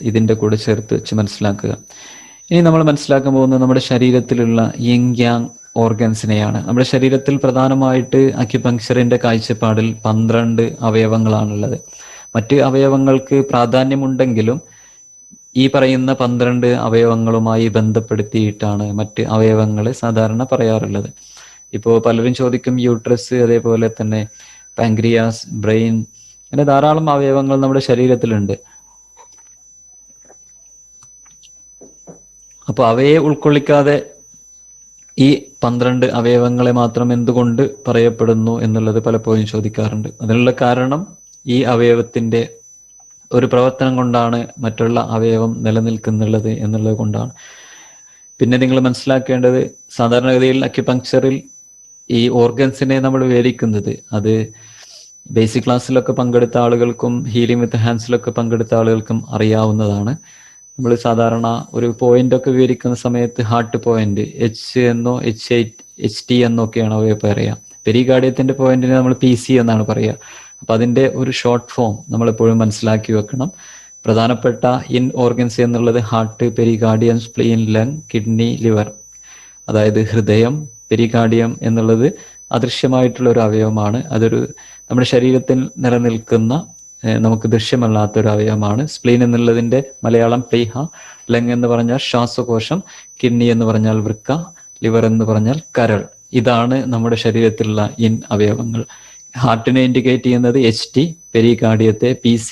ഇതിൻ്റെ കൂടെ ചേർത്ത് വെച്ച് മനസ്സിലാക്കുക. ഇനി നമ്മൾ മനസ്സിലാക്കാൻ പോകുന്നത് നമ്മുടെ ശരീരത്തിലുള്ള യിങ് യാങ് ഓർഗൻസിനെയാണ്. നമ്മുടെ ശരീരത്തിൽ പ്രധാനമായിട്ട് അക്യുപങ്ക്ചറിന്റെ കാഴ്ചപ്പാടിൽ 12 അവയവങ്ങളാണുള്ളത്. മറ്റ് അവയവങ്ങൾക്ക് പ്രാധാന്യമുണ്ടെങ്കിലും ഈ പറയുന്ന 12 അവയവങ്ങളുമായി ബന്ധപ്പെടുത്തിയിട്ടാണ് മറ്റ് അവയവങ്ങളെ സാധാരണ പറയാറുള്ളത്. ഇപ്പോൾ പലരും ചോദിക്കും യൂട്രസ്, അതേപോലെ തന്നെ പാൻക്രിയാസ്, ബ്രെയിൻ, അങ്ങനെ ധാരാളം അവയവങ്ങൾ നമ്മുടെ ശരീരത്തിലുണ്ട്. അപ്പോൾ അവയെ ഉൾക്കൊള്ളിക്കാതെ ഈ 12 അവയവങ്ങളെ മാത്രം എന്തുകൊണ്ട് പറയപ്പെടുന്നു എന്നുള്ളത് പലപ്പോഴും ചോദിക്കാറുണ്ട്. അതിനുള്ള കാരണം ഈ അവയവത്തിന്റെ ഒരു പ്രവർത്തനം കൊണ്ടാണ് മറ്റുള്ള അവയവം നിലനിൽക്കുന്നുള്ളത് എന്നുള്ളത് കൊണ്ടാണ്. പിന്നെ നിങ്ങൾ മനസ്സിലാക്കേണ്ടത്, സാധാരണഗതിയിൽ അക്യുപങ്ക്ചറിൽ ഈ ഓർഗൻസിനെ നമ്മൾ വിവരിക്കുന്നത് അത് ബേസിക് ക്ലാസ്സിലൊക്കെ പങ്കെടുത്ത ആളുകൾക്കും ഹീലിംഗ് വിത്ത് ഹാൻഡ്സിലൊക്കെ പങ്കെടുത്ത ആളുകൾക്കും അറിയാവുന്നതാണ്. നമ്മൾ സാധാരണ ഒരു പോയിന്റ് ഒക്കെ വിവരിക്കുന്ന സമയത്ത് ഹാർട്ട് പോയിന്റ് എച്ച് എന്നോ HT എന്നൊക്കെയാണ് അവയെ പറയുക. പെരികാർഡിയത്തിന്റെ പോയിന്റിനെ നമ്മൾ PC എന്നാണ് പറയുക. അപ്പൊ അതിന്റെ ഒരു ഷോർട്ട് ഫോം നമ്മളെപ്പോഴും മനസ്സിലാക്കി വെക്കണം. പ്രധാനപ്പെട്ട ഇൻ ഓർഗൻസ് എന്നുള്ളത് heart, pericardium, spleen, lung, kidney, liver. അതായത് ഹൃദയം, പെരികാർഡിയം എന്നുള്ളത് അദൃശ്യമായിട്ടുള്ള ഒരു അവയവമാണ്. അതൊരു നമ്മുടെ ശരീരത്തിൽ നിലനിൽക്കുന്ന നമുക്ക് ദൃശ്യമല്ലാത്ത ഒരു അവയവമാണ്. സ്പ്ലീൻ എന്നുള്ളതിന്റെ മലയാളം പ്ലീഹ, ലങ് എന്ന് പറഞ്ഞാൽ ശ്വാസകോശം, കിഡ്നി എന്ന് പറഞ്ഞാൽ വൃക്ക, ലിവർ എന്ന് പറഞ്ഞാൽ കരൾ. ഇതാണ് നമ്മുടെ ശരീരത്തിലുള്ള ഇൻ അവയവങ്ങൾ. ഹാർട്ടിനെ ഇൻഡിക്കേറ്റ് ചെയ്യുന്നത് HT, പെരികാർഡിയത്തെ PC,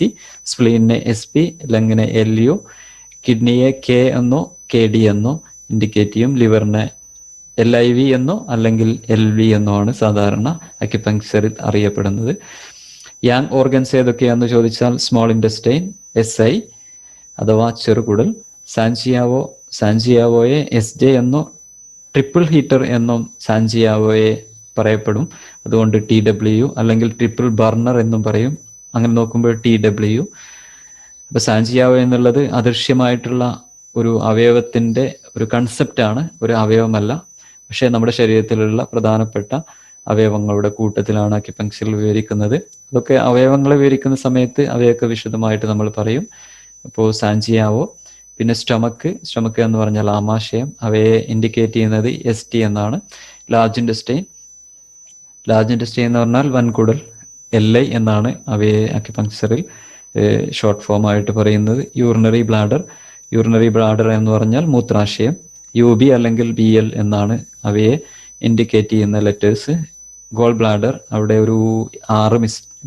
സ്പ്ലീനിനെ SP, ലങ്ങിനെ LU, കിഡ്നിയെ K എന്നോ KD എന്നോ ഇൻഡിക്കേറ്റ് ചെയ്യും. ലിവറിനെ LIV എന്നോ അല്ലെങ്കിൽ LV എന്നോ ആണ് സാധാരണ അക്യുപങ്ക്ചറിൽ അറിയപ്പെടുന്നത്. യാങ് ഓർഗൻസ് ഏതൊക്കെയാണെന്ന് ചോദിച്ചാൽ സ്മോൾ ഇൻറ്റസ്റ്റൈൻ, SI അഥവാ ചെറുകുടൽ, സാൻജിയാവോയെ SJ എന്നോ ട്രിപ്പിൾ ഹീറ്റർ എന്നും സാൻജിയാവോയെ പറയപ്പെടും. അതുകൊണ്ട് TW അല്ലെങ്കിൽ ട്രിപ്പിൾ ബർണർ എന്നും പറയും. അങ്ങനെ നോക്കുമ്പോൾ TW. അപ്പൊ സാൻജിയാവോ എന്നുള്ളത് അദൃശ്യമായിട്ടുള്ള ഒരു അവയവത്തിന്റെ ഒരു കൺസെപ്റ്റാണ്, ഒരു അവയവമല്ല. പക്ഷേ നമ്മുടെ ശരീരത്തിലുള്ള പ്രധാനപ്പെട്ട അവയവങ്ങളുടെ കൂട്ടത്തിലാണ് അക്യുപങ്ക്ചറിൽ വിവരിക്കുന്നത്. അതൊക്കെ അവയവങ്ങളെ വിവരിക്കുന്ന സമയത്ത് അവയൊക്കെ വിശദമായിട്ട് നമ്മൾ പറയും. അപ്പോൾ സാൻജിയാവോ. പിന്നെ സ്റ്റൊമക്ക് എന്ന് പറഞ്ഞാൽ ആമാശയം, അവയെ ഇൻഡിക്കേറ്റ് ചെയ്യുന്നത് ST എന്നാണ്. ലാർജ് ഇൻറ്റസ്റ്റൈൻ എന്ന് പറഞ്ഞാൽ വൻകുടൽ, LI എന്നാണ് അവയെ അക്യുപങ്ക്ചറിൽ ഷോർട്ട് ഫോം ആയിട്ട് പറയുന്നത്. യൂറിനറി ബ്ലാഡർ എന്ന് പറഞ്ഞാൽ മൂത്രാശയം. UB അല്ലെങ്കിൽ BL എന്നാണ് അവയെ ഇൻഡിക്കേറ്റ് ചെയ്യുന്ന ലെറ്റേഴ്സ്. ഗോൾ ബ്ലാഡർ, അവിടെ ഒരു 6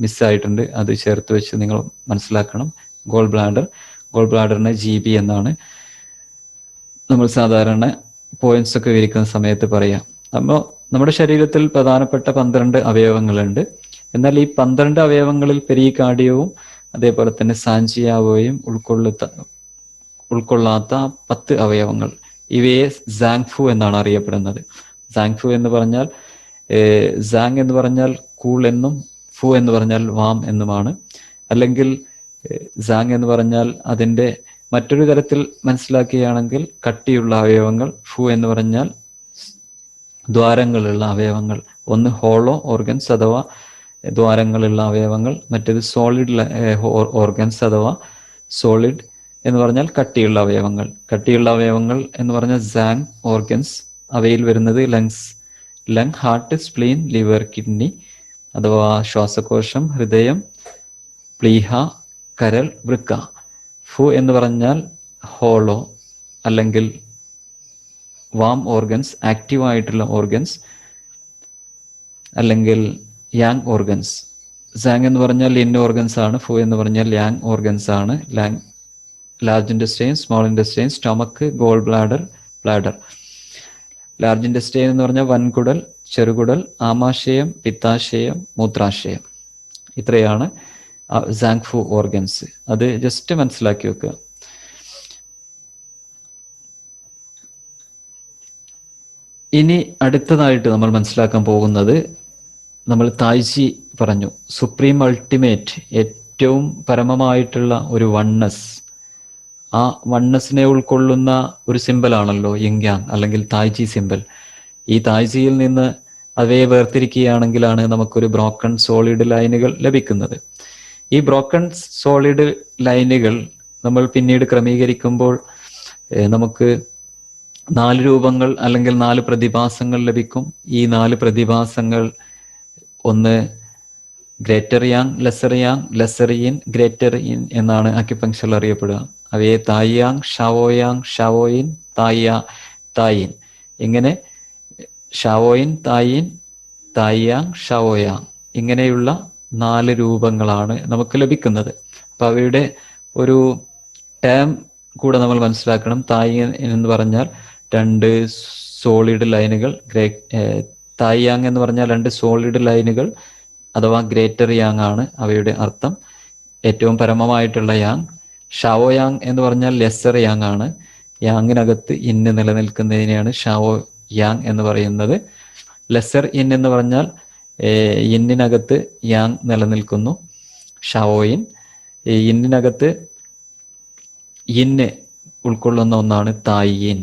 മിസ്സായിട്ടുണ്ട്, അത് ചേർത്ത് വെച്ച് നിങ്ങൾ മനസ്സിലാക്കണം. ഗോൾ ബ്ലാഡറിനെ GB എന്നാണ് നമ്മൾ സാധാരണ പോയിന്റ്സ് ഒക്കെ വിവരിക്കുന്ന സമയത്ത് പറയാം. അപ്പോൾ നമ്മുടെ ശരീരത്തിൽ പ്രധാനപ്പെട്ട 12 അവയവങ്ങളുണ്ട്. എന്നാൽ ഈ 12 അവയവങ്ങളിൽ പെരികാർഡിയവും അതേപോലെ തന്നെ സാൻജിയാവോയും ഉൾക്കൊള്ളാത്ത 10 അവയവങ്ങൾ, ഇവയെ സാങ്ഫു എന്നാണ് അറിയപ്പെടുന്നത്. സാങ്ഫു എന്ന് പറഞ്ഞാൽ സാങ് എന്ന് പറഞ്ഞാൽ കൂൾ എന്നും ഫു എന്ന് പറഞ്ഞാൽ വാം എന്നുമാണ്. അല്ലെങ്കിൽ സാങ് എന്ന് പറഞ്ഞാൽ അതിൻ്റെ മറ്റൊരു തരത്തിൽ മനസ്സിലാക്കുകയാണെങ്കിൽ കട്ടിയുള്ള അവയവങ്ങൾ. ഫു എന്ന് പറഞ്ഞാൽ ദ്വാരങ്ങളുള്ള അവയവങ്ങൾ. ഒന്ന് ഹോളോ ഓർഗൻസ് അഥവാ ദ്വാരങ്ങളുള്ള അവയവങ്ങൾ, മറ്റേത് സോളിഡ് ഓർഗൻസ് അഥവാ സോളിഡ് എന്ന് പറഞ്ഞാൽ കട്ടിയുള്ള അവയവങ്ങൾ. കട്ടിയുള്ള അവയവങ്ങൾ എന്ന് പറഞ്ഞാൽ സാങ് ഓർഗൻസ്. അവയിൽ വരുന്നത് lung, heart, spleen, liver, kidney അഥവാ ശ്വാസകോശം, ഹൃദയം, പ്ലീഹ, കരൾ, വൃക്ക. ഫു എന്ന് പറഞ്ഞാൽ ഹോളോ അല്ലെങ്കിൽ വാം ഓർഗൻസ്, ആക്റ്റീവായിട്ടുള്ള ഓർഗൻസ്, അല്ലെങ്കിൽ യാങ് ഓർഗൻസ്. സാങ് എന്ന് പറഞ്ഞാൽ ഇൻ ഓർഗൻസ് ആണ്. ഫു എന്ന് പറഞ്ഞാൽ യാങ് ഓർഗൻസ് ആണ്. Large intestine, small intestine, stomach, goal bladder, bladder. Large intestine എന്ന് പറഞ്ഞാൽ വൻകുടൽ, ചെറുകുടൽ, ആമാശയം, പിത്താശയം, മൂത്രാശയം. ഇത്രയാണ് സാങ് ഫു ഓർഗൻസ്. അത് ജസ്റ്റ് മനസ്സിലാക്കി വെക്കുക. ഇനി അടുത്തതായിട്ട് നമ്മൾ മനസ്സിലാക്കാൻ പോകുന്നത്, നമ്മൾ തായ്ചി പറഞ്ഞു, സുപ്രീം അൾട്ടിമേറ്റ്, ഏറ്റവും പരമമായിട്ടുള്ള ഒരു വണ്ണസ്. ആ വണ്ണസിനെ ഉൾക്കൊള്ളുന്ന ഒരു സിമ്പലാണല്ലോ യിങ് യാങ് അല്ലെങ്കിൽ തായ്ചി സിമ്പൽ. ഈ തായ്ചിയിൽ നിന്ന് അവയെ വേർതിരിക്കുകയാണെങ്കിലാണ് നമുക്കൊരു ബ്രോക്കൺ സോളിഡ് ലൈനുകൾ ലഭിക്കുന്നത്. ഈ ബ്രോക്കൺ സോളിഡ് ലൈനുകൾ നമ്മൾ പിന്നീട് ക്രമീകരിക്കുമ്പോൾ നമുക്ക് 4 രൂപങ്ങൾ അല്ലെങ്കിൽ 4 പ്രതിഭാസങ്ങൾ ലഭിക്കും. ഈ 4 പ്രതിഭാസങ്ങൾ, ഒന്ന് greater yang, lesser yang, lesser yin, greater yin എന്നാണ് അക്യുപങ്ക്ചറിൽ അറിയപ്പെടുക. അവയെ തായ് യാങ്, ഷാവോയാങ്, ഷാവോയിൻ, തായിൻ. ഇങ്ങനെ ഷാവോയിൻ, തായിൻ, തായ് യാങ്, ഷാവോയാങ്, ഇങ്ങനെയുള്ള 4 രൂപങ്ങളാണ് നമുക്ക് ലഭിക്കുന്നത്. അപ്പൊ അവയുടെ ഒരു ടേം കൂടെ നമ്മൾ മനസ്സിലാക്കണം. തായ് എന്ന് പറഞ്ഞാൽ 2 സോളിഡ് ലൈനുകൾ, തായ് യാങ് എന്ന് പറഞ്ഞാൽ 2 സോളിഡ് ലൈനുകൾ അഥവാ ഗ്രേറ്റർ യാങ് ആണ് അവയുടെ അർത്ഥം, ഏറ്റവും പരമമായിട്ടുള്ള യാങ്. ഷാവോ യാങ് എന്ന് പറഞ്ഞാൽ ലെസർ യാങ് ആണ്. യാങ്ങിനകത്ത് ഇന്ന് നിലനിൽക്കുന്നതിനെയാണ് ഷാവോ യാങ് എന്ന് പറയുന്നത്. ലെസർ ഇൻ എന്ന് പറഞ്ഞാൽ ഇന്നിനകത്ത് യാങ് നിലനിൽക്കുന്നു, ഷാവോയിൻ. ഇന്നിനകത്ത് ഇന്ന് ഉൾക്കൊള്ളുന്ന ഒന്നാണ് തായിൻ,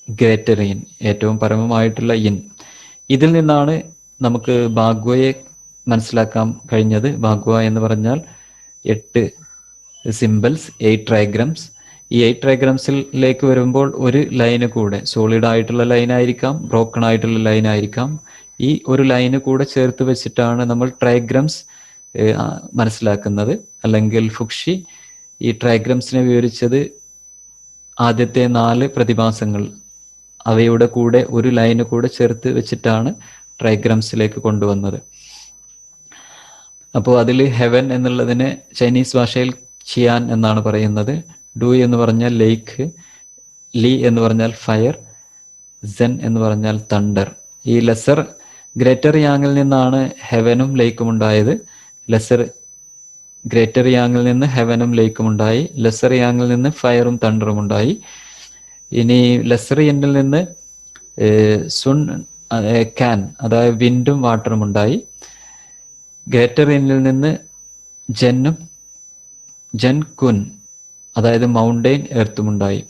ഗ്രേറ്റർ ഇൻ, ഏറ്റവും പരമമായിട്ടുള്ള ഇൻ. ഇതിൽ നിന്നാണ് നമുക്ക് ഭാഗ്വയെ മനസ്സിലാക്കാൻ കഴിഞ്ഞത്. ഭാഗ്വ എന്ന് പറഞ്ഞാൽ 8 സിമ്പിൾസ്, 8 ട്രൈഗ്രംസ്. ഈ 8 ട്രൈഗ്രംസിലേക്ക് വരുമ്പോൾ ഒരു ലൈന് കൂടെ, സോളിഡ് ആയിട്ടുള്ള ലൈൻ ആയിരിക്കാം, ബ്രോക്കൺ ആയിട്ടുള്ള ലൈൻ ആയിരിക്കാം, ഈ ഒരു ലൈന് കൂടെ ചേർത്ത് വെച്ചിട്ടാണ് നമ്മൾ ട്രൈഗ്രംസ് മനസ്സിലാക്കുന്നത്. അല്ലെങ്കിൽ ഫുക്ഷി ഈ ട്രൈഗ്രംസിനെ വിവരിച്ചത് ആദ്യത്തെ 4 പ്രതിഭാസങ്ങൾ, അവയുടെ കൂടെ ഒരു ലൈന് കൂടെ ചേർത്ത് വെച്ചിട്ടാണ് ട്രൈഗ്രംസിലേക്ക് കൊണ്ടുവന്നത്. അപ്പോൾ അതിൽ ഹെവൻ എന്നുള്ളതിന് ചൈനീസ് ഭാഷയിൽ ചിയാൻ എന്നാണ് പറയുന്നത്. ഡു എന്ന് പറഞ്ഞാൽ ലേക്ക്, ലി എന്ന് പറഞ്ഞാൽ ഫയർ, സെൻ എന്ന് പറഞ്ഞാൽ തണ്ടർ. ഈ ലെസർ ഗ്രേറ്റർ യാങ്ങിൽ നിന്നാണ് ഹെവനും ലേക്കും ഉണ്ടായത്. ഗ്രേറ്റർ യാങ്ങിൽ നിന്ന് ഹെവനും ലേക്കും ഉണ്ടായി. ലെസർ യാങ്ങിൽ നിന്ന് ഫയറും തണ്ടറും ഉണ്ടായി. ഇനി ലെസർ യന്നിൽ നിന്ന് സുൺ, കാൻ, അതായത് വിൻഡും വാട്ടറും ഉണ്ടായി. ഗ്രേറ്റർ യന്നിൽ നിന്ന് ജൻ കുൻ, അതായത് മൗണ്ടെയിൻ, എർത്തും ഉണ്ടായി.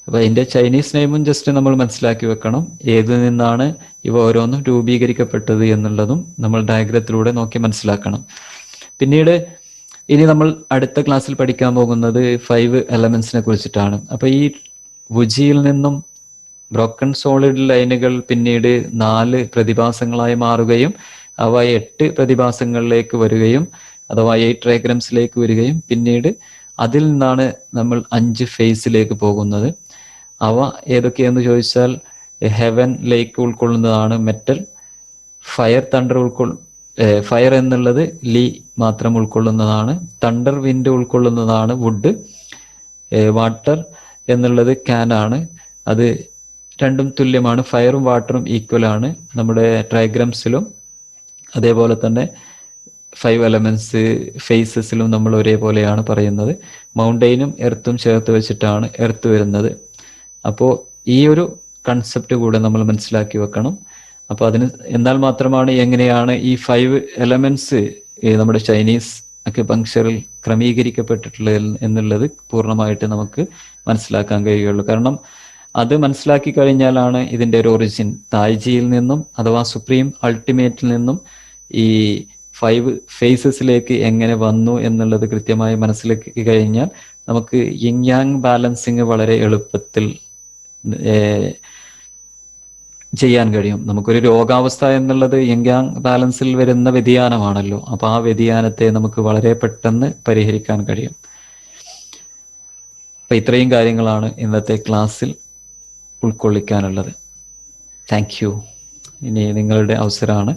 അപ്പൊ അതിന്റെ ചൈനീസ് നെയിമും ജസ്റ്റ് നമ്മൾ മനസ്സിലാക്കി വെക്കണം, ഏതിൽ നിന്നാണ് ഇവ ഓരോന്നും രൂപീകരിക്കപ്പെട്ടത് എന്നുള്ളതും നമ്മൾ ഡയഗ്രത്തിലൂടെ നോക്കി മനസ്സിലാക്കണം. പിന്നീട് ഇനി നമ്മൾ അടുത്ത ക്ലാസ്സിൽ പഠിക്കാൻ പോകുന്നത് 5 എലമെന്റ്സിനെ കുറിച്ചിട്ടാണ്. അപ്പൊ ഈ വുജിയിൽ നിന്നും ബ്രോക്കൺ സോളിഡ് ലൈനുകൾ പിന്നീട് 4 പ്രതിഭാസങ്ങളായി മാറുകയും അവ 8 പ്രതിഭാസങ്ങളിലേക്ക് വരികയും അഥവാ 8 ട്രൈഗ്രംസിലേക്ക് വരികയും പിന്നീട് അതിൽ നിന്നാണ് നമ്മൾ 5 ഫേസിലേക്ക് പോകുന്നത്. അവ ഏതൊക്കെയെന്ന് ചോദിച്ചാൽ ഹെവൻ, ലേക്ക് ഉൾക്കൊള്ളുന്നതാണ് മെറ്റൽ. ഫയർ എന്നുള്ളത് ലീ മാത്രം ഉൾക്കൊള്ളുന്നതാണ്. തണ്ടർ, വിൻഡ് ഉൾക്കൊള്ളുന്നതാണ് വുഡ്. വാട്ടർ എന്നുള്ളത് ക്യാൻ ആണ്. അത് രണ്ടും തുല്യമാണ്, ഫയറും വാട്ടറും ഈക്വൽ ആണ്. നമ്മുടെ ട്രൈഗ്രംസിലും അതേപോലെ തന്നെ 5 എലമെന്റ്സ് ഫേസസിലും നമ്മൾ ഒരേപോലെയാണ് പറയുന്നത്. മൗണ്ടെയിനും എർത്തും ചേർത്ത് വെച്ചിട്ടാണ് എർത്ത് വരുന്നത്. അപ്പോൾ ഈ ഒരു കൺസെപ്റ്റ് കൂടെ നമ്മൾ മനസ്സിലാക്കി വെക്കണം. അപ്പോൾ എന്നാൽ മാത്രമാണ് എങ്ങനെയാണ് ഈ 5 എലമെന്റ്സ് നമ്മുടെ ചൈനീസ് അക്യുപങ്ക്ചറിൽ ക്രമീകരിക്കപ്പെട്ടിട്ടുള്ളത് എന്നുള്ളത് പൂർണ്ണമായിട്ട് നമുക്ക് മനസ്സിലാക്കാൻ കഴിയുള്ളൂ. കാരണം അത് മനസ്സിലാക്കി കഴിഞ്ഞാലാണ് ഇതിൻ്റെ ഒരു ഒറിജിൻ തായ്ജിയിൽ നിന്നും അഥവാ സുപ്രീം അൾട്ടിമേറ്റിൽ നിന്നും ഈ 5 ഫേസസിലേക്ക് എങ്ങനെ വന്നു എന്നുള്ളത് കൃത്യമായി മനസ്സിലാക്കി കഴിഞ്ഞാൽ നമുക്ക് യിങ് യാങ് ബാലൻസിങ് വളരെ എളുപ്പത്തിൽ ചെയ്യാൻ കഴിയും. നമുക്കൊരു രോഗാവസ്ഥ എന്നുള്ളത് യിങ് യാങ് ബാലൻസിൽ വരുന്ന വ്യതിയാനമാണല്ലോ. അപ്പോൾ ആ വ്യതിയാനത്തെ നമുക്ക് വളരെ പെട്ടെന്ന് പരിഹരിക്കാൻ കഴിയും. അപ്പം ഇത്രയും കാര്യങ്ങളാണ് ഇന്നത്തെ ക്ലാസ്സിൽ ഉൾക്കൊള്ളിക്കാനുള്ളത്. Thank you. ഇനി നിങ്ങളുടെ അവസരമാണ്.